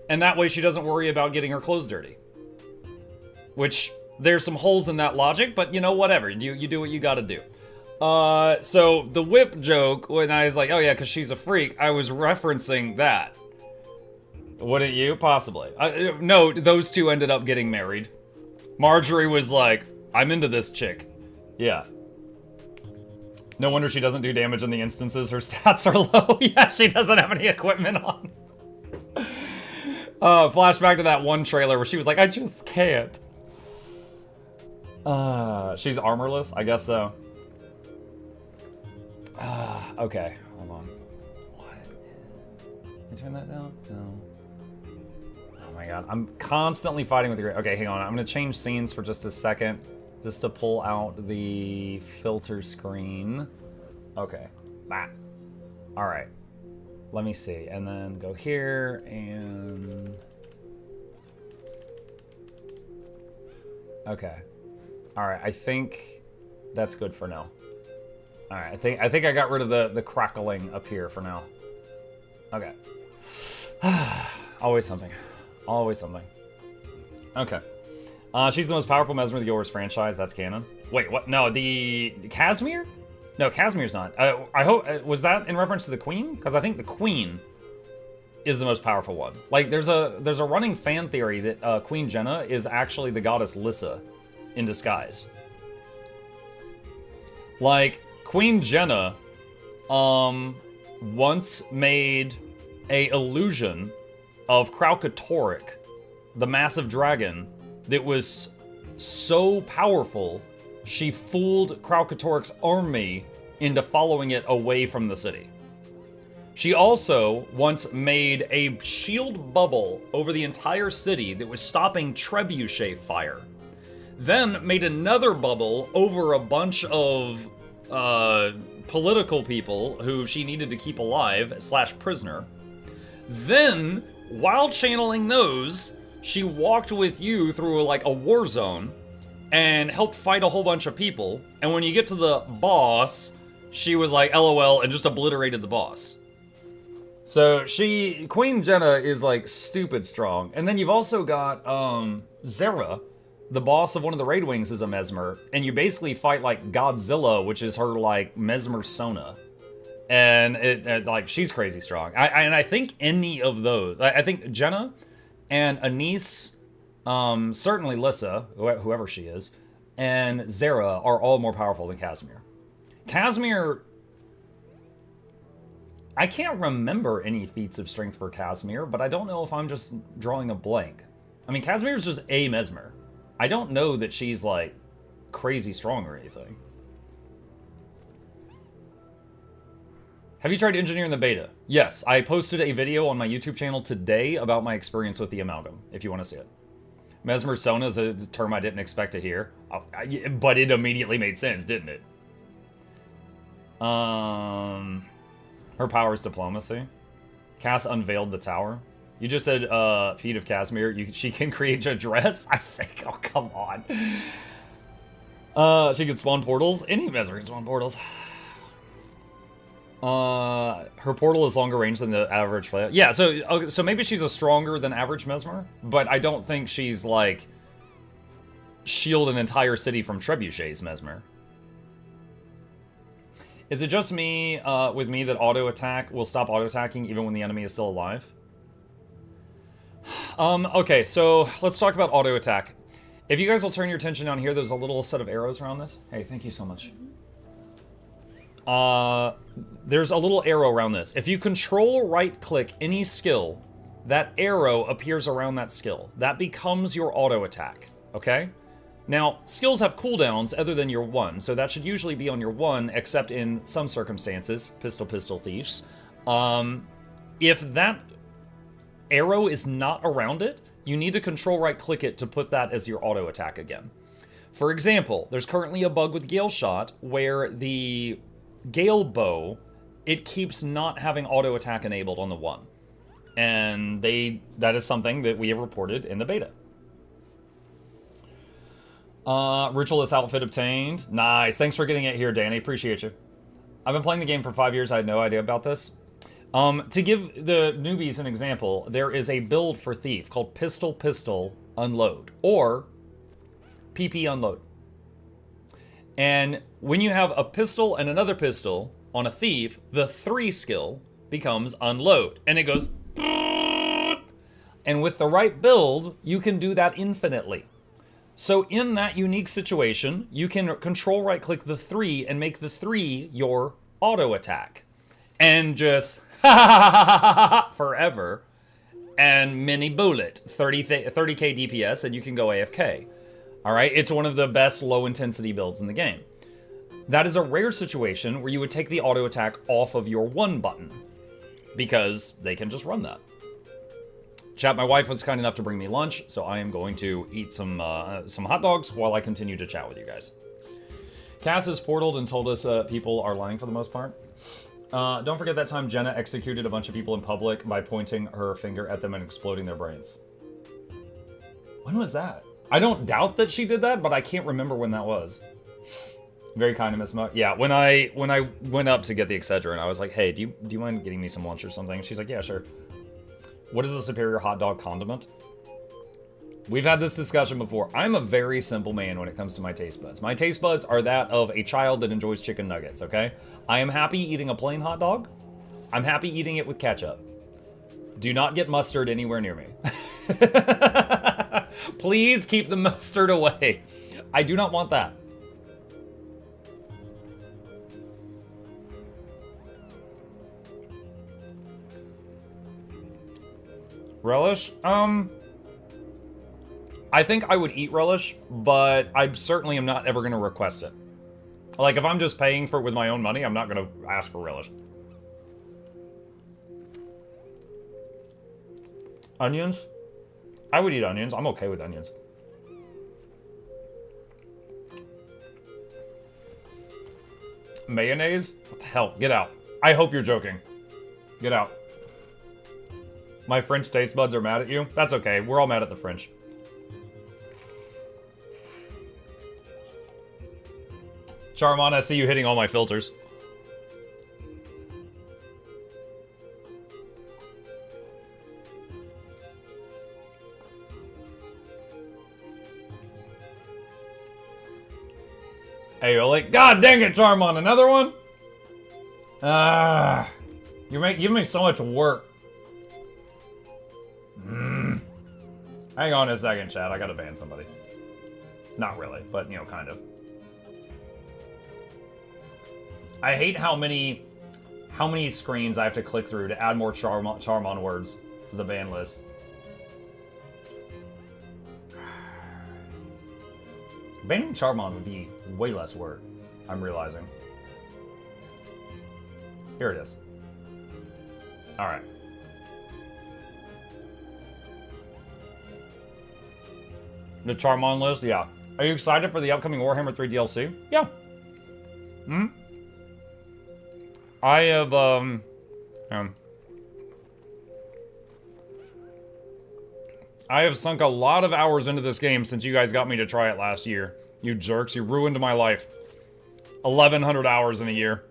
And that way she doesn't worry about getting her clothes dirty. Which, there's some holes in that logic, but you know, whatever. You do what you gotta do. So the whip joke, when I was like, oh yeah, because she's a freak, I was referencing that. Wouldn't you? Possibly. No, those two ended up getting married. Marjorie was like, I'm into this chick. Yeah. No wonder she doesn't do damage in the instances. Her stats are low. Yeah, she doesn't have any equipment on. Flashback to that one trailer where she was like, I just can't. She's armorless? I guess so. Okay, hold on. What? Can you turn that down? No. Oh my god, I'm constantly fighting with your... Okay, hang on, I'm gonna change scenes for just a second. Just to pull out the filter screen. Okay, that. Alright. Let me see, and then go here, and... Okay. Alright, I think that's good for now. Alright, I think I got rid of the crackling up here for now. Okay. Always something. Always something. Okay. She's the most powerful Mesmer of the Yours franchise. That's canon. Wait, what? No, the Casimir? No, Casimir's not. I hope was that in reference to the Queen? Because I think the Queen is the most powerful one. Like, there's a running fan theory that Queen Jenna is actually the goddess Lissa in disguise. Like, Queen Jenna once made a illusion of Kralkatorrik, the massive dragon, that was so powerful, she fooled Kralkatorrik's army into following it away from the city. She also once made a shield bubble over the entire city that was stopping trebuchet fire. Then made another bubble over a bunch of political people who she needed to keep alive / prisoner. Then, while channeling those, she walked with you through like a war zone and helped fight a whole bunch of people. And when you get to the boss, she was like LOL and just obliterated the boss. So Queen Jenna is like stupid strong. And then you've also got Zera, the boss of one of the raid wings, is a Mesmer. And you basically fight like Godzilla, which is her like Mesmer Sona. And it like she's crazy strong. I think any of those, I think Jenna and Anise, certainly Lissa, whoever she is, and Zera are all more powerful than Casimir. Casimir, I can't remember any feats of strength for Casimir, but I don't know if I'm just drawing a blank. I mean, Casimir's just a Mesmer. I don't know that she's like crazy strong or anything. Have you tried engineering the beta? Yes, I posted a video on my YouTube channel today about my experience with the amalgam, if you want to see it. Mesmer Sona is a term I didn't expect to hear, but it immediately made sense, didn't it? Her power is diplomacy. Cass unveiled the tower. You just said, feat of Casimir, she can create a dress? I say, oh, come on. She can spawn portals? Any Mesmer can spawn portals. Her portal is longer range than the average player. Yeah, so maybe she's a stronger than average Mesmer, but I don't think she's like shield an entire city from trebuchets Mesmer. Is it just me, with me, that auto attack will stop auto attacking even when the enemy is still alive? Okay, so let's talk about auto attack. If you guys will turn your attention down here, there's a little set of arrows around this. Hey, thank you so much. There's a little arrow around this. If you control right-click any skill, that arrow appears around that skill. That becomes your auto attack, okay? Now, skills have cooldowns other than your 1, so that should usually be on your 1, except in some circumstances, pistol thieves. If that arrow is not around it, you need to control right-click it to put that as your auto attack again. For example, there's currently a bug with Gale Shot where the Gale Bow, it keeps not having auto attack enabled on the 1. And that is something that we have reported in the beta. Ritualist outfit obtained. Nice. Thanks for getting it here, Danny. Appreciate you. I've been playing the game for 5 years. I had no idea about this. To give the newbies an example, there is a build for Thief called Pistol Unload, or PP Unload. And when you have a pistol and another pistol on a Thief, the 3 skill becomes Unload, and it goes... And with the right build, you can do that infinitely. So in that unique situation, you can control right-click the 3 and make the 3 your auto attack. And just forever. and mini bullet, 30k DPS, and you can go AFK. All right, it's one of the best low intensity builds in the game. That is a rare situation where you would take the auto attack off of your 1 button, because they can just run that. Chat, my wife was kind enough to bring me lunch, so I am going to eat some hot dogs while I continue to chat with you guys. Cass has portaled and told us people are lying for the most part. Don't forget that time Jenna executed a bunch of people in public by pointing her finger at them and exploding their brains. When was that? I don't doubt that she did that, but I can't remember when that was. Very kind of Miss Muck. Yeah, when I went up to get the Excedrin, I was like, hey, do you mind getting me some lunch or something? She's like, yeah, sure. What is a superior hot dog condiment? We've had this discussion before. I'm a very simple man when it comes to my taste buds. My taste buds are that of a child that enjoys chicken nuggets, okay? I am happy eating a plain hot dog. I'm happy eating it with ketchup. Do not get mustard anywhere near me. Please keep the mustard away. I do not want that. Relish? I think I would eat relish, but I certainly am not ever going to request it. Like, if I'm just paying for it with my own money, I'm not going to ask for relish. Onions? I would eat onions. I'm okay with onions. Mayonnaise? What the hell? Get out. I hope you're joking. Get out. My French taste buds are mad at you? That's okay. We're all mad at the French. Charmon, I see you hitting all my filters. Hey, you're like, God dang it, Charmon, another one? You give me so much work. Hang on a second, chat. I gotta ban somebody. Not really, but, you know, kind of. I hate how many screens I have to click through to add more Charmon words to the ban list. Banning Charmon would be way less work, I'm realizing. Here it is. Alright. The Charmon list? Yeah. Are you excited for the upcoming Warhammer 3 DLC? Yeah. I have, I have sunk a lot of hours into this game since you guys got me to try it last year. You jerks, you ruined my life. 1,100 hours in a year.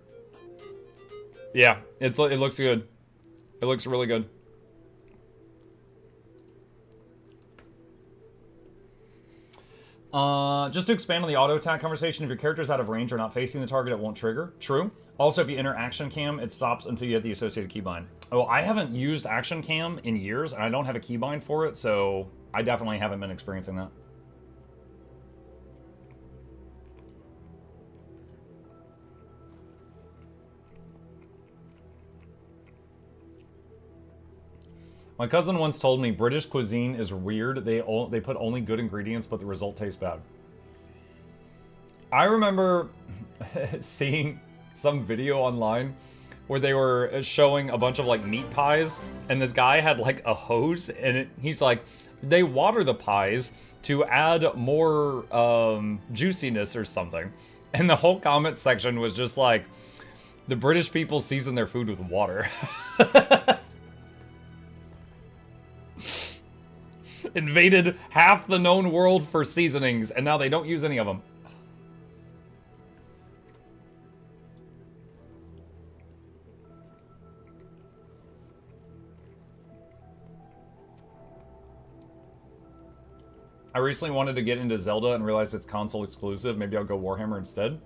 Yeah, it looks good. It looks really good. Just to expand on the auto attack conversation, if your character's out of range or not facing the target, it won't trigger. True. Also, if you enter action cam, it stops until you get the associated keybind. Oh, I haven't used action cam in years, and I don't have a keybind for it, so I definitely haven't been experiencing that. My cousin once told me British cuisine is weird. They put only good ingredients, but the result tastes bad. I remember seeing some video online where they were showing a bunch of like meat pies, and this guy had like a hose, and he's like, they water the pies to add more juiciness or something. And the whole comment section was just like, the British people season their food with water. Invaded half the known world for seasonings, and now they don't use any of them. I recently wanted to get into Zelda and realized it's console exclusive. Maybe I'll go Warhammer instead.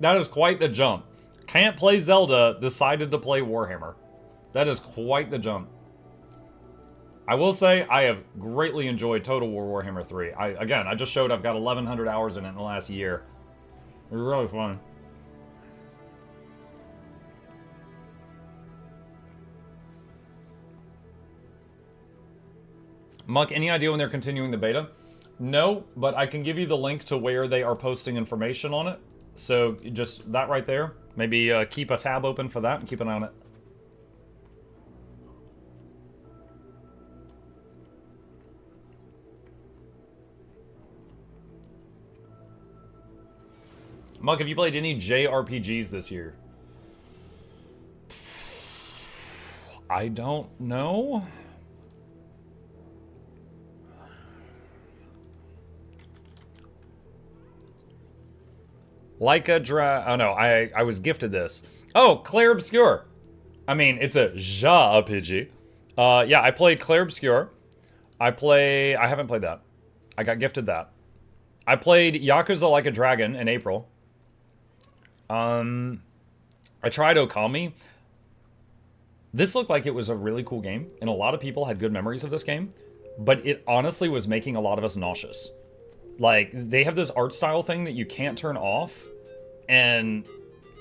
That is quite the jump. Can't play Zelda, decided to play Warhammer. That is quite the jump. I will say, I have greatly enjoyed Total War Warhammer 3. I just showed I've got 1,100 hours in it in the last year. It was really fun. Muck, any idea when they're continuing the beta? No, but I can give you the link to where they are posting information on it. So just that right there. Maybe keep a tab open for that and keep an eye on it. Muck, have you played any JRPGs this year? I don't know. Like a oh no, I was gifted this. Oh, Claire Obscure. I mean, it's a JRPG. Yeah, I played Claire Obscure. I haven't played that. I got gifted that. I played Yakuza Like a Dragon in April. I tried Okami. This looked like it was a really cool game, and a lot of people had good memories of this game, but it honestly was making a lot of us nauseous. Like, they have this art style thing that you can't turn off, and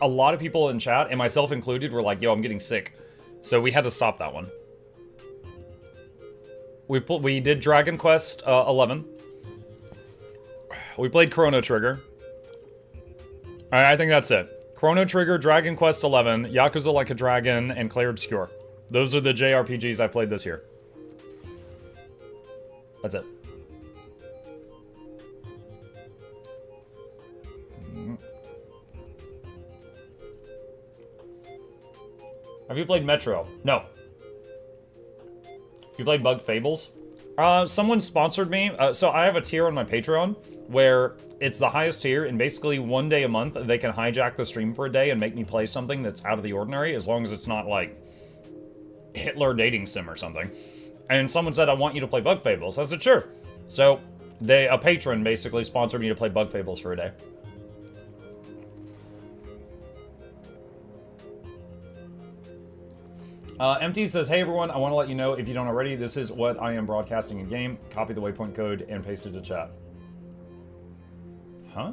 a lot of people in chat, and myself included, were like, yo, I'm getting sick. So we had to stop that one. We did Dragon Quest 11. We played Chrono Trigger. Alright, I think that's it. Chrono Trigger, Dragon Quest 11, Yakuza Like a Dragon, and Claire Obscure. Those are the JRPGs I played this year. That's it. Have you played Metro? No. You played Bug Fables? Someone sponsored me. So I have a tier on my Patreon where it's the highest tier, and basically one day a month they can hijack the stream for a day and make me play something that's out of the ordinary, as long as it's not like Hitler dating sim or something. And someone said, I want you to play Bug Fables. I said, sure. So a patron basically sponsored me to play Bug Fables for a day. MT says, hey everyone, I want to let you know, if you don't already, this is what I am broadcasting in game. Copy the waypoint code and paste it to chat. Huh?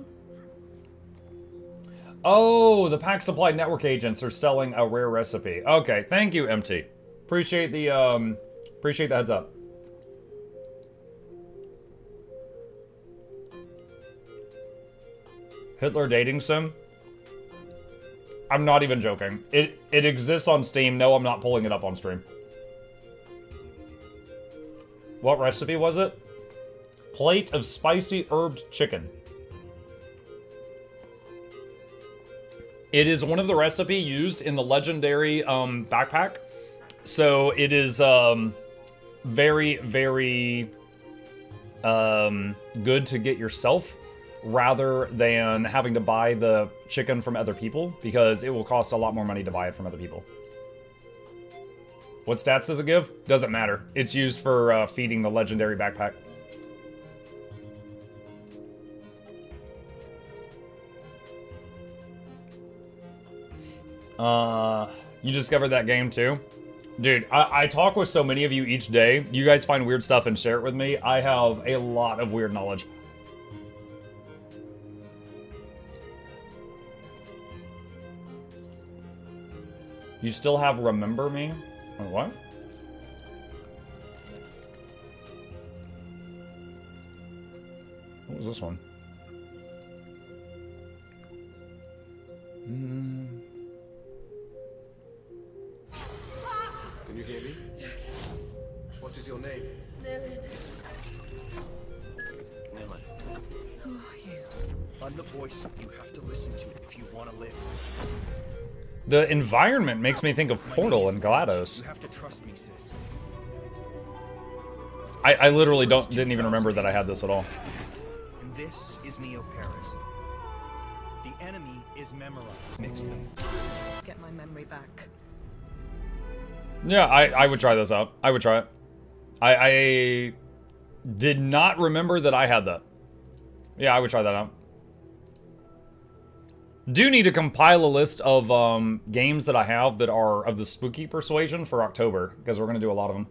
Oh, the Pack Supply Network agents are selling a rare recipe. Okay, thank you, MT. Appreciate the heads up. Hitler dating sim? I'm not even joking. It exists on Steam. No, I'm not pulling it up on stream. What recipe was it? Plate of spicy herbed chicken. It is one of the recipe used in the legendary backpack. So it is very, very good to get yourself, rather than having to buy the chicken from other people, because it will cost a lot more money to buy it from other people. What stats does it give? Doesn't matter. It's used for feeding the legendary backpack. You discovered that game too? Dude, I talk with so many of you each day. You guys find weird stuff and share it with me. I have a lot of weird knowledge. You still have Remember Me? Wait, what? What was this one? Can you hear me? Yes. What is your name? Nilin. Who are you? I'm the voice you have to listen to if you want to live. The environment makes me think of Portal and GLaDOS. You have to trust me, sis. I literally didn't even remember that I had this at all. And this is Neo Paris. The enemy is memorized. Mix them. Get my memory back. Yeah, I would try this out. I would try it. I did not remember that I had that. Yeah, I would try that out. Do need to compile a list of games that I have that are of the spooky persuasion for October, because we're going to do a lot of them.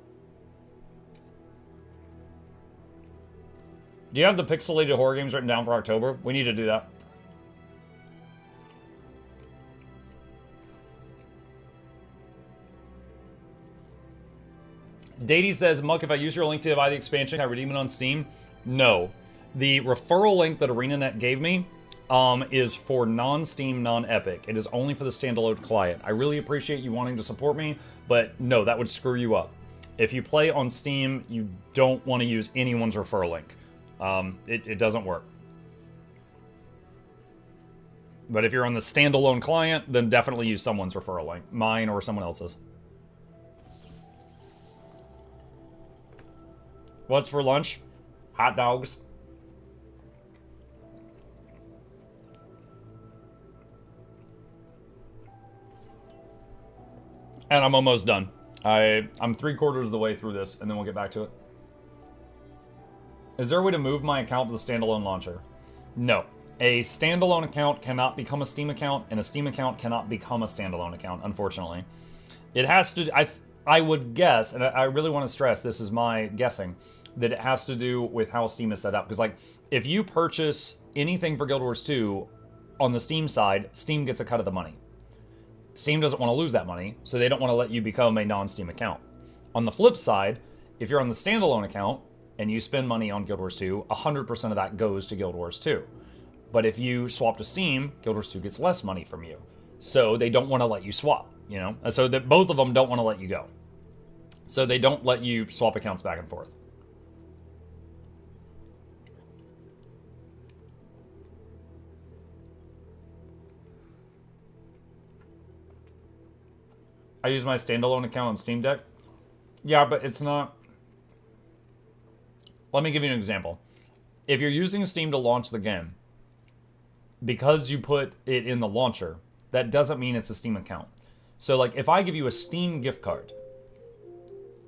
Do you have the pixelated horror games written down for October? We need to do that. Datey says, Muck, if I use your link to buy the expansion, can I redeem it on Steam? No. The referral link that ArenaNet gave me is for non-Steam, non-Epic. It is only for the standalone client. I really appreciate you wanting to support me, but no, that would screw you up. If you play on Steam, you don't want to use anyone's referral link. It doesn't work. But if you're on the standalone client, then definitely use someone's referral link. Mine or someone else's. What's for lunch? Hot dogs. And I'm almost done. I'm 3/4 of the way through this, and then we'll get back to it. Is there a way to move my account to the standalone launcher? No. A standalone account cannot become a Steam account, and a Steam account cannot become a standalone account, unfortunately. It has to... I would guess, and I really want to stress, this is my guessing, that it has to do with how Steam is set up. Because, like, if you purchase anything for Guild Wars 2 on the Steam side, Steam gets a cut of the money. Steam doesn't want to lose that money, so they don't want to let you become a non-Steam account. On the flip side, if you're on the standalone account and you spend money on Guild Wars 2, 100% of that goes to Guild Wars 2. But if you swap to Steam, Guild Wars 2 gets less money from you. So they don't want to let you swap, you know? And so that both of them don't want to let you go. So they don't let you swap accounts back and forth. I use my standalone account on Steam Deck. Yeah, but it's not... Let me give you an example. If you're using Steam to launch the game, because you put it in the launcher, that doesn't mean it's a Steam account. So, like, if I give you a Steam gift card,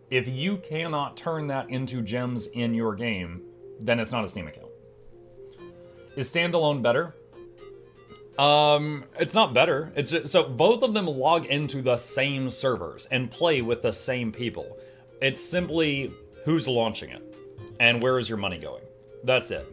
if you cannot turn that into gems in your game, then it's not a Steam account. Is standalone better? It's not better. It's just, so both of them log into the same servers and play with the same people. It's simply who's launching it and where is your money going. That's it.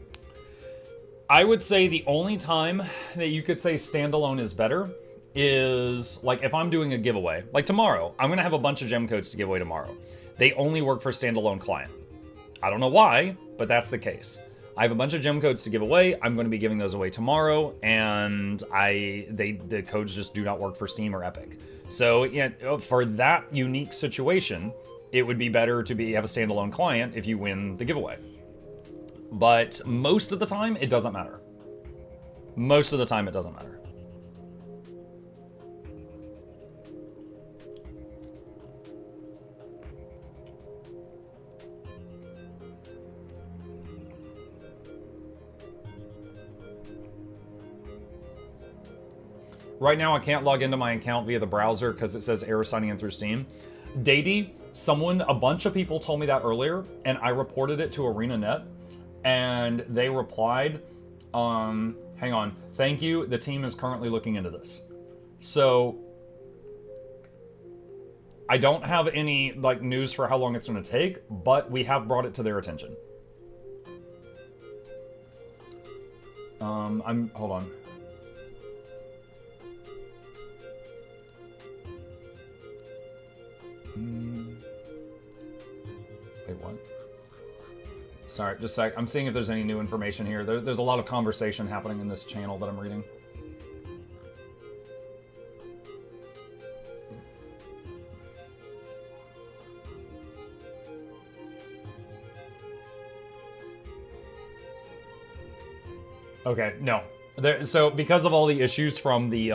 I would say the only time that you could say standalone is better is like if I'm doing a giveaway. Like tomorrow, I'm going to have a bunch of gem codes to give away tomorrow. They only work for standalone client. I don't know why, but that's the case. I have a bunch of gem codes to give away. I'm going to be giving those away tomorrow, and the codes just do not work for Steam or Epic. So yeah, for that unique situation, it would be better to have a standalone client if you win the giveaway. But most of the time, it doesn't matter. Most of the time, it doesn't matter. Right now, I can't log into my account via the browser because it says error signing in through Steam. Datey, a bunch of people told me that earlier, and I reported it to ArenaNet, and they replied, hang on, thank you, the team is currently looking into this. So, I don't have any like news for how long it's going to take, but we have brought it to their attention. Hold on. Wait, what? Sorry, just a sec. I'm seeing if there's any new information here. There's a lot of conversation happening in this channel that I'm reading. Okay, no. So because of all the issues from the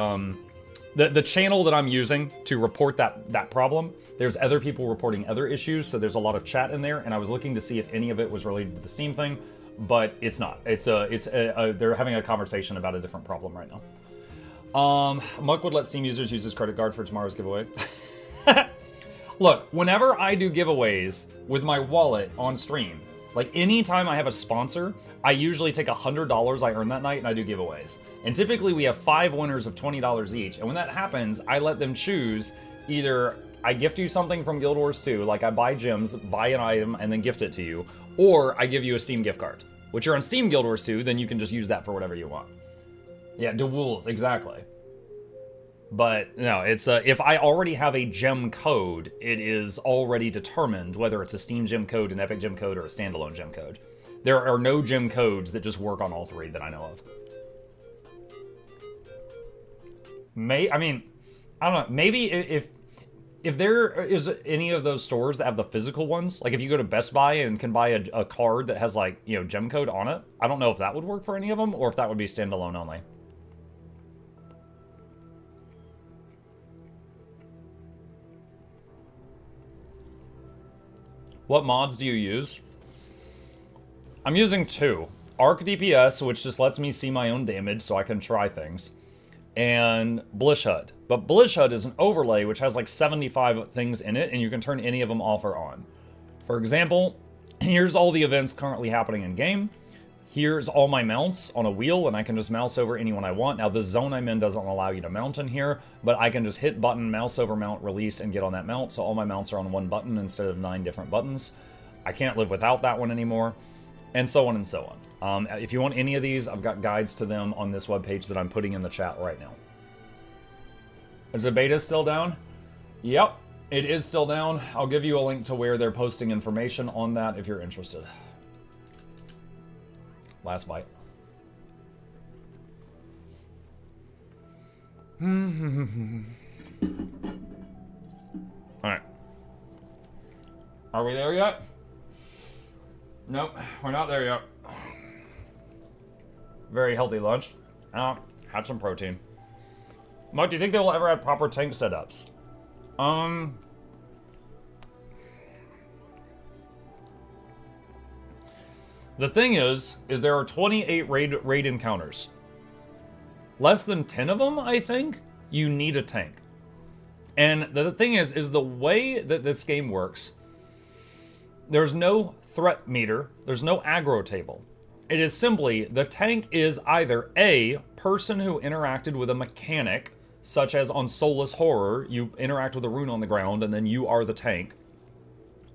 channel that I'm using to report that problem, there's other people reporting other issues, so there's a lot of chat in there, and I was looking to see if any of it was related to the Steam thing, but it's not. They're having a conversation about a different problem right now. Muck would let Steam users use his credit card for tomorrow's giveaway. Look, whenever I do giveaways with my wallet on stream, like anytime I have a sponsor, I usually take $100 I earn that night and I do giveaways. And typically we have 5 winners of $20 each. And when that happens, I let them choose either I gift you something from Guild Wars 2, like I buy gems, buy an item, and then gift it to you, or I give you a Steam gift card. Which you're on Steam Guild Wars 2, then you can just use that for whatever you want. Yeah, duels, exactly. But no, it's if I already have a gem code, it is already determined whether it's a Steam gem code, an Epic gem code, or a standalone gem code. There are no gem codes that just work on all three that I know of. I mean, I don't know. Maybe if there is any of those stores that have the physical ones, like if you go to Best Buy and can buy a card that has like, you know, gem code on it, I don't know if that would work for any of them or if that would be standalone only. What mods do you use? I'm using two. Arc DPS, which just lets me see my own damage so I can try things, and Blish HUD. But Blish HUD is an overlay which has like 75 things in it, and you can turn any of them off or on. For example, here's all the events currently happening in game. Here's all my mounts on a wheel, and I can just mouse over anyone I want. Now, the zone I'm in doesn't allow you to mount in here, but I can just hit button, mouse over mount, release, and get on that mount, so all my mounts are on one button instead of 9 different buttons. I can't live without that one anymore, and so on and so on. If you want any of these, I've got guides to them on this webpage that I'm putting in the chat right now. Is the beta still down? Yep, it is still down. I'll give you a link to where they're posting information on that if you're interested. Last bite. Alright. Are we there yet? Nope, we're not there yet. Very healthy lunch. Had some protein. Mike, do you think they will ever have proper tank setups? The thing is there are 28 raid encounters. Less than 10 of them, I think, you need a tank. And the thing is the way that this game works, there's no threat meter, there's no aggro table. It is simply, the tank is either a person who interacted with a mechanic, such as on Soulless Horror, you interact with a rune on the ground and then you are the tank,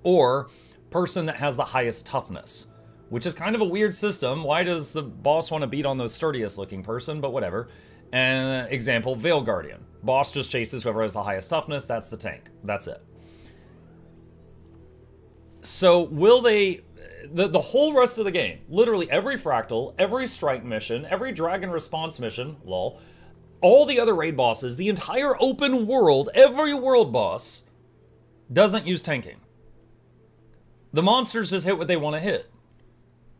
or person that has the highest toughness. Which is kind of a weird system. Why does the boss want to beat on the sturdiest looking person? But whatever. And example, Veil Guardian. Boss just chases whoever has the highest toughness. That's the tank. That's it. So will they... The whole rest of the game, literally every Fractal, every Strike mission, every Dragon Response mission, lol, all the other raid bosses, the entire open world, every world boss, doesn't use tanking. The monsters just hit what they want to hit.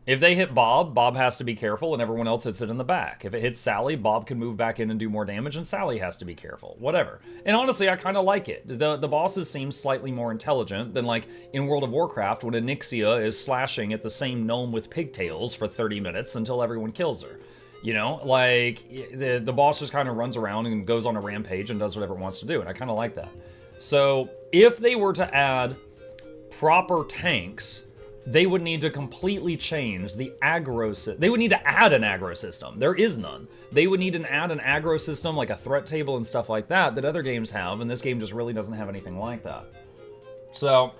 If they hit Bob, Bob has to be careful and everyone else hits it in the back. If it hits Sally, Bob can move back in and do more damage and Sally has to be careful. Whatever. And honestly, I kind of like it. The bosses seem slightly more intelligent than like in World of Warcraft when Onyxia is slashing at the same gnome with pigtails for 30 minutes until everyone kills her. You know, like the boss just kind of runs around and goes on a rampage and does whatever it wants to do. And I kind of like that. So if they were to add proper tanks, they would need to completely change the aggro system. They would need to add an aggro system. There is none. They would need to add an aggro system, like a threat table and stuff like that other games have, and this game just really doesn't have anything like that. So,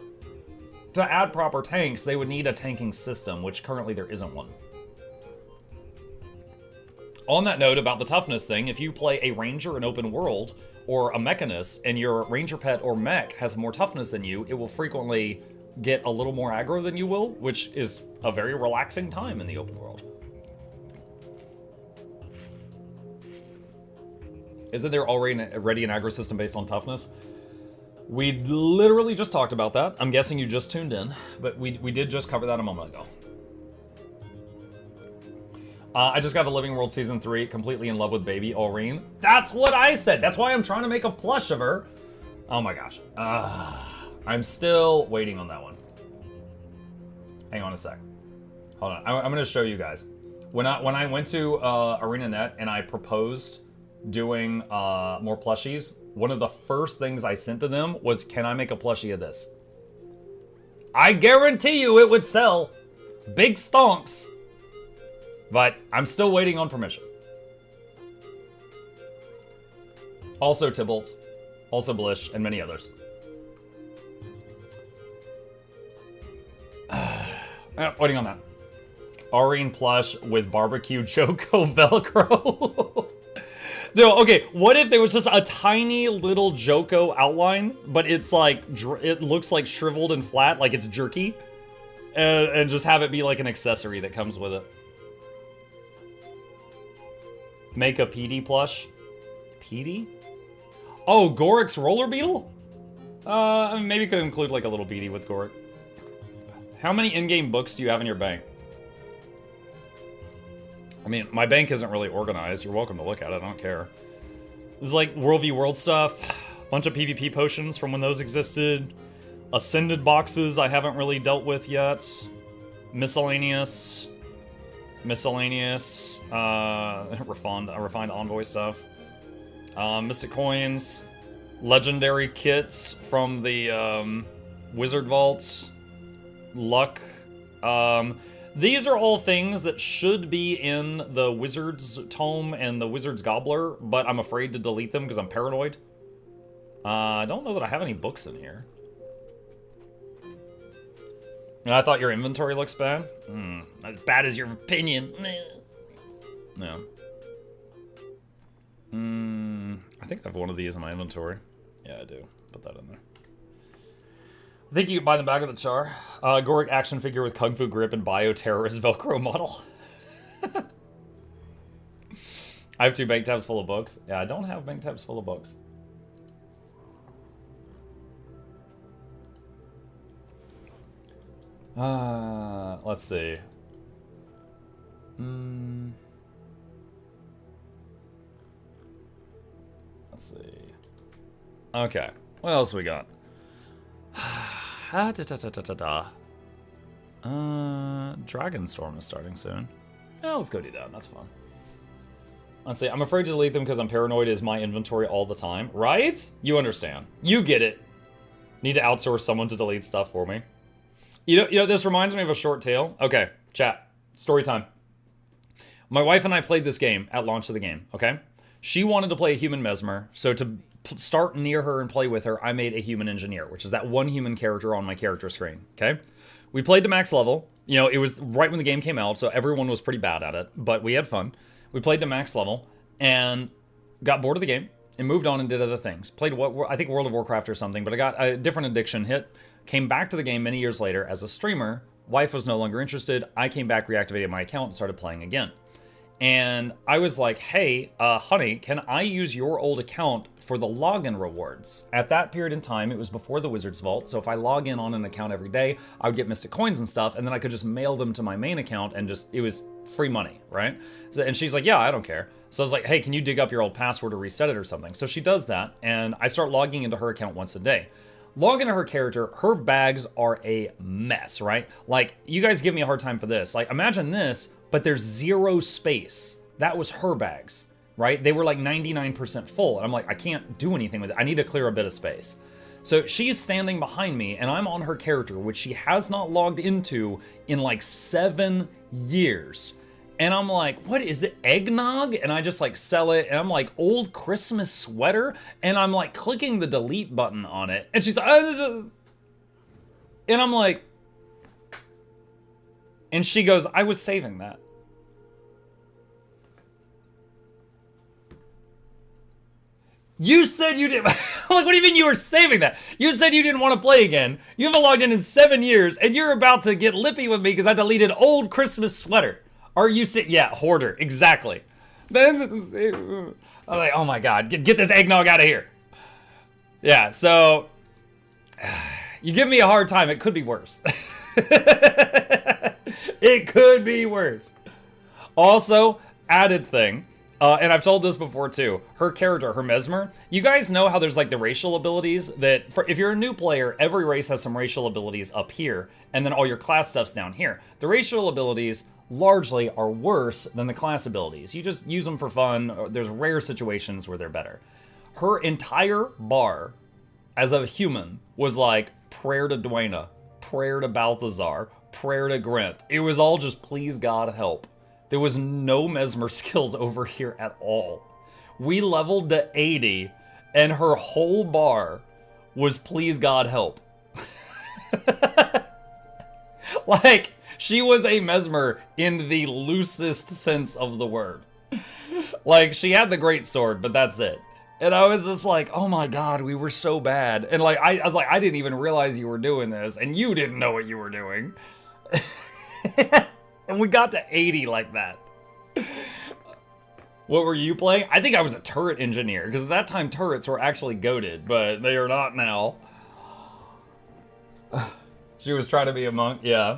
to add proper tanks, they would need a tanking system, which currently there isn't one. On that note about the toughness thing, if you play a ranger in open world, or a mechanist, and your ranger pet or mech has more toughness than you, it will frequently get a little more aggro than you will, which is a very relaxing time in the open world. Isn't there already an aggro system based on toughness? We literally just talked about that. I'm guessing you just tuned in, but we did just cover that a moment ago. I just got to Living World Season 3, completely in love with baby Aureen. That's what I said! That's why I'm trying to make a plush of her. Oh my gosh. I'm still waiting on that one. Hang on a sec. Hold on. I'm going to show you guys. When I went to ArenaNet and I proposed doing more plushies, one of the first things I sent to them was, can I make a plushie of this? I guarantee you it would sell. Big stonks. But I'm still waiting on permission. Also Tybalt. Also Blish, and many others. Waiting on that. Aureen plush with barbecue Joko Velcro. No, okay, what if there was just a tiny little Joko outline, but it's like, it looks like shriveled and flat, like it's jerky, and just have it be like an accessory that comes with it. Make a PD plush. PD? Oh, Gorik's roller beetle? Maybe could include like a little beady with Gorik. How many in-game books do you have in your bank? I mean, my bank isn't really organized. You're welcome to look at it. I don't care. This is like World v World stuff. Bunch of PvP potions from when those existed. Ascended boxes I haven't really dealt with yet. Miscellaneous. Refined envoy stuff. Mystic coins. Legendary kits from the Wizard Vaults. Luck. These are all things that should be in the Wizard's Tome and the Wizard's Gobbler, but I'm afraid to delete them because I'm paranoid. I don't know that I have any books in here. And I thought your inventory looks bad? As bad as your opinion. No. I think I have one of these in my inventory. Yeah, I do. Put that in there. I think you can buy them back at the Char. Gorik action figure with Kung Fu grip and bioterrorist Velcro model. I have 2 bank tabs full of books. Yeah, I don't have bank tabs full of books. Let's see. Let's see. Okay, what else we got? Dragonstorm is starting soon. Yeah, let's go do that. That's fun. Let's see. I'm afraid to delete them because I'm paranoid is my inventory all the time. Right? You understand. You get it. Need to outsource someone to delete stuff for me. You know, this reminds me of a short tale. Okay, chat. Story time. My wife and I played this game at launch of the game, okay? She wanted to play a human mesmer, so to start near her and play with her, I made a human engineer, which is that one human character on my character screen, okay? We played to max level. You know, it was right when the game came out, so everyone was pretty bad at it, but we had fun. We played to max level and got bored of the game and moved on and did other things. Played, I think, World of Warcraft or something, but I got a different addiction hit. Came back to the game many years later as a streamer. Wife was no longer interested. I came back, reactivated my account, and started playing again. And I was like, hey, honey, can I use your old account for the login rewards? At that period in time, it was before the Wizard's Vault, so if I log in on an account every day, I would get Mystic Coins and stuff, and then I could just mail them to my main account and just, it was free money, right? So, and she's like, yeah, I don't care. So I was like, hey, can you dig up your old password or reset it or something? So she does that, and I start logging into her account once a day. Log into her character, her bags are a mess, right? Like, you guys give me a hard time for this. Like, imagine this, but there's 0 space. That was her bags, right? They were like 99% full. And I'm like, I can't do anything with it. I need to clear a bit of space. So she's standing behind me and I'm on her character, which she has not logged into in like 7 years. And I'm like, what is it, eggnog? And I just like sell it. And I'm like, old Christmas sweater. And I'm like clicking the delete button on it. And she's like, and I'm like, and she goes, I was saving that. You said you didn't. Like, what do you mean you were saving that? You said you didn't want to play again. You haven't logged in 7 years, and you're about to get lippy with me because I deleted old Christmas sweater. Are you yeah, hoarder, exactly. Then I'm like, oh my god, get this eggnog out of here. Yeah, so you give me a hard time. It could be worse. It could be worse. Also, added thing. And I've told this before too, her character, her Mesmer, you guys know how there's like the racial abilities that, if you're a new player, every race has some racial abilities up here, and then all your class stuff's down here. The racial abilities largely are worse than the class abilities. You just use them for fun. There's rare situations where they're better. Her entire bar as a human was like prayer to Dwayna, prayer to Balthazar, prayer to Grinth. It was all just please God help. There was no Mesmer skills over here at all. We leveled to 80, and her whole bar was please God help. Like, she was a Mesmer in the loosest sense of the word. Like, she had the great sword, but that's it. And I was just like, oh my god, we were so bad. And like, I was like, I didn't even realize you were doing this, and you didn't know what you were doing. And we got to 80 like that. What were you playing? I think I was a turret engineer, because at that time turrets were actually goated, but they are not now. She was trying to be a monk, yeah.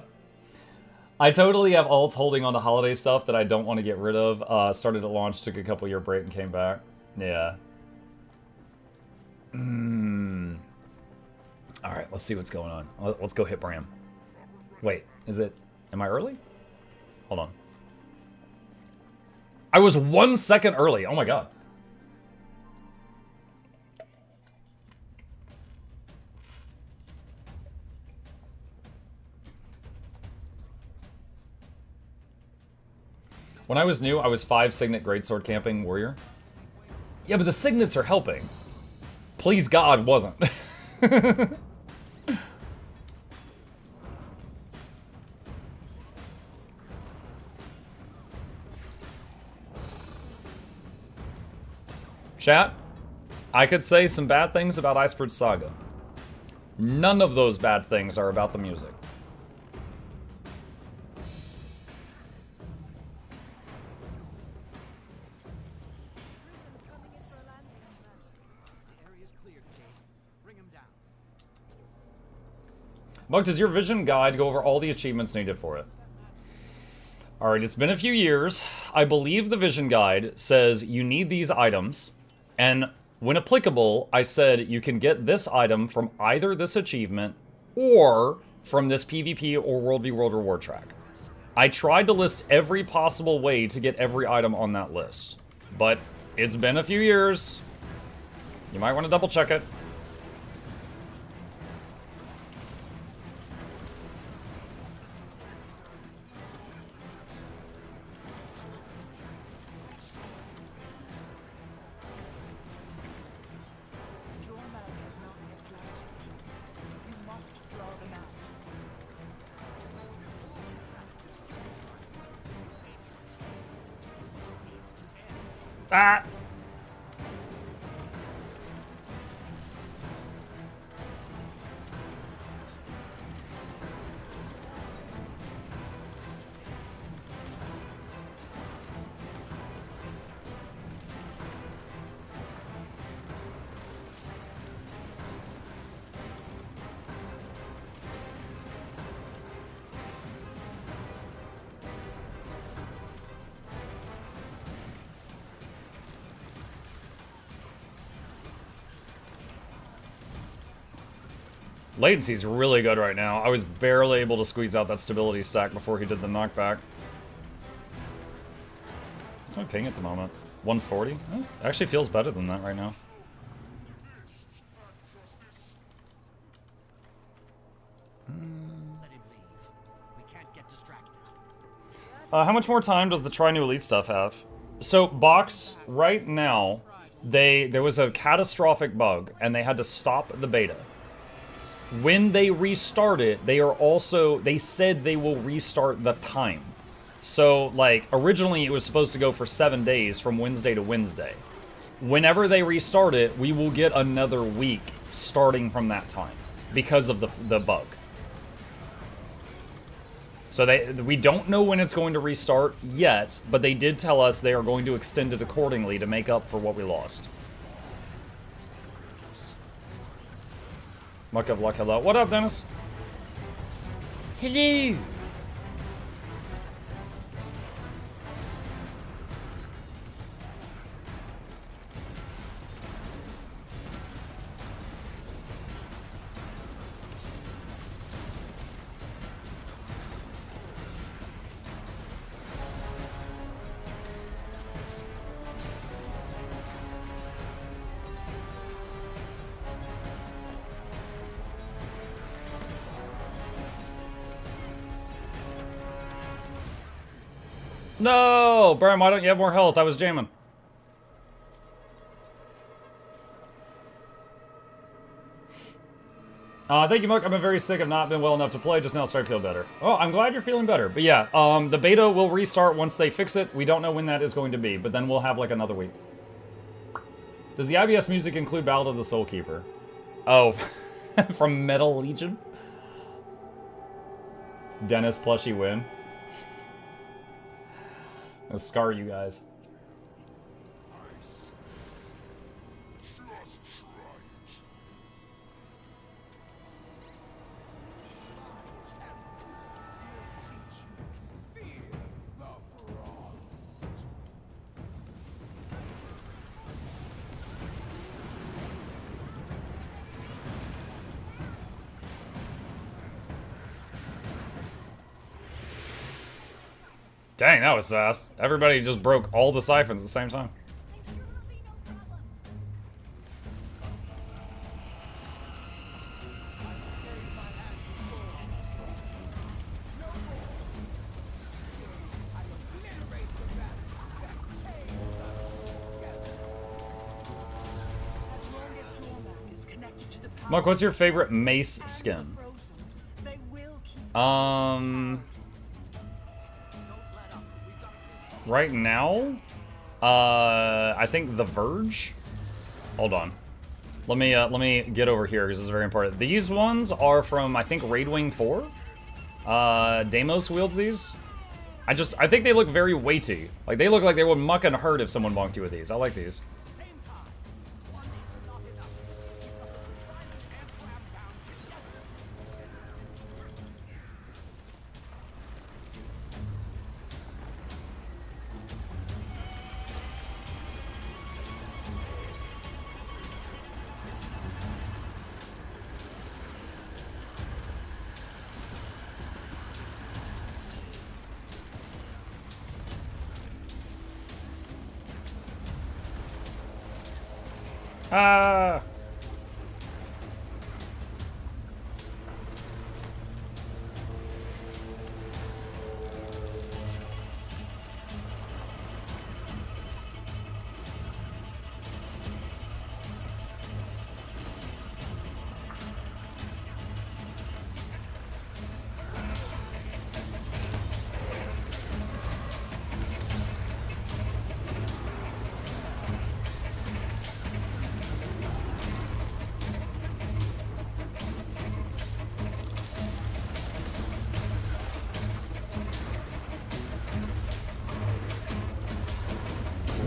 I totally have alts holding on to holiday stuff that I don't want to get rid of. Started at launch, took a couple year break, and came back. Yeah. Alright, let's see what's going on. Let's go hit Bram. Wait, am I early? Hold on. I was 1 second early, oh my god. When I was new, I was 5 Signet Greatsword camping warrior. Yeah, but the Signets are helping. Please God wasn't. Chat, I could say some bad things about Iceberg Saga. None of those bad things are about the music. Mug, does your vision guide go over all the achievements needed for it? Alright, it's been a few years. I believe the vision guide says you need these items, and when applicable, I said you can get this item from either this achievement or from this PvP or World v World reward track. I tried to list every possible way to get every item on that list, but it's been a few years. You might want to double check it. Ah! Latency's really good right now. I was barely able to squeeze out that stability stack before he did the knockback. What's my ping at the moment? 140? Oh, actually feels better than that right now. How much more time does the Try New Elite stuff have? So, Box, right now, there was a catastrophic bug, and they had to stop the beta. When they restart it, they said they will restart the time. So, like, originally it was supposed to go for 7 days from Wednesday to Wednesday. Whenever they restart it, we will get another week starting from that time because of the bug. So we don't know when it's going to restart yet, but they did tell us they are going to extend it accordingly to make up for what we lost. Muck of luck, hello. What up, Dennis? Hello. No! Bram, why don't you have more health? I was jamming. Thank you, Muk. I've been very sick. I've not been well enough to play. Just now started to feel better. Oh, I'm glad you're feeling better. But yeah, the beta will restart once they fix it. We don't know when that is going to be, but then we'll have like another week. Does the IBS music include Ballad of the Soul Keeper? Oh, from Metal Legion? Dennis plushie win. I'll scar you guys. Dang, that was fast. Everybody just broke all the siphons at the same time. Mark, what's your favorite mace skin? Right now, I think the Verge. Hold on, let me get over here because this is very important. These ones are from I think Raidwing 4. Deimos wields these. I think they look very weighty. Like they look like they would muck and hurt if someone bonked you with these. I like these. Ah!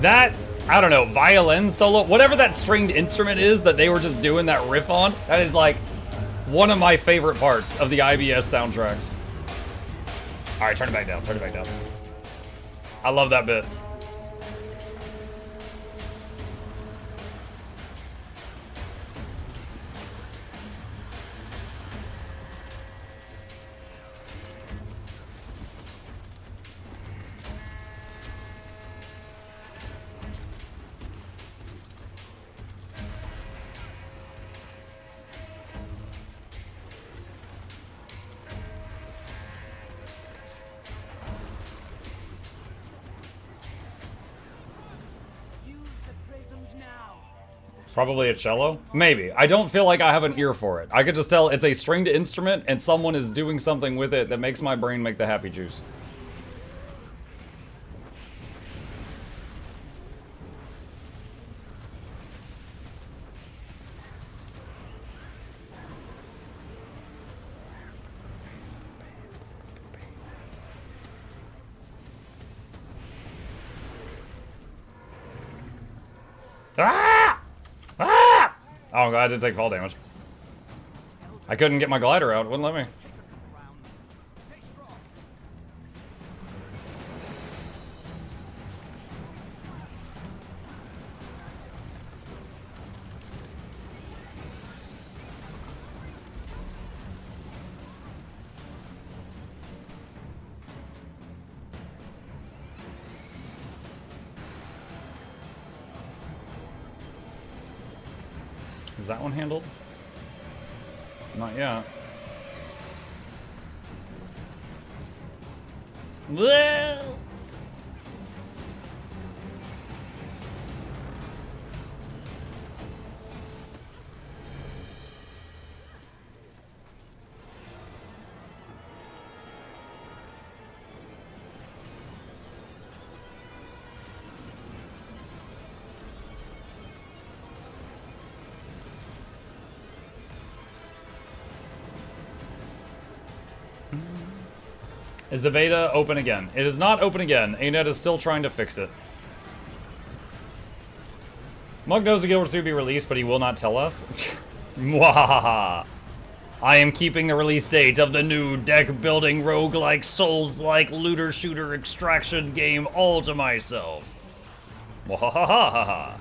That, I don't know, violin solo, whatever that stringed instrument is that they were just doing that riff on, that is like one of my favorite parts of the IBS soundtracks. All right, turn it back down, turn it back down. I love that bit. Probably a cello? Maybe. I don't feel like I have an ear for it. I could just tell it's a stringed instrument and someone is doing something with it that makes my brain make the happy juice. Ah! Ah! Oh, God, I did take fall damage. I couldn't get my glider out. It wouldn't let me. Is that one handled? Not yet. Well. Is the beta open again? It is not open again. ANET is still trying to fix it. Mug knows the Guild Wars 2 will be released, but he will not tell us. Mwahaha. I am keeping the release date of the new deck-building, roguelike, souls-like, looter-shooter extraction game all to myself. Mwahaha.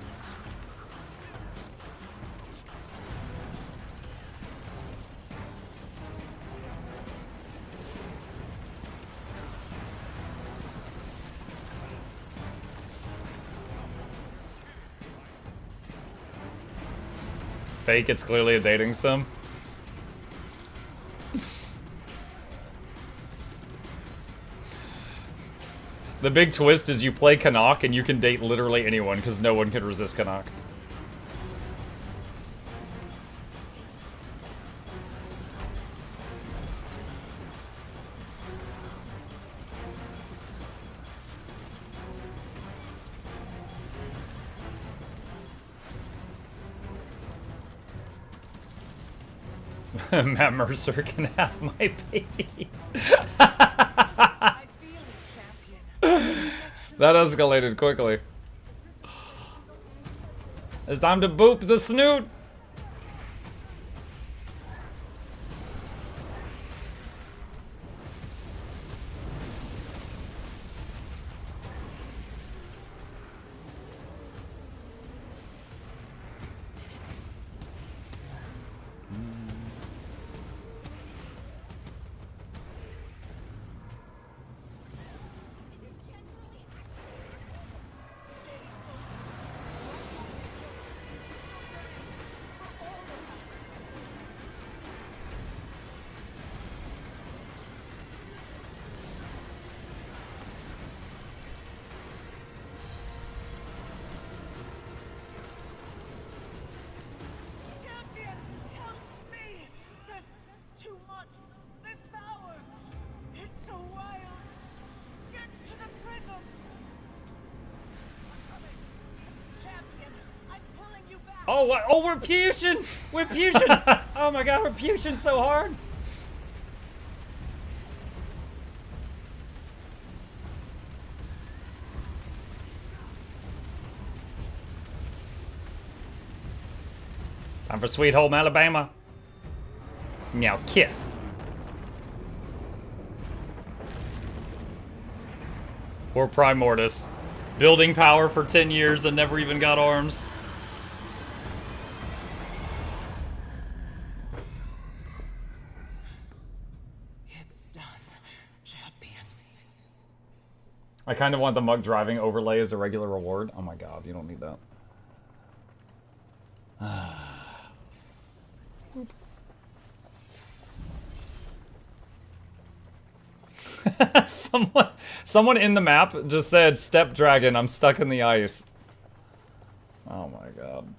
Fake, it's clearly a dating sim. The big twist is you play Canuck and you can date literally anyone because no one can resist Canuck. Matt Mercer can have my babies. That escalated quickly. It's time to boop the snoot. Oh, what? Oh, we're pushing! We're pushing! Oh my god, we're pushing so hard! Time for Sweet Home Alabama. Meow, kiss. Poor Primordius. Building power for 10 years and never even got arms. I kind of want the mug driving overlay as a regular reward. Oh my god, you don't need that. Someone in the map just said, "Step dragon, I'm stuck in the ice." Oh my god.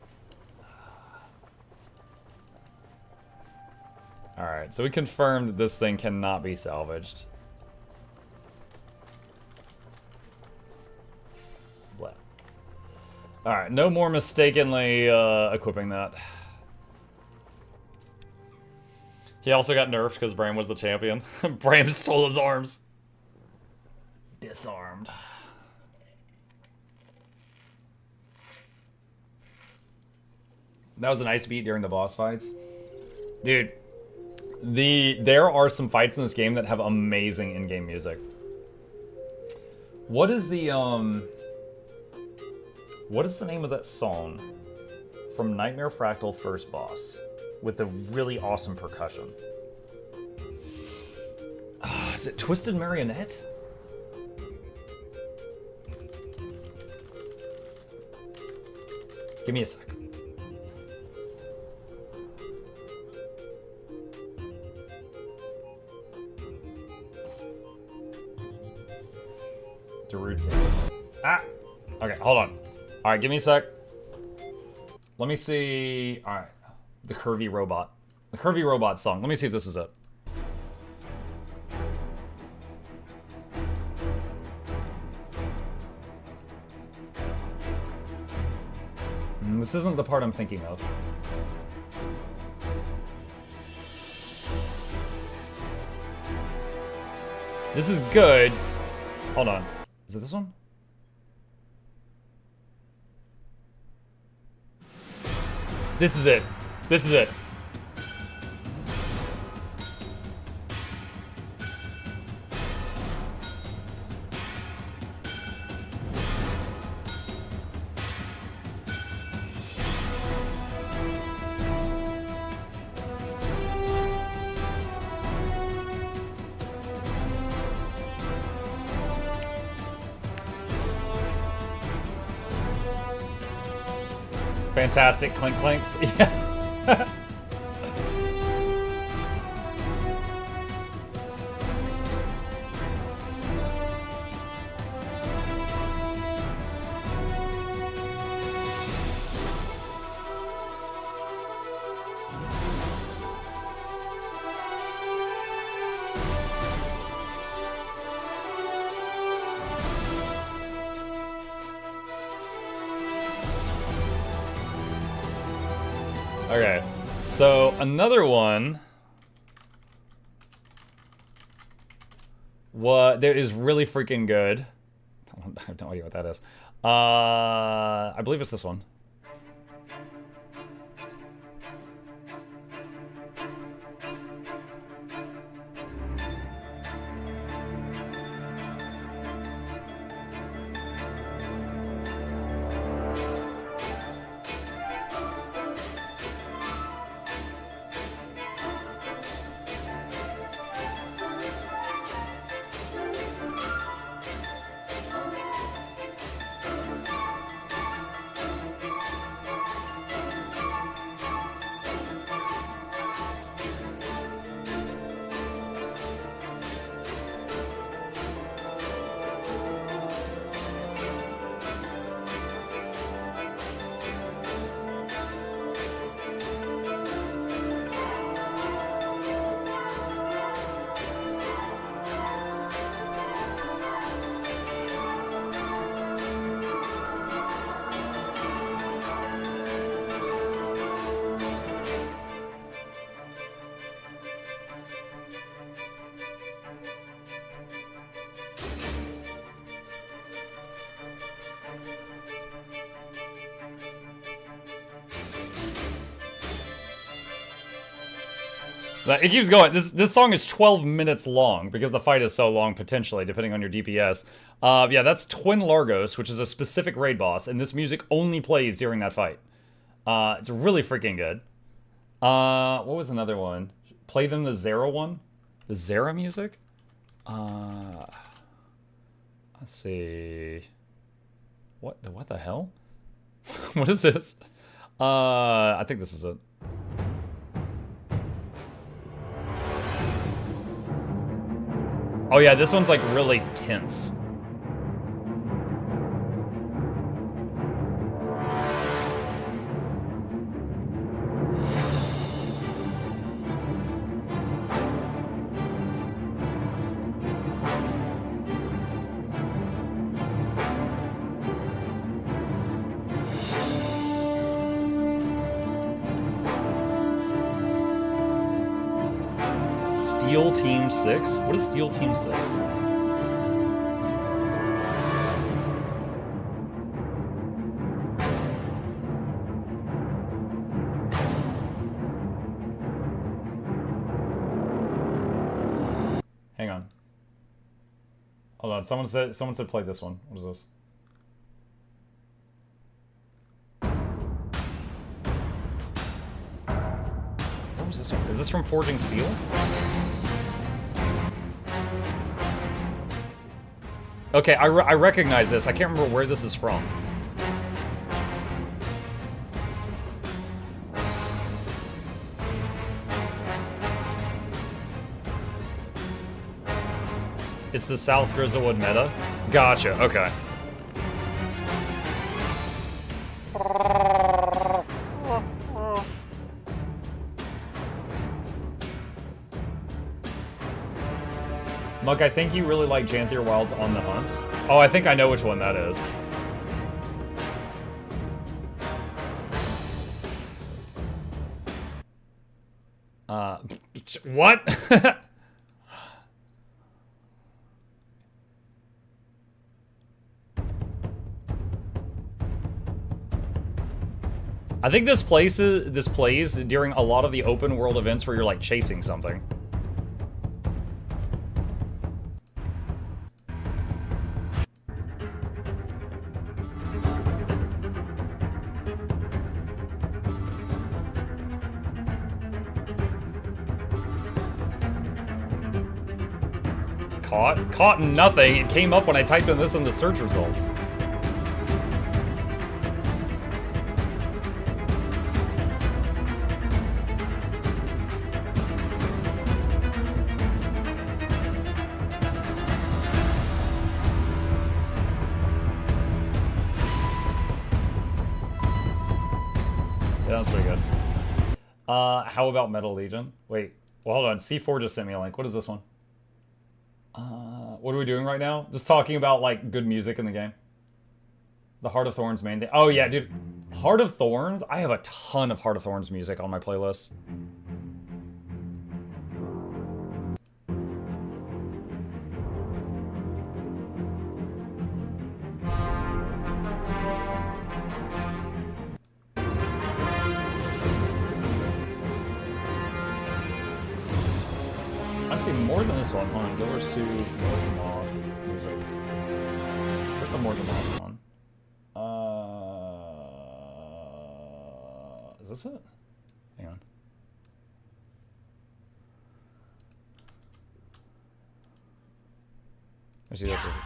Alright, so we confirmed that this thing cannot be salvaged. Alright, no more mistakenly equipping that. He also got nerfed because Bram was the champion. Bram stole his arms. Disarmed. That was a nice beat during the boss fights. Dude, there are some fights in this game that have amazing in-game music. What is the name of that song from Nightmare Fractal First Boss with the really awesome percussion? Is it Twisted Marionette? Give me a sec. Ah! Okay, hold on. Alright, give me a sec. Let me see. Alright. The Curvy Robot. The Curvy Robot song. Let me see if this is it. This isn't the part I'm thinking of. This is good. Hold on. Is it this one? This is it. This is it. Fantastic clink clinks. Yeah. Okay, so another one that is really freaking good. I have no idea what that is. I believe it's this one. It keeps going. This song is 12 minutes long because the fight is so long, potentially, depending on your DPS. Yeah, that's Twin Largos, which is a specific raid boss, and this music only plays during that fight. It's really freaking good. What was another one? Play them the Zera one? The Zera music? Let's see. What the hell? What is this? I think this is it. Oh yeah, this one's like really tense. Steel Team 6? What is Steel Team 6? Hang on. Hold on. Someone said play this one. What is this? What was this one? Is this from Forging Steel? Okay, I recognize this. I can't remember where this is from. It's the South Drizzlewood meta? Gotcha, okay. Muck, I think you really like Janthier Wild's On the Hunt. Oh, I think I know which one that is. What? I think this plays during a lot of the open world events where you're like chasing something. Caught nothing. It came up when I typed in this in the search results. Yeah, that's pretty good. How about Metal Legion? Wait, well, hold on. C4 just sent me a link. What is this one? What are we doing right now? Just talking about, like, good music in the game. The Heart of Thorns main thing. Oh, yeah, dude. Heart of Thorns? I have a ton of Heart of Thorns music on my playlist. I see more than this one. Hold on, Gilbert's 2, Morgan Moth, music. Where's the Morgan Moth one? Is this it? Hang on. I see this is it.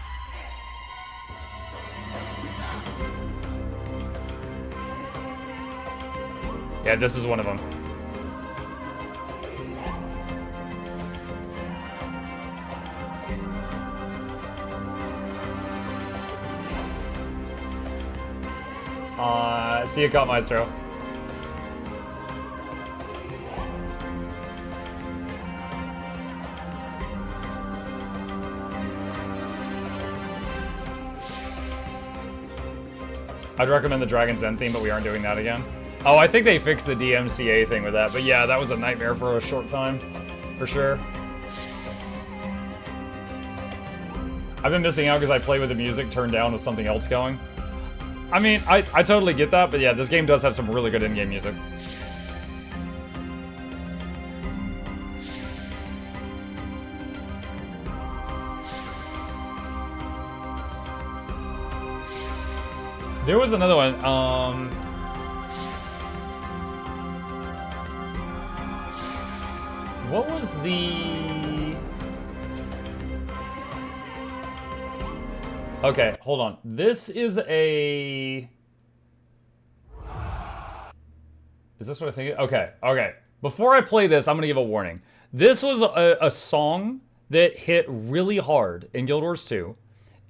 Yeah, this is one of them. See you, Cut Maestro. I'd recommend the Dragon's End theme, but we aren't doing that again. Oh, I think they fixed the DMCA thing with that, but yeah, that was a nightmare for a short time, for sure. I've been missing out because I play with the music turned down with something else going. I mean, I totally get that, but yeah, this game does have some really good in-game music. There was another one, what was the... Okay, hold on. This is a... Is this what I think? Okay, okay. Before I play this, I'm gonna give a warning. This was a song that hit really hard in Guild Wars 2.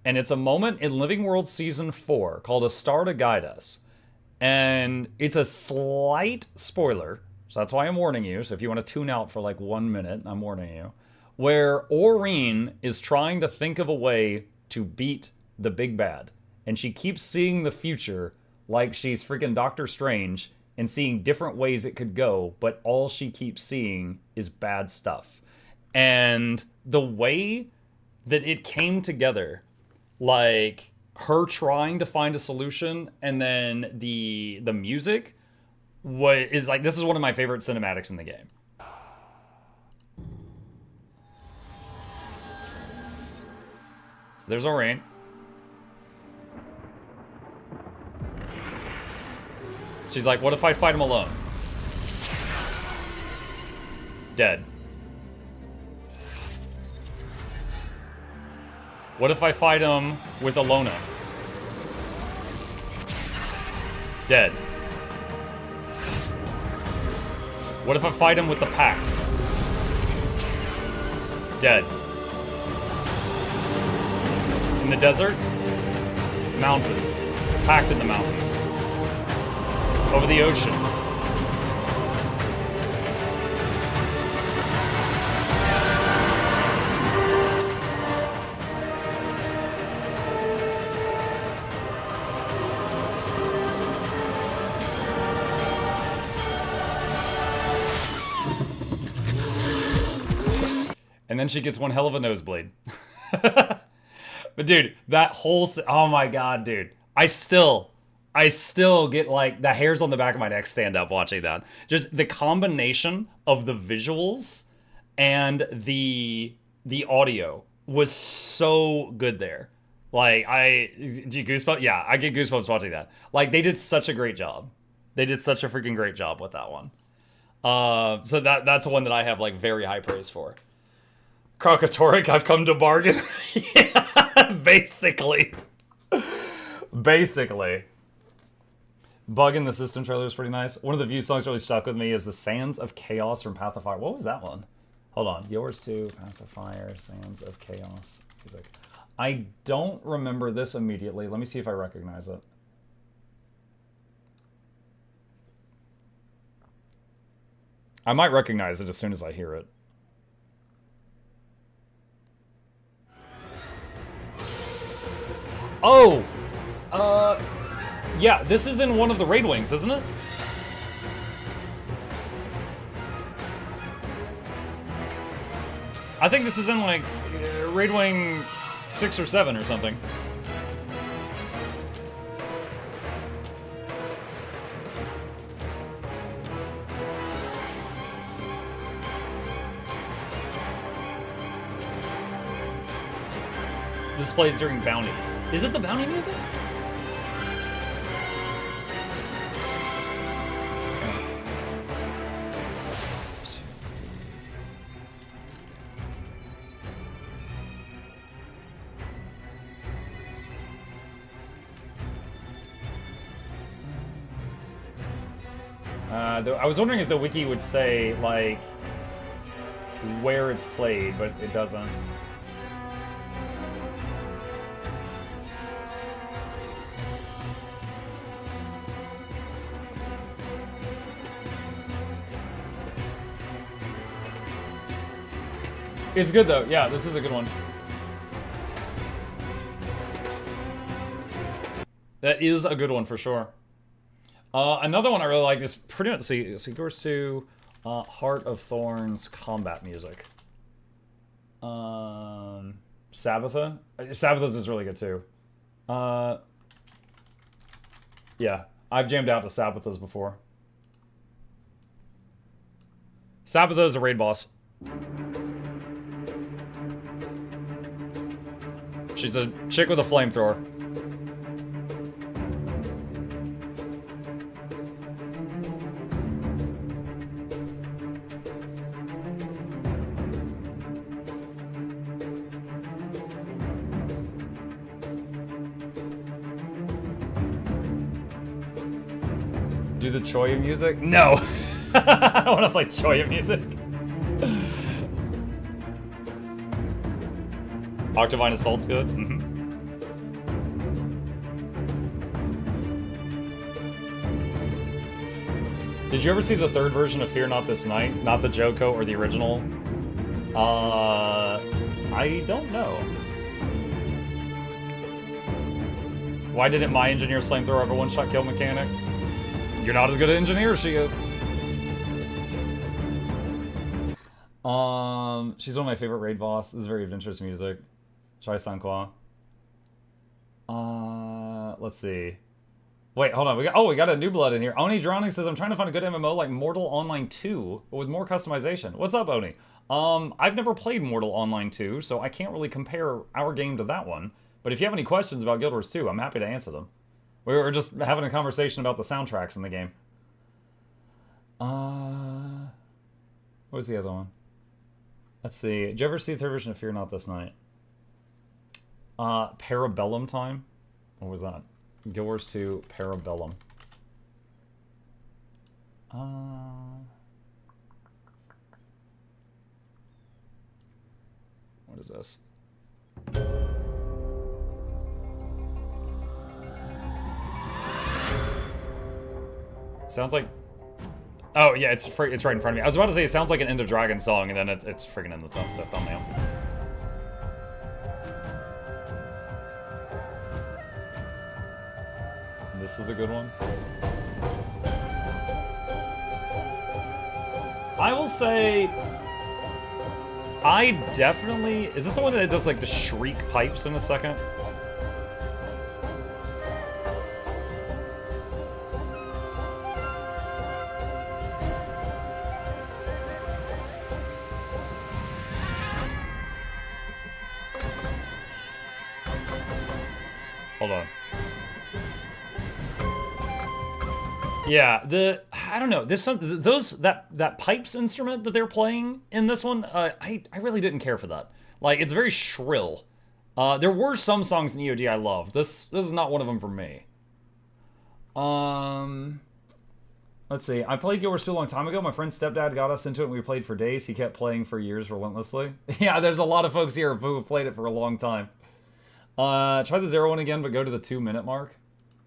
And it's a moment in Living World Season 4 called A Star to Guide Us. And it's a slight spoiler, so that's why I'm warning you. So if you want to tune out for like 1 minute, I'm warning you. Where Aurene is trying to think of a way to beat the big bad. And she keeps seeing the future like she's freaking Doctor Strange and seeing different ways it could go, but all she keeps seeing is bad stuff. And the way that it came together, like her trying to find a solution, and then the music is like, this is one of my favorite cinematics in the game. So there's Aurene. She's like, what if I fight him alone? Dead. What if I fight him with Alona? Dead. What if I fight him with the Pact? Dead. In the desert? Mountains. Pact in the mountains. Over the ocean. And then she gets one hell of a nosebleed. But dude, that whole... Oh my god, dude. I still... I still get like the hairs on the back of my neck stand up watching that. Just the combination of the visuals and the audio was so good there. Like do you goosebumps? Yeah, I get goosebumps watching that. Like they did such a great job. They did such a freaking great job with that one. So that's one that I have like very high praise for. Crocatoric, I've come to bargain. Yeah, basically. Basically. Bug in the System trailer is pretty nice. One of the View songs really stuck with me is the Sands of Chaos from Path of Fire. What was that one? Hold on. Yours too. Path of Fire, Sands of Chaos music. I don't remember this immediately. Let me see if I recognize it. I might recognize it as soon as I hear it. Oh! Yeah, this is in one of the Raid Wings, isn't it? I think this is in, like, Raid Wing 6 or 7 or something. This plays during bounties. Is it the bounty music? I was wondering if the wiki would say, like, where it's played, but it doesn't. It's good though. Yeah, this is a good one. That is a good one for sure. Another one I really like is pretty much goes to Heart of Thorns combat music. Sabbatha. Sabbatha's is really good too. Yeah, I've jammed out to Sabbatha's before. Sabbatha is a raid boss. She's a chick with a flamethrower. Do the Choya music? No! I don't want to play Choya music. Octavine Assault's good. Mm-hmm. Did you ever see the third version of Fear Not This Night? Not the Joko or the original? I don't know. Why didn't my engineer's flamethrower have a one-shot kill mechanic? You're not as good an engineer as she is. She's one of my favorite raid boss. This is very adventurous music. Chai Sanqua. Let's see. Wait, hold on. We got a new blood in here. Oni Drowning says, I'm trying to find a good MMO like Mortal Online 2, but with more customization. What's up, Oni? I've never played Mortal Online 2, so I can't really compare our game to that one. But if you have any questions about Guild Wars 2, I'm happy to answer them. We were just having a conversation about the soundtracks in the game. What was the other one? Let's see. Did you ever see the third version of Fear Not This Night? Parabellum Time? What was that? Guild Wars 2 Parabellum. What is this? Sounds like... Oh, yeah, it's right in front of me. I was about to say it sounds like an End of Dragon song, and then it's freaking in the thumbnail. This is a good one. I will say... I definitely... Is this the one that does, like, the shriek pipes in a second? Hold on. Yeah, I don't know. There's some that pipes instrument that they're playing in this one. I really didn't care for that. Like, it's very shrill. There were some songs in EOD I loved. This is not one of them for me. Let's see. I played Guild Wars 2 a long time ago. My friend's stepdad got us into it and we played for days. He kept playing for years relentlessly. Yeah, there's a lot of folks here who have played it for a long time. Try the 0 one again, but go to the 2-minute mark.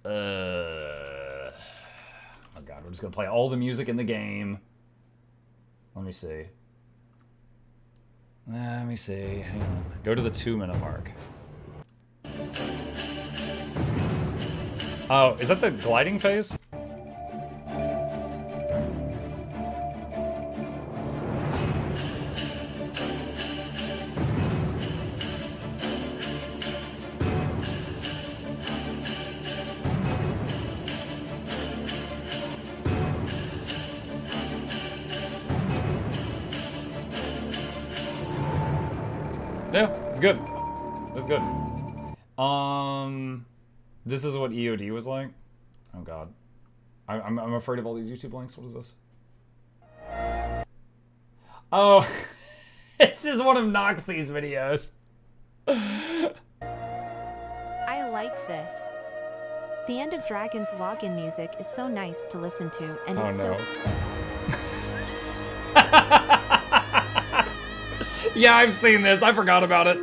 Oh god, we're just gonna play all the music in the game. Let me see. Let me see. Hang on. Go to the 2-minute mark. Oh, is that the gliding phase? Yeah, it's good. It's good. This is what EOD was like. Oh god, I'm afraid of all these YouTube links. What is this? Oh, this is one of Noxxi's videos. I like this. The End of Dragons login music is so nice to listen to, and it's so. Yeah, I've seen this. I forgot about it.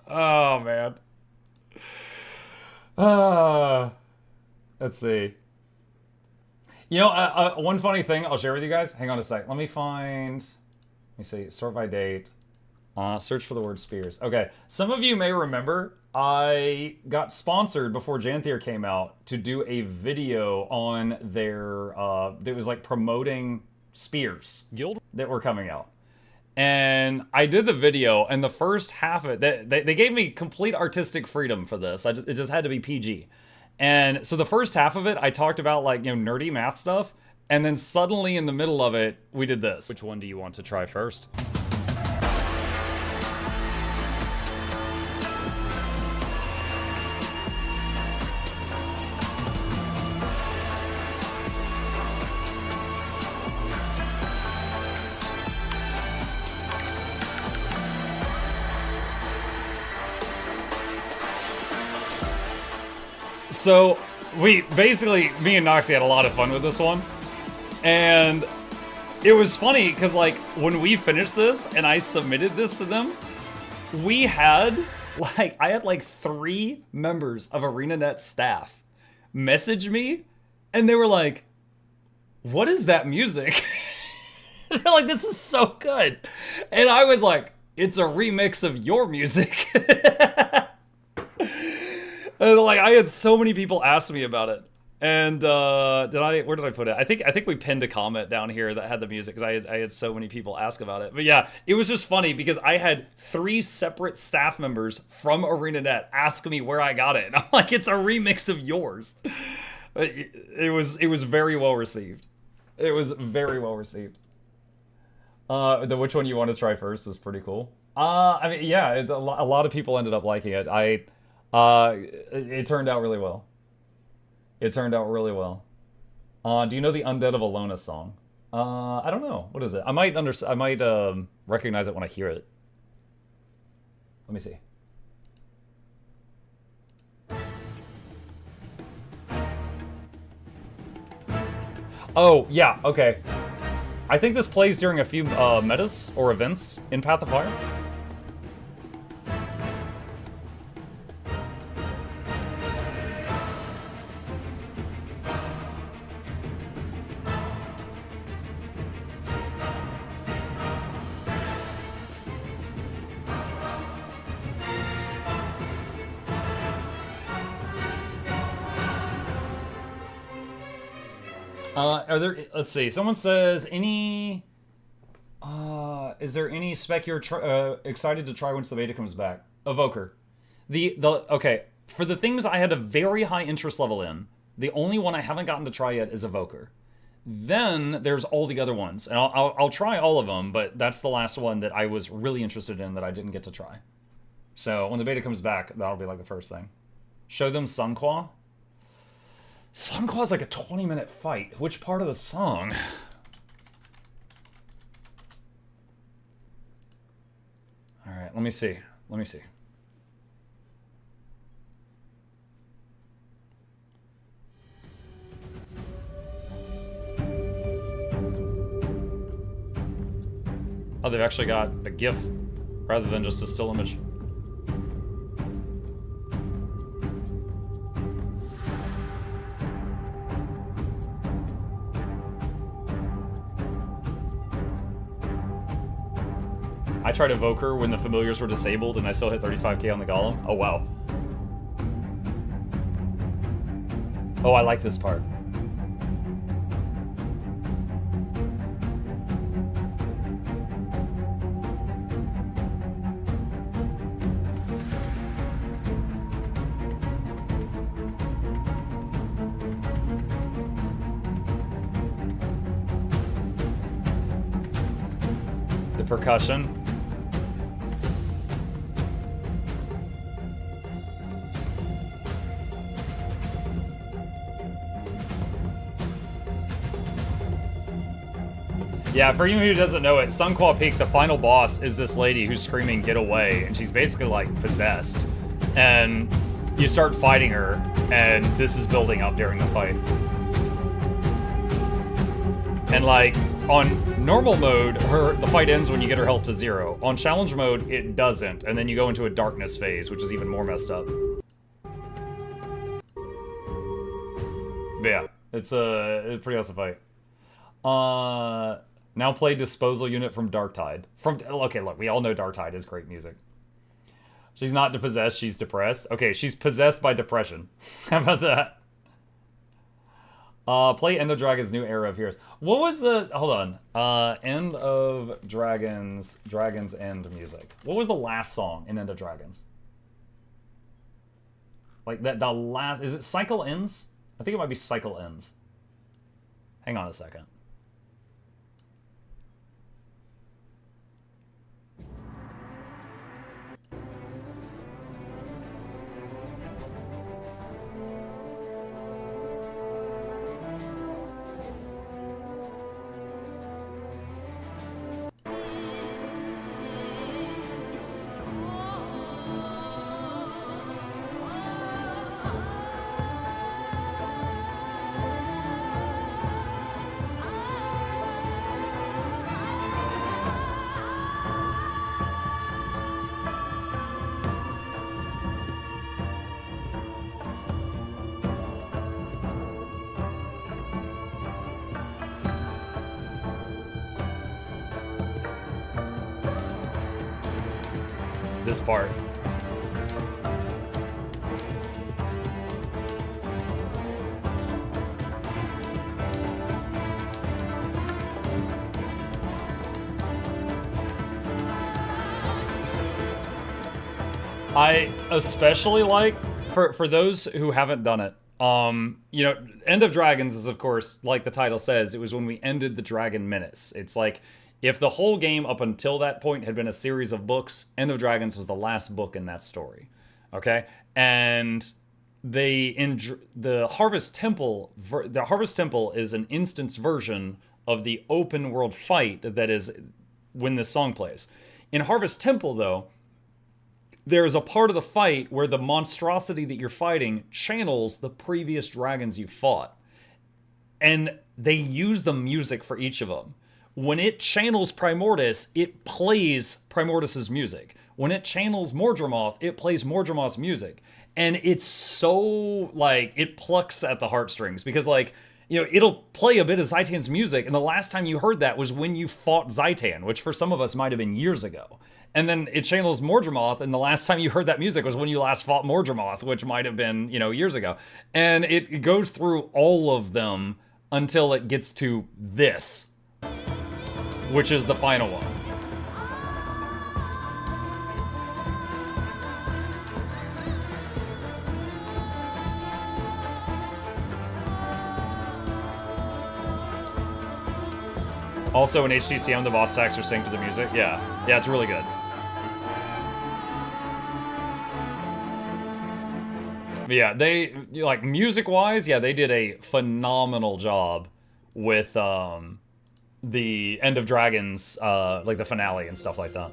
Oh, man. Let's see. You know, one funny thing I'll share with you guys. Hang on a sec. Let me see. Sort by date. Search for the word spears. Okay, some of you may remember I got sponsored before Janthier came out to do a video on their, that was like promoting spears guild that were coming out. And I did the video, and the first half of it, they gave me complete artistic freedom for this. It just had to be PG. And so the first half of it, I talked about like, you know, nerdy math stuff. And then suddenly in the middle of it, we did this. Which one do you want to try first? So, me and Noxxi had a lot of fun with this one. And it was funny, because, like, when we finished this and I submitted this to them, I had 3 members of ArenaNet staff message me, and they were like, what is that music? They're like, this is so good. And I was like, it's a remix of your music. And like, I had so many people ask me about it. And where did I put it? I think we pinned a comment down here that had the music, because I had so many people ask about it. But yeah, it was just funny because I had 3 separate staff members from ArenaNet ask me where I got it. And I'm like, it's a remix of yours. It was very well received. It was very well received. Which one you want to try first is pretty cool. I mean, yeah, a lot of people ended up liking it. It turned out really well. It turned out really well. Do you know the Undead of Alona song? I don't know. What is it? I might recognize it when I hear it. Let me see. Oh, yeah, okay. I think this plays during a few metas or events in Path of Fire. Let's see, someone says, is there any spec you're excited to try once the beta comes back? Evoker. Okay, For the things I had a very high interest level in, the only one I haven't gotten to try yet is Evoker. Then there's all the other ones, and I'll try all of them, but that's the last one that I was really interested in that I didn't get to try. So when the beta comes back, that'll be like the first thing. Show them Sunqua. Sunqua's like a 20-minute fight. Which part of the song? All right, let me see. Let me see. Oh, they've actually got a GIF rather than just a still image. I tried Evoker when the familiars were disabled and I still hit 35k on the golem. Oh, wow. Oh, I like this part. The percussion. Yeah, for anyone who doesn't know it, Sunqua Peak, the final boss, is this lady who's screaming, "Get away," and she's basically, like, possessed. And you start fighting her, and this is building up during the fight. And, like, on normal mode, the fight ends when you get her health to 0. On challenge mode, it doesn't, and then you go into a darkness phase, which is even more messed up. But yeah, it's a pretty awesome fight. Now play Disposal Unit from Darktide. Okay, look, we all know Darktide is great music. She's not possessed, she's depressed. Okay, she's possessed by depression. How about that? Play End of Dragon's New Era of Heroes. What was the... Hold on. End of Dragon's End music. What was the last song in End of Dragons? Like, the last... Is it Cycle Ends? I think it might be Cycle Ends. Hang on a second. This part. I especially like, for those who haven't done it, you know, End of Dragons is, of course, like the title says, it was when we ended the Dragon Menace. It's like, if the whole game up until that point had been a series of books, End of Dragons was the last book in that story, okay? And the Harvest Temple is an instance version of the open world fight that is when this song plays. In Harvest Temple, though, there is a part of the fight where the monstrosity that you're fighting channels the previous dragons you fought. And they use the music for each of them. When it channels Primordus, it plays Primordus's music. When it channels Mordramoth, it plays Mordramoth's music. And it's so, like, it plucks at the heartstrings. Because, like, you know, it'll play a bit of Zaitan's music, and the last time you heard that was when you fought Zaitan, which for some of us might have been years ago. And then it channels Mordramoth, and the last time you heard that music was when you last fought Mordramoth, which might have been, you know, years ago. And it goes through all of them until it gets to this, which is the final one. Also, in HTCM, the boss attacks are synced to the music. Yeah, it's really good. But yeah, they, like, music-wise, yeah, they did a phenomenal job with the End of Dragons, like the finale and stuff like that.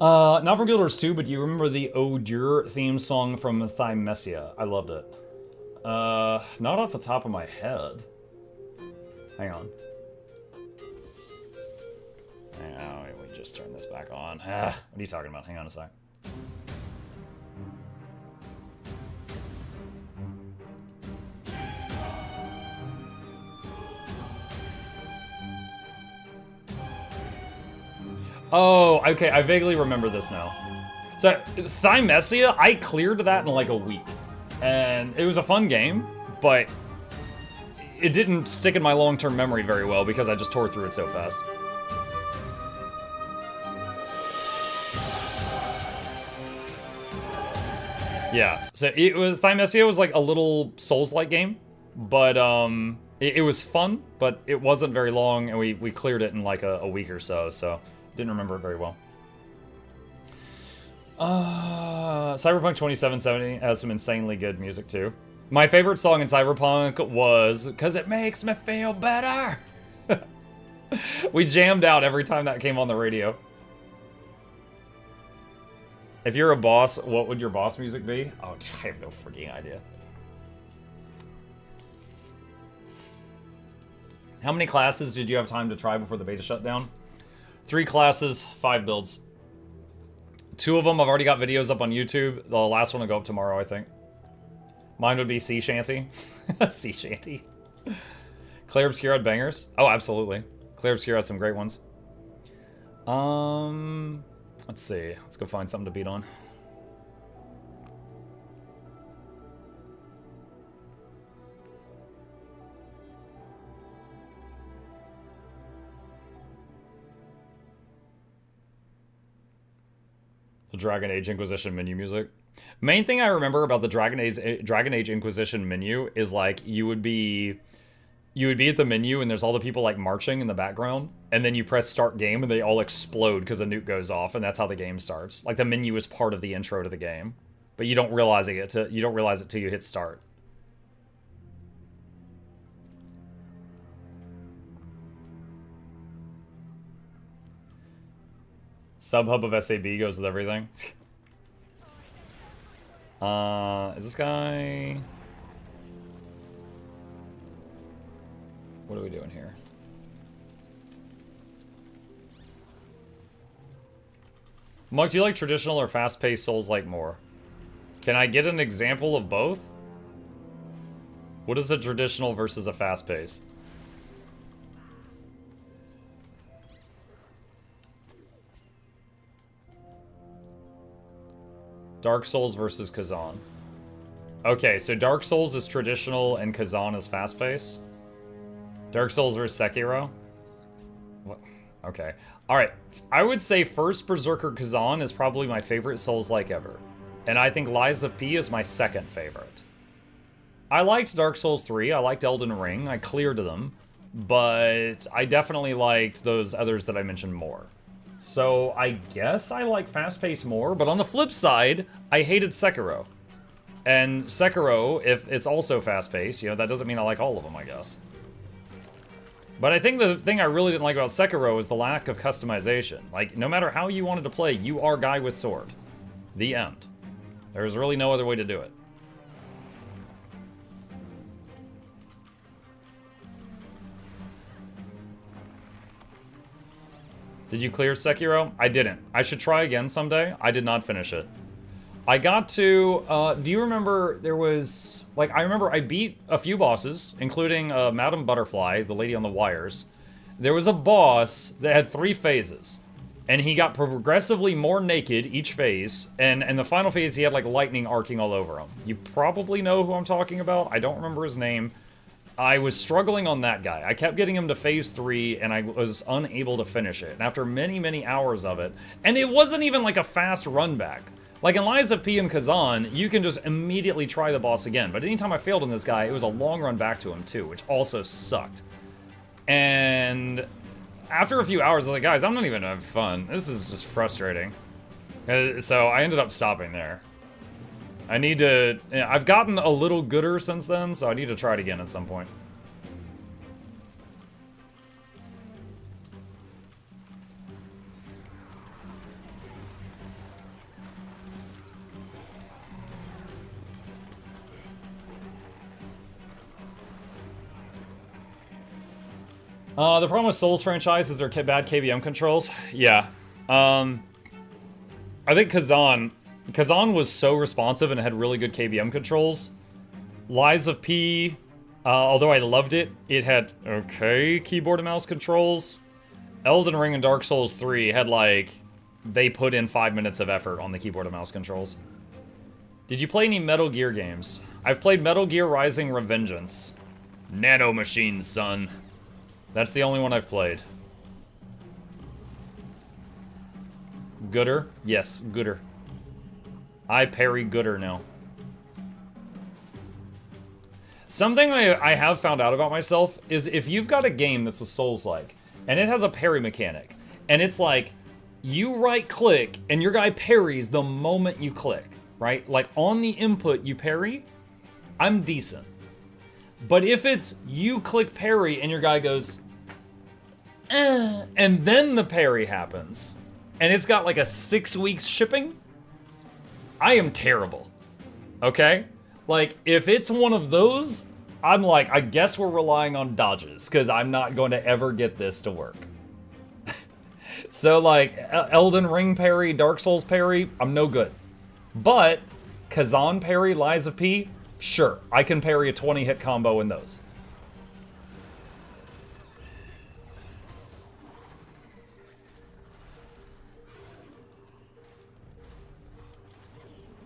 Not from Guild Wars 2, but do you remember the Odur theme song from Thymesia? I loved it. Not off the top of my head. Hang on. Let me just turn this back on. What are you talking about? Hang on a sec. Oh, okay, I vaguely remember this now. So, Thymesia, I cleared that in like a week. And it was a fun game, but it didn't stick in my long-term memory very well because I just tore through it so fast. Yeah, so Thymesia was like a little Souls-like game, but it was fun, but it wasn't very long, and we cleared it in like a week or so didn't remember it very well. Cyberpunk 2077 has some insanely good music too. My favorite song in Cyberpunk was "Cause It Makes Me Feel Better." We jammed out every time that came on the radio. If you're a boss, what would your boss music be? Oh, I have no freaking idea. How many classes did you have time to try before the beta shut down? 3 classes, 5 builds. 2 of them I've already got videos up on YouTube. The last one will go up tomorrow, I think. Mine would be Sea Shanty. Sea Shanty. Claire Obscure had bangers. Oh, absolutely. Claire Obscure had some great ones. Let's see. Let's go find something to beat on. The Dragon Age Inquisition menu music. Main thing I remember about the Dragon Age Inquisition menu is like you would be at the menu and there's all the people like marching in the background, and then you press start game and they all explode because a nuke goes off, and that's how the game starts. Like the menu is part of the intro to the game, but you don't realize it till you hit start. Subhub of SAB goes with everything. Is this guy... What are we doing here? Monk, do you like traditional or fast-paced Souls-like more? Can I get an example of both? What is a traditional versus a fast-paced? Dark Souls versus Kazan. Okay, so Dark Souls is traditional and Kazan is fast-paced. Dark Souls versus Sekiro. What? Okay. Alright, I would say first Berserker Kazan is probably my favorite Souls-like ever. And I think Lies of P is my second favorite. I liked Dark Souls 3, I liked Elden Ring, I cleared them. But I definitely liked those others that I mentioned more. So I guess I like fast-paced more, but on the flip side, I hated Sekiro. And Sekiro, if it's also fast-paced, you know, that doesn't mean I like all of them, I guess. But I think the thing I really didn't like about Sekiro is the lack of customization. Like, no matter how you wanted to play, you are guy with sword. The end. There's really no other way to do it. Did you clear Sekiro? I didn't. I should try again someday. I did not finish it. I got to, do you remember there was, like, I remember I beat a few bosses, including Madame Butterfly, the lady on the wires. There was a boss that had 3 phases, and he got progressively more naked each phase, and the final phase he had, like, lightning arcing all over him. You probably know who I'm talking about. I don't remember his name. I was struggling on that guy. I kept getting him to phase 3, and I was unable to finish it. And after many, many hours of it, and it wasn't even like a fast run back. Like in Lies of P and Kazan, you can just immediately try the boss again. But anytime I failed on this guy, it was a long run back to him too, which also sucked. And after a few hours, I was like, guys, I'm not even having fun. This is just frustrating. So I ended up stopping there. I need to... I've gotten a little gooder since then, so I need to try it again at some point. The problem with Souls franchise is their bad KBM controls. Yeah. I think Kazan was so responsive and had really good KBM controls. Lies of P, although I loved it, it had okay keyboard and mouse controls. Elden Ring and Dark Souls 3 had like, they put in 5 minutes of effort on the keyboard and mouse controls. Did you play any Metal Gear games? I've played Metal Gear Rising Revengeance. Nano Machines, son. That's the only one I've played. Gooder? Yes, gooder. I parry gooder now. Something I have found out about myself is if you've got a game that's a Souls-like, and it has a parry mechanic, and it's like, you right-click, and your guy parries the moment you click, right? Like, on the input you parry, I'm decent. But if it's you click parry and your guy goes, and then the parry happens, and it's got like a 6 weeks shipping, I am terrible. Okay? Like, if it's one of those, I'm like, I guess we're relying on dodges, because I'm not going to ever get this to work. So, like, Elden Ring parry, Dark Souls parry, I'm no good. But, Kazan parry, Lies of P, sure, I can parry a 20-hit combo in those.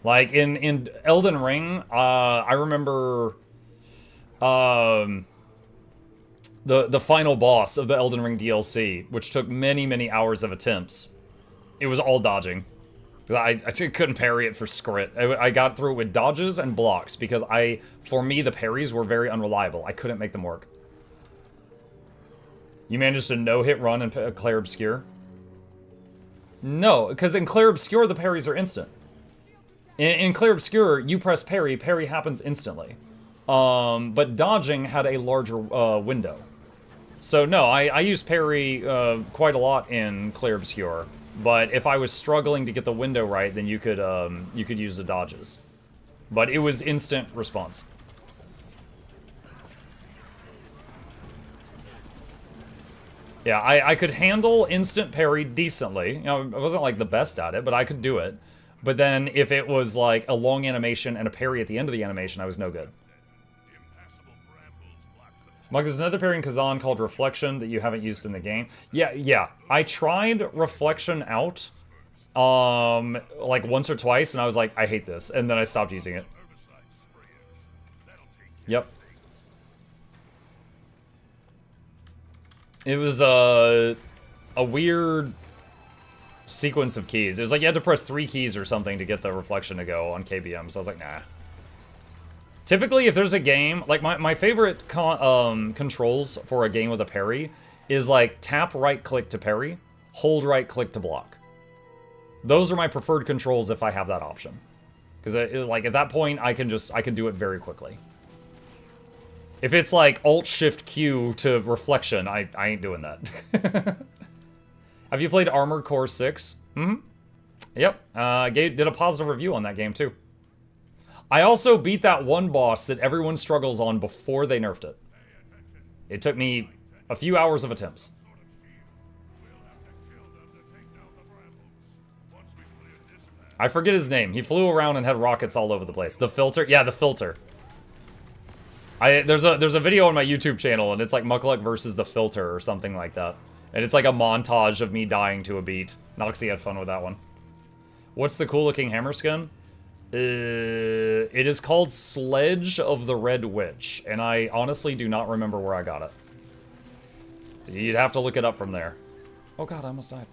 Like, in Elden Ring, I remember the final boss of the Elden Ring DLC, which took many, many hours of attempts. It was all dodging. I couldn't parry it for scrit. I got through it with dodges and blocks, because for me, the parries were very unreliable. I couldn't make them work. You managed to no-hit run in Clair Obscure? No, because in Clair Obscure, the parries are instant. In Clair Obscure, you press parry, parry happens instantly. But dodging had a larger window. So no, I used parry quite a lot in Clair Obscure. But if I was struggling to get the window right, then you could use the dodges. But it was instant response. Yeah, I could handle instant parry decently. You know, I wasn't like the best at it, but I could do it. But then if it was like a long animation and a parry at the end of the animation, I was no good. Mike, there's another parry in Kazan called Reflection that you haven't used in the game. Yeah. I tried Reflection out, like once or twice, and I was like, I hate this. And then I stopped using it. Yep. It was a weird sequence of keys. It was like you had to press 3 keys or something to get the reflection to go on KBM, so I was like, nah. Typically, if there's a game, like my favorite controls for a game with a parry is like tap right-click to parry, hold right-click to block. Those are my preferred controls if I have that option. Because like at that point, I can do it very quickly. If it's like Alt-Shift-Q to reflection, I ain't doing that. Have you played Armored Core 6? Mm-hmm. Yep. Did a positive review on that game, too. I also beat that one boss that everyone struggles on before they nerfed it. It took me a few hours of attempts. I forget his name. He flew around and had rockets all over the place. The filter? Yeah, the filter. There's a video on my YouTube channel, and it's like Mukluk versus the filter or something like that. And it's like a montage of me dying to a beat. Noxxi had fun with that one. What's the cool-looking hammer skin? It is called Sledge of the Red Witch, and I honestly do not remember where I got it. So you'd have to look it up from there. Oh god, I almost died.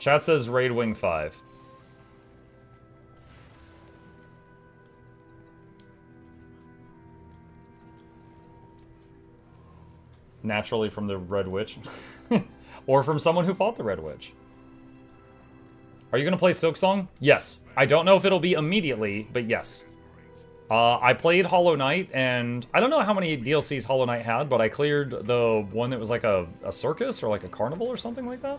Chat says Raid Wing 5. Naturally from the Red Witch. Or from someone who fought the Red Witch. Are you going to play Silksong? Yes. I don't know if it'll be immediately, but yes. I played Hollow Knight, and I don't know how many DLCs Hollow Knight had, but I cleared the one that was like a circus or like a carnival or something like that.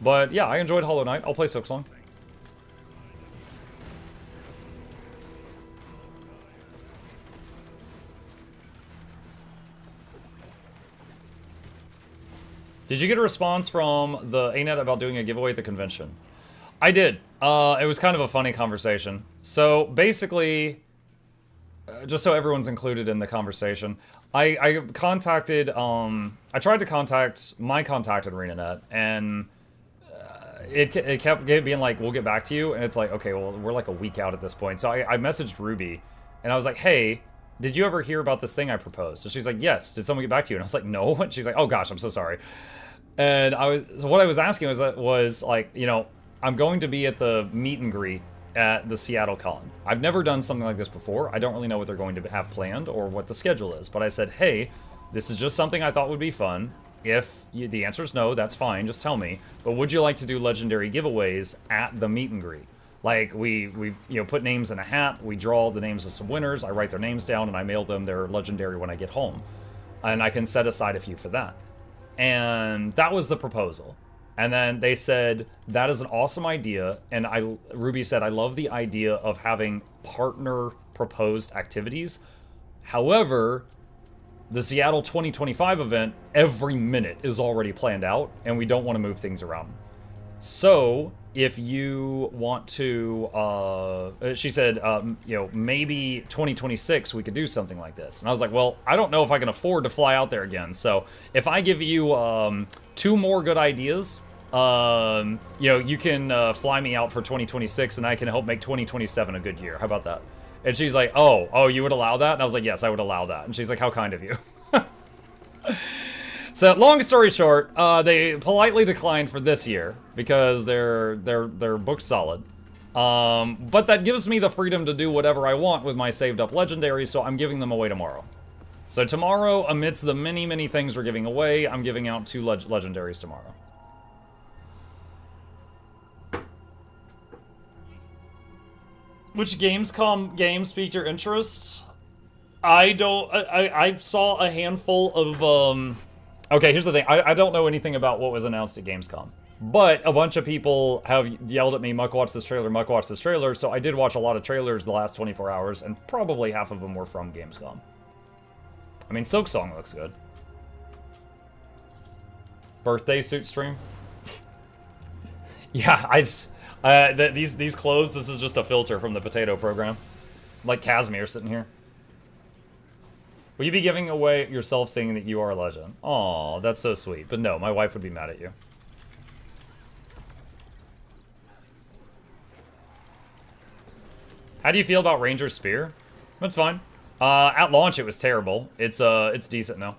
But yeah, I enjoyed Hollow Knight. I'll play Silksong. Did you get a response from the ANET about doing a giveaway at the convention? I did. It was kind of a funny conversation. So basically, just so everyone's included in the conversation, I contacted, I tried to contact my contact at ArenaNet, and it kept being like, we'll get back to you, and it's like, okay, well, we're like a week out at this point. So I messaged Ruby, and I was like, hey, did you ever hear about this thing I proposed? So she's like, yes, did someone get back to you? And I was like, no. And she's like, oh gosh, I'm so sorry. And so what I was asking was like, you know, I'm going to be at the meet and greet at the Seattle Con. I've never done something like this before. I don't really know what they're going to have planned or what the schedule is. But I said, hey, this is just something I thought would be fun. If the answer is no, that's fine. Just tell me. But would you like to do legendary giveaways at the meet and greet? Like, we you know, put names in a hat. We draw the names of some winners. I write their names down, and I mail them their legendary when I get home. And I can set aside a few for that. And that was the proposal. And then they said, that is an awesome idea. And Ruby said, I love the idea of having partner proposed activities. However, the Seattle 2025 event, every minute is already planned out, and we don't want to move things around. So, if you want to, she said, you know, maybe 2026 we could do something like this. And I was like, well, I don't know if I can afford to fly out there again. So, if I give you 2 more good ideas, you know, you can fly me out for 2026, and I can help make 2027 a good year. How about that? And she's like, oh, you would allow that? And I was like, yes, I would allow that. And she's like, how kind of you. So, long story short, they politely declined for this year because they're booked solid. But that gives me the freedom to do whatever I want with my saved up legendaries, so I'm giving them away tomorrow. So tomorrow, amidst the many, many things we're giving away, I'm giving out 2 legendaries tomorrow. Which Gamescom games piqued your interest? I saw a handful of, okay, here's the thing. I don't know anything about what was announced at Gamescom. But a bunch of people have yelled at me, Muck, watch this trailer, so I did watch a lot of trailers the last 24 hours, and probably half of them were from Gamescom. I mean, Silksong looks good. Birthday suit stream? Yeah, I just... these clothes, this is just a filter from the potato program. Like Casimir sitting here. Will you be giving away yourself saying that you are a legend? Aw, that's so sweet. But no, my wife would be mad at you. How do you feel about Ranger's Spear? That's fine. At launch, it was terrible. It's decent now.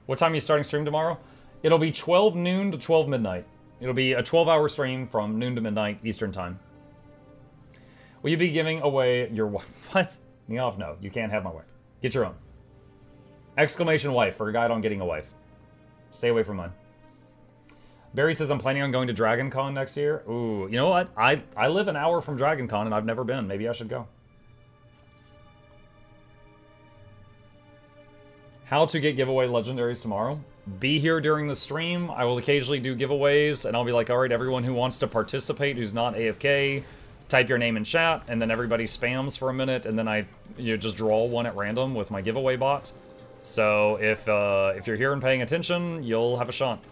What time are you starting stream tomorrow? It'll be 12 noon to 12 midnight. It'll be a 12-hour stream from noon to midnight Eastern time. Will you be giving away your wife? What? Neoff, no. You can't have my wife. Get your own. Exclamation wife for a guide on getting a wife. Stay away from mine. Barry says, I'm planning on going to Dragon Con next year. Ooh, you know what? I live an hour from Dragon Con and I've never been. Maybe I should go. How to get giveaway legendaries tomorrow? Be here during the stream. I will occasionally do giveaways, and I'll be like, all right, everyone who wants to participate who's not AFK, type your name in chat, and then everybody spams for a minute, and then I just draw one at random with my giveaway bot. So if you're here and paying attention, you'll have a shot.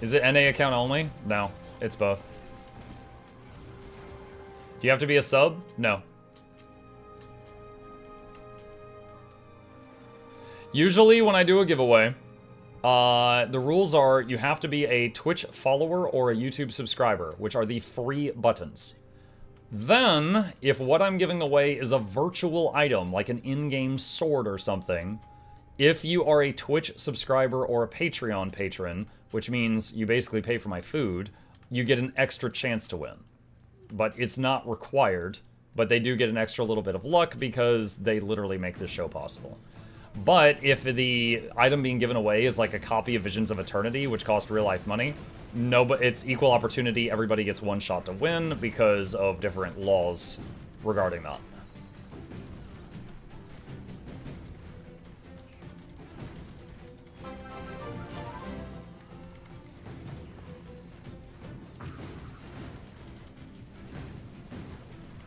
Is it NA account only? No, it's both. Do you have to be a sub? No. Usually when I do a giveaway, the rules are you have to be a Twitch follower or a YouTube subscriber, which are the free buttons. Then, if what I'm giving away is a virtual item, like an in-game sword or something, if you are a Twitch subscriber or a Patreon patron, which means you basically pay for my food, you get an extra chance to win. But it's not required, but they do get an extra little bit of luck because they literally make this show possible. But if the item being given away is like a copy of Visions of Eternity, which cost real-life money, no, but it's equal opportunity. Everybody gets one shot to win because of different laws regarding that.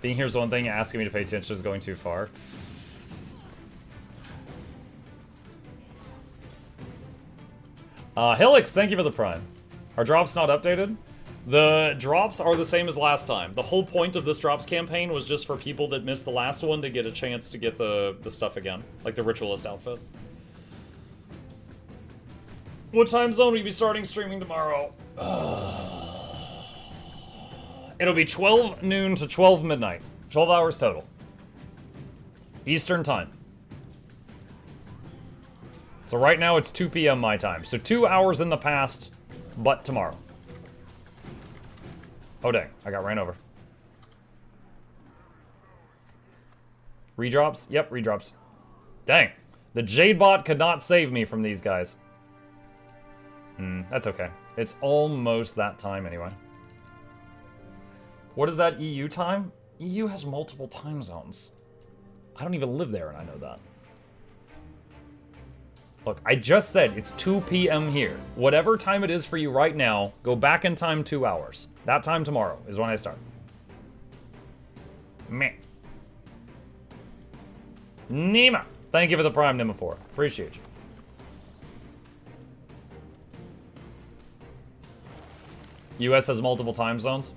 Being here's one thing, asking me to pay attention is going too far. Helix, thank you for the prime. Are drops not updated? The drops are the same as last time. The whole point of this drops campaign was just for people that missed the last one to get a chance to get the stuff again. Like the ritualist outfit. What time zone will you be starting streaming tomorrow? It'll be 12 noon to 12 midnight. 12 hours total. Eastern time. So right now it's 2 p.m. my time. So 2 hours in the past, but tomorrow. Oh dang, I got ran over. Redrops? Yep, redrops. Dang. The Jade bot could not save me from these guys. That's okay. It's almost that time anyway. What is that EU time? EU has multiple time zones. I don't even live there and I know that. Look, I just said it's 2 p.m. here. Whatever time it is for you right now, go back in time 2 hours. That time tomorrow is when I start. Meh. Nima, thank you for the prime, Nima4. Appreciate you. US has multiple time zones.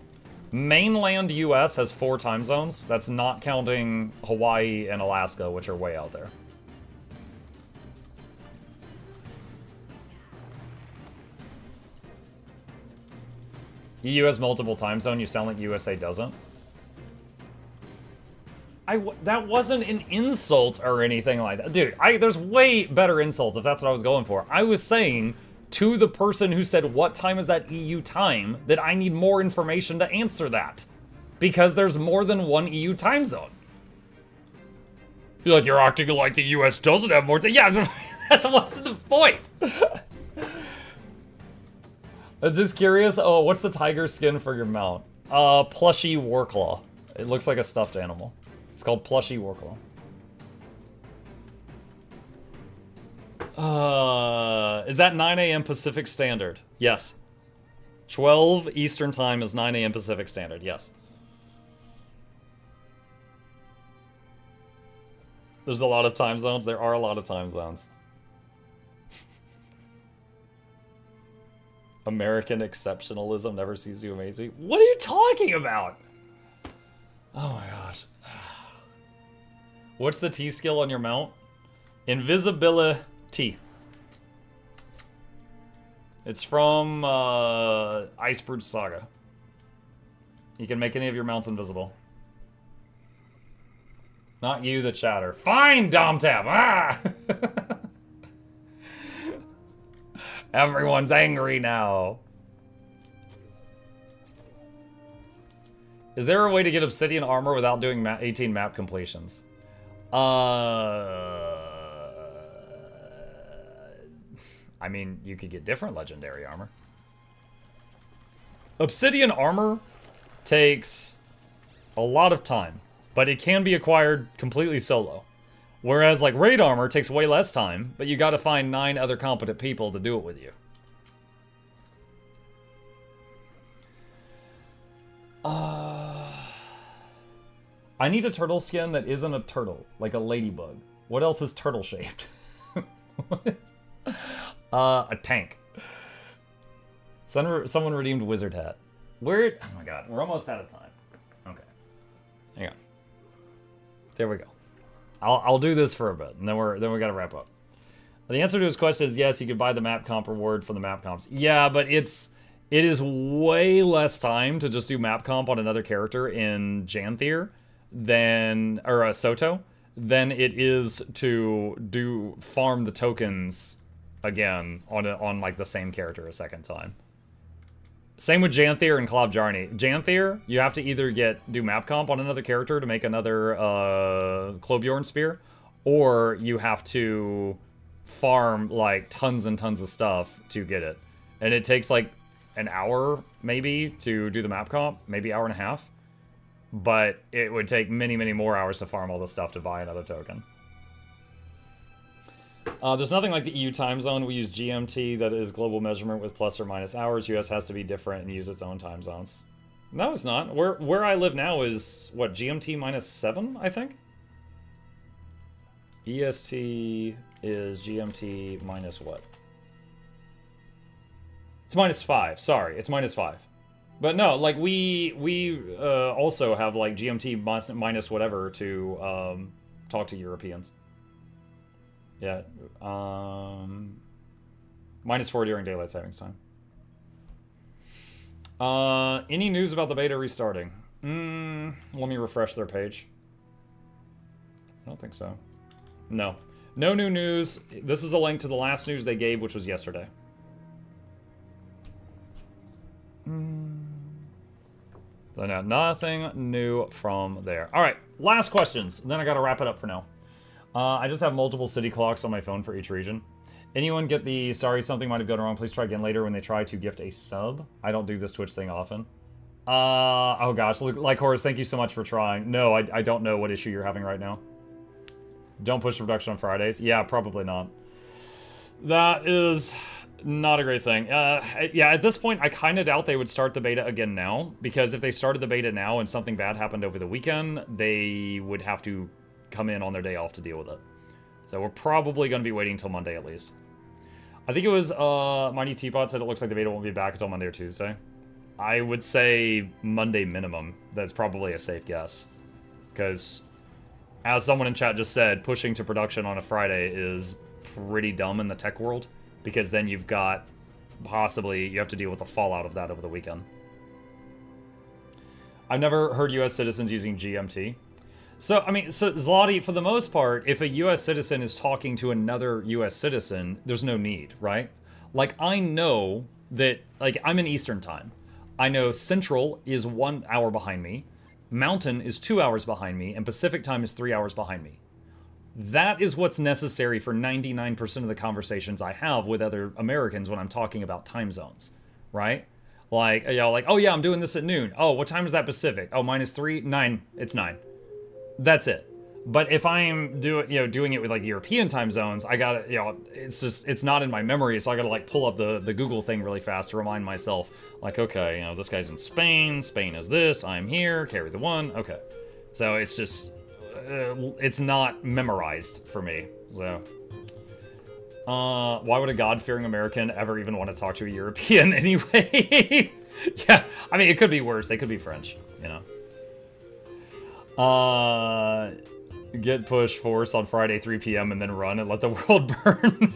Mainland US has 4 time zones. That's not counting Hawaii and Alaska, which are way out there. EU has multiple time zone. You sound like USA doesn't. That wasn't an insult or anything like that. Dude, there's way better insults if that's what I was going for. I was saying to the person who said, what time is that EU time, that I need more information to answer that. Because there's more than one EU time zone. You're like, you're acting like the US doesn't have more time. Yeah, that wasn't the point. I'm just curious. Oh, what's the tiger skin for your mount? Plushy Warclaw. It looks like a stuffed animal. It's called Plushy Warclaw. Is that 9 a.m. Pacific Standard? Yes. 12 Eastern Time is 9 a.m. Pacific Standard, yes. There's a lot of time zones. There are a lot of time zones. American exceptionalism never ceases to amaze me. What are you talking about? Oh my gosh. What's the T skill on your mount? Invisibility. It's from Icebrood Saga. You can make any of your mounts invisible. Not you, the chatter. Fine, Domtab! Ah! Everyone's angry now. Is there a way to get obsidian armor without doing 18 map completions? I mean, you could get different legendary armor. Obsidian armor takes a lot of time, but it can be acquired completely solo. Whereas, like, raid armor takes way less time, but you gotta find 9 other competent people to do it with you. I need a turtle skin that isn't a turtle, like a ladybug. What else is turtle-shaped? A tank. Someone redeemed wizard hat. Oh my god, we're almost out of time. Okay. Hang on. There we go. I'll do this for a bit, and then we gotta wrap up. The answer to his question is yes, you could buy the map comp reward from the map comps. Yeah, but it's It is way less time to just do map comp on another character in Janthier or Soto than it is to farm the tokens again on like the same character a second time. Same with Janthier and Klobjarni. Janthier, you have to either do map comp on another character to make another Klobjorn spear, or you have to farm like tons and tons of stuff to get it. And it takes like an hour maybe to do the map comp, maybe hour and a half. But it would take many, many more hours to farm all the stuff to buy another token. There's nothing like the EU time zone. We use GMT, that is global measurement with plus or minus hours. US has to be different and use its own time zones. No, it's not. Where I live now is, what, GMT -7, I think? EST is GMT minus what? It's -5. Sorry, it's -5. But no, like we also have like GMT minus whatever to talk to Europeans. Yeah, -4 during daylight savings time. Any news about the beta restarting? Let me refresh their page. I don't think so. No. No new news. This is a link to the last news they gave, which was yesterday. So no, nothing new from there. All right, last questions. Then I gotta wrap it up for now. I just have multiple city clocks on my phone for each region. Anyone get the sorry something might have gone wrong, please try again later when they try to gift a sub? I don't do this Twitch thing often. Oh gosh, like Horus, thank you so much for trying. No, I don't know what issue you're having right now. Don't push production on Fridays. Yeah, probably not. That is not a great thing. Yeah, at this point, I kind of doubt they would start the beta again now, because if they started the beta now and something bad happened over the weekend, they would have to come in on their day off to deal with it. So we're probably going to be waiting until Monday at least. I think it was Mighty Teapot said it looks like the beta won't be back until Monday or Tuesday. I would say Monday minimum. That's probably a safe guess. Because, as someone in chat just said, pushing to production on a Friday is pretty dumb in the tech world. Because then you've got, possibly, you have to deal with the fallout of that over the weekend. I've never heard US citizens using GMT. So, I mean, so Zlotty, for the most part, if a US citizen is talking to another US citizen, there's no need, right? Like, I know that, like, I'm in Eastern time. I know Central is 1 hour behind me, Mountain is 2 hours behind me, and Pacific time is 3 hours behind me. That is what's necessary for 99% of the conversations I have with other Americans when I'm talking about time zones, right? Like, you know, like, oh yeah, I'm doing this at noon. Oh, what time is that Pacific? Oh, -3, 9, it's 9. That's it. But if I'm doing it with like European time zones, I gotta, it's not in my memory, so I gotta like pull up the Google thing really fast to remind myself, like, okay, this guy's in Spain, Spain is this, I'm here, carry the 1, okay. So it's just, it's not memorized for me, so. Why would a God-fearing American ever even want to talk to a European anyway? Yeah, I mean, it could be worse, they could be French, Get push force on Friday 3 p.m. and then run and let the world burn.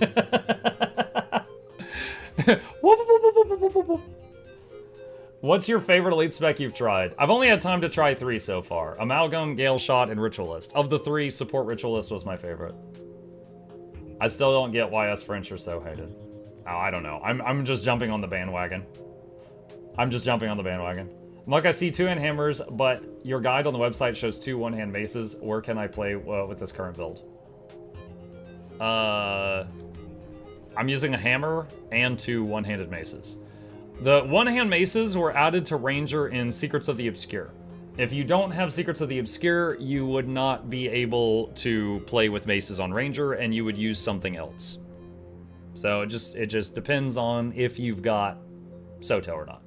What's your favorite elite spec you've tried? I've only had time to try 3 so far. Amalgam, Gale Shot, and Ritualist. Of the 3, Support Ritualist was my favorite. I still don't get why us French are so hated. Oh, I don't know. I'm just jumping on the bandwagon. Look, I see 2-hand hammers, but your guide on the website shows 2 one-hand maces. Where can I play with this current build? I'm using a hammer and 2 one-handed maces. The one-hand maces were added to Ranger in Secrets of the Obscure. If you don't have Secrets of the Obscure, you would not be able to play with maces on Ranger, and you would use something else. So it just depends on if you've got Soto or not.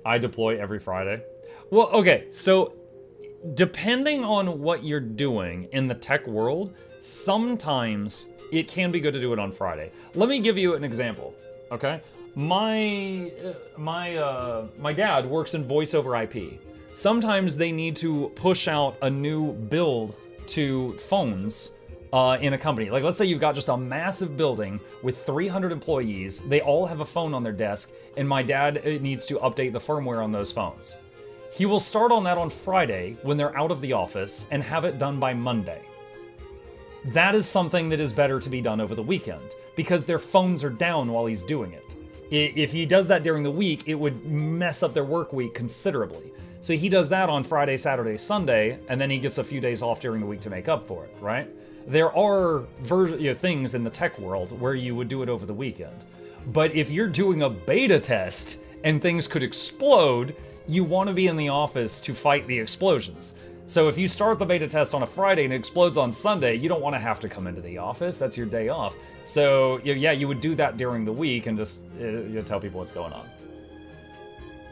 I deploy every Friday. Well, okay, so depending on what you're doing in the tech world, sometimes it can be good to do it on Friday. Let me give you an example, okay? My dad works in voice over IP. Sometimes they need to push out a new build to phones in a company. Like, let's say you've got just a massive building with 300 employees. They all have a phone on their desk, and my dad needs to update the firmware on those phones. He will start on that on Friday when they're out of the office and have it done by Monday. That is something that is better to be done over the weekend because their phones are down while he's doing it. If he does that during the week, it would mess up their work week considerably. So he does that on Friday, Saturday, Sunday, and then he gets a few days off during the week to make up for it, right? There are things in the tech world where you would do it over the weekend. But if you're doing a beta test and things could explode, you want to be in the office to fight the explosions. So if you start the beta test on a Friday and it explodes on Sunday, you don't want to have to come into the office. That's your day off. So yeah, you would do that during the week and just tell people what's going on.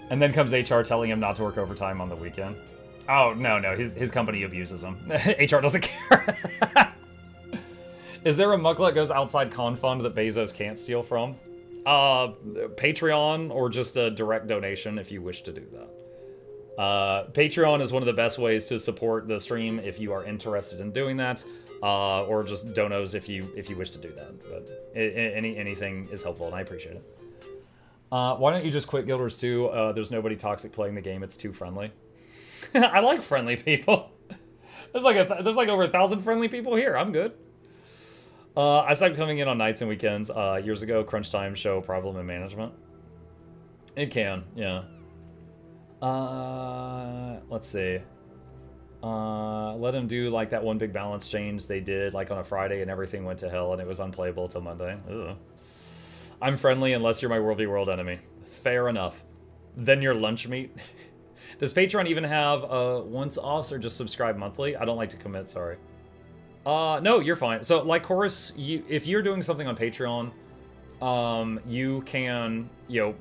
And then comes HR telling him not to work overtime on the weekend. Oh, no, his company abuses him. HR doesn't care. Is there a Mukluk that goes outside con fund that Bezos can't steal from? Patreon or just a direct donation if you wish to do that. Patreon is one of the best ways to support the stream if you are interested in doing that, or just donos if you wish to do that. But anything is helpful, and I appreciate it. Why don't you just quit Guild Wars 2? There's nobody toxic playing the game. It's too friendly. I like friendly people. There's like over 1,000 friendly people here. I'm good. I started coming in on nights and weekends years ago. Crunch time show problem in management. It can, yeah. Let's see. Let him do like that one big balance change they did like on a Friday and everything went to hell and it was unplayable till Monday. Ugh. I'm friendly unless you're my world v world enemy. Fair enough. Then you're lunch meat. Does Patreon even have once-offs or just subscribe monthly? I don't like to commit, sorry. No, you're fine. So like Chorus, if you're doing something on Patreon, you can,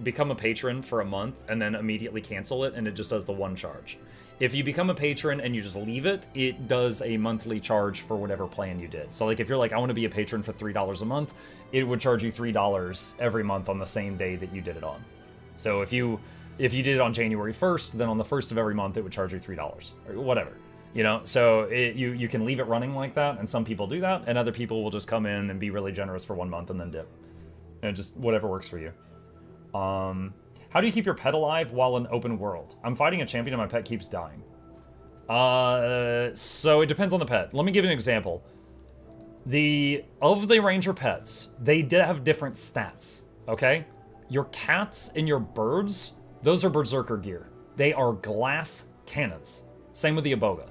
become a patron for a month and then immediately cancel it and it just does the one charge. If you become a patron and you just leave it, it does a monthly charge for whatever plan you did. So like if you're like, I want to be a patron for $3 a month, it would charge you $3 every month on the same day that you did it on. So if you did it on January 1st, then on the 1st of every month, it would charge you $3 or whatever. So you can leave it running like that, and some people do that, and other people will just come in and be really generous for 1 month and then dip. Just whatever works for you. How do you keep your pet alive while in open world? I'm fighting a champion and my pet keeps dying. So it depends on the pet. Let me give you an example. Of the ranger pets, they did have different stats, okay? Your cats and your birds, those are berserker gear. They are glass cannons. Same with the Iboga.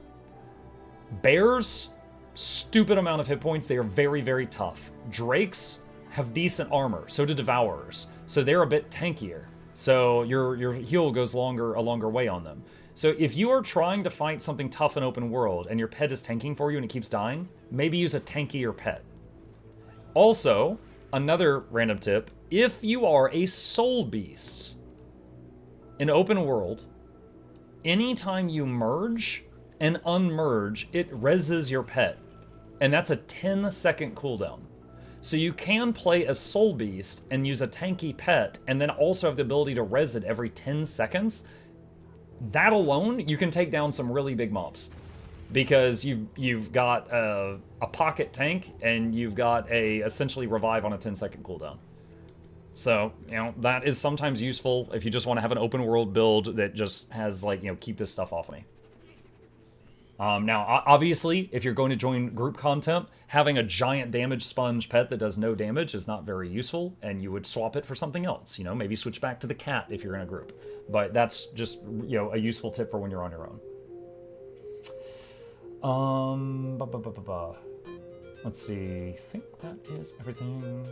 Bears, stupid amount of hit points. They are very, very tough. Drakes have decent armor. So do Devourers. So they're a bit tankier. So your heal goes a longer way on them. So if you are trying to fight something tough in open world and your pet is tanking for you and it keeps dying, maybe use a tankier pet. Also, another random tip, if you are a soul beast in open world, anytime you merge and unmerge, it reses your pet. And that's a 10-second cooldown. So you can play a soul beast and use a tanky pet and then also have the ability to res it every 10 seconds. That alone, you can take down some really big mobs. Because you've got a pocket tank and you've got a essentially revive on a 10-second cooldown. So, that is sometimes useful if you just want to have an open world build that just has, keep this stuff off me. Now, obviously, if you're going to join group content, having a giant damage sponge pet that does no damage is not very useful, and you would swap it for something else. Maybe switch back to the cat if you're in a group. But that's just, a useful tip for when you're on your own. Let's see. I think that is everything.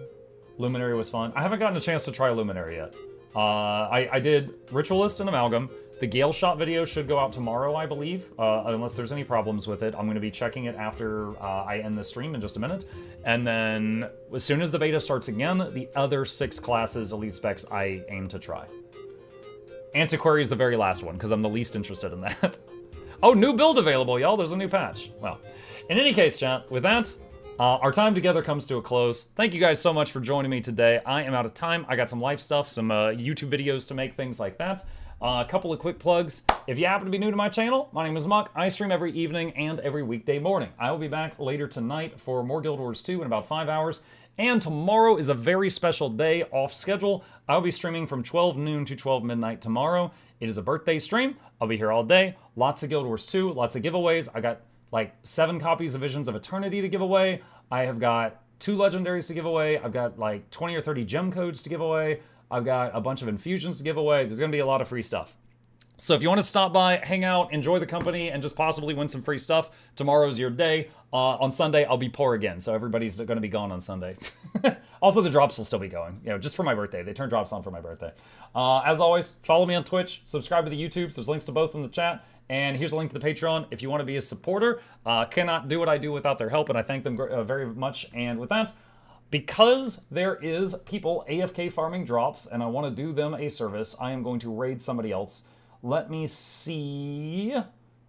Luminary was fun. I haven't gotten a chance to try Luminary yet. I did Ritualist and Amalgam. The Gale Shot video should go out tomorrow, I believe, unless there's any problems with it. I'm going to be checking it after I end the stream in just a minute. And then, as soon as the beta starts again, the other 6 classes, Elite Specs, I aim to try. Antiquary is the very last one, because I'm the least interested in that. Oh, new build available, y'all. There's a new patch. Well, in any case, chat, with that, our time together comes to a close. Thank you guys so much for joining me today. I am out of time. I got some life stuff, some YouTube videos to make, things like that. A couple of quick plugs. If you happen to be new to my channel, my name is Muck. I stream every evening and every weekday morning. I will be back later tonight for more Guild Wars 2 in about 5 hours. And tomorrow is a very special day off schedule. I'll be streaming from 12 noon to 12 midnight tomorrow. It is a birthday stream. I'll be here all day. Lots of Guild Wars 2, lots of giveaways. I got like 7 copies of Visions of Eternity to give away. I have got 2 legendaries to give away. I've got like 20 or 30 gem codes to give away. I've got a bunch of infusions to give away. There's going to be a lot of free stuff. So if you want to stop by, hang out, enjoy the company, and just possibly win some free stuff, tomorrow's your day. On Sunday, I'll be poor again, so everybody's going to be gone on Sunday. Also, the drops will still be going, just for my birthday. They turn drops on for my birthday. As always, follow me on Twitch, subscribe to the YouTubes. There's links to both in the chat. And here's a link to the Patreon if you want to be a supporter. Cannot do what I do without their help, and I thank them very much. And with that, because there is people AFK farming drops, and I want to do them a service, I am going to raid somebody else. Let me see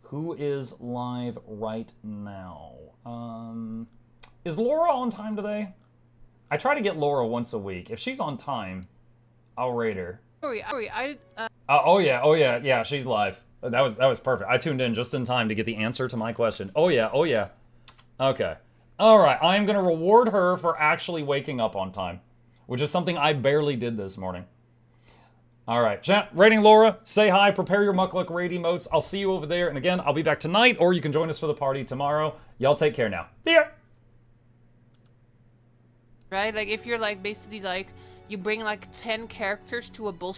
who is live right now. Is Laura on time today? I try to get Laura once a week. If she's on time, I'll raid her. Oh yeah, she's live. That was perfect. I tuned in just in time to get the answer to my question. Oh yeah. Okay. All right, I am going to reward her for actually waking up on time, which is something I barely did this morning. All right, chat, rating Laura, say hi, prepare your Mukluk raid emotes. I'll see you over there. And again, I'll be back tonight, or you can join us for the party tomorrow. Y'all take care now. See ya. Right? Like, if you're, like, basically, like, you bring, like, 10 characters to a bull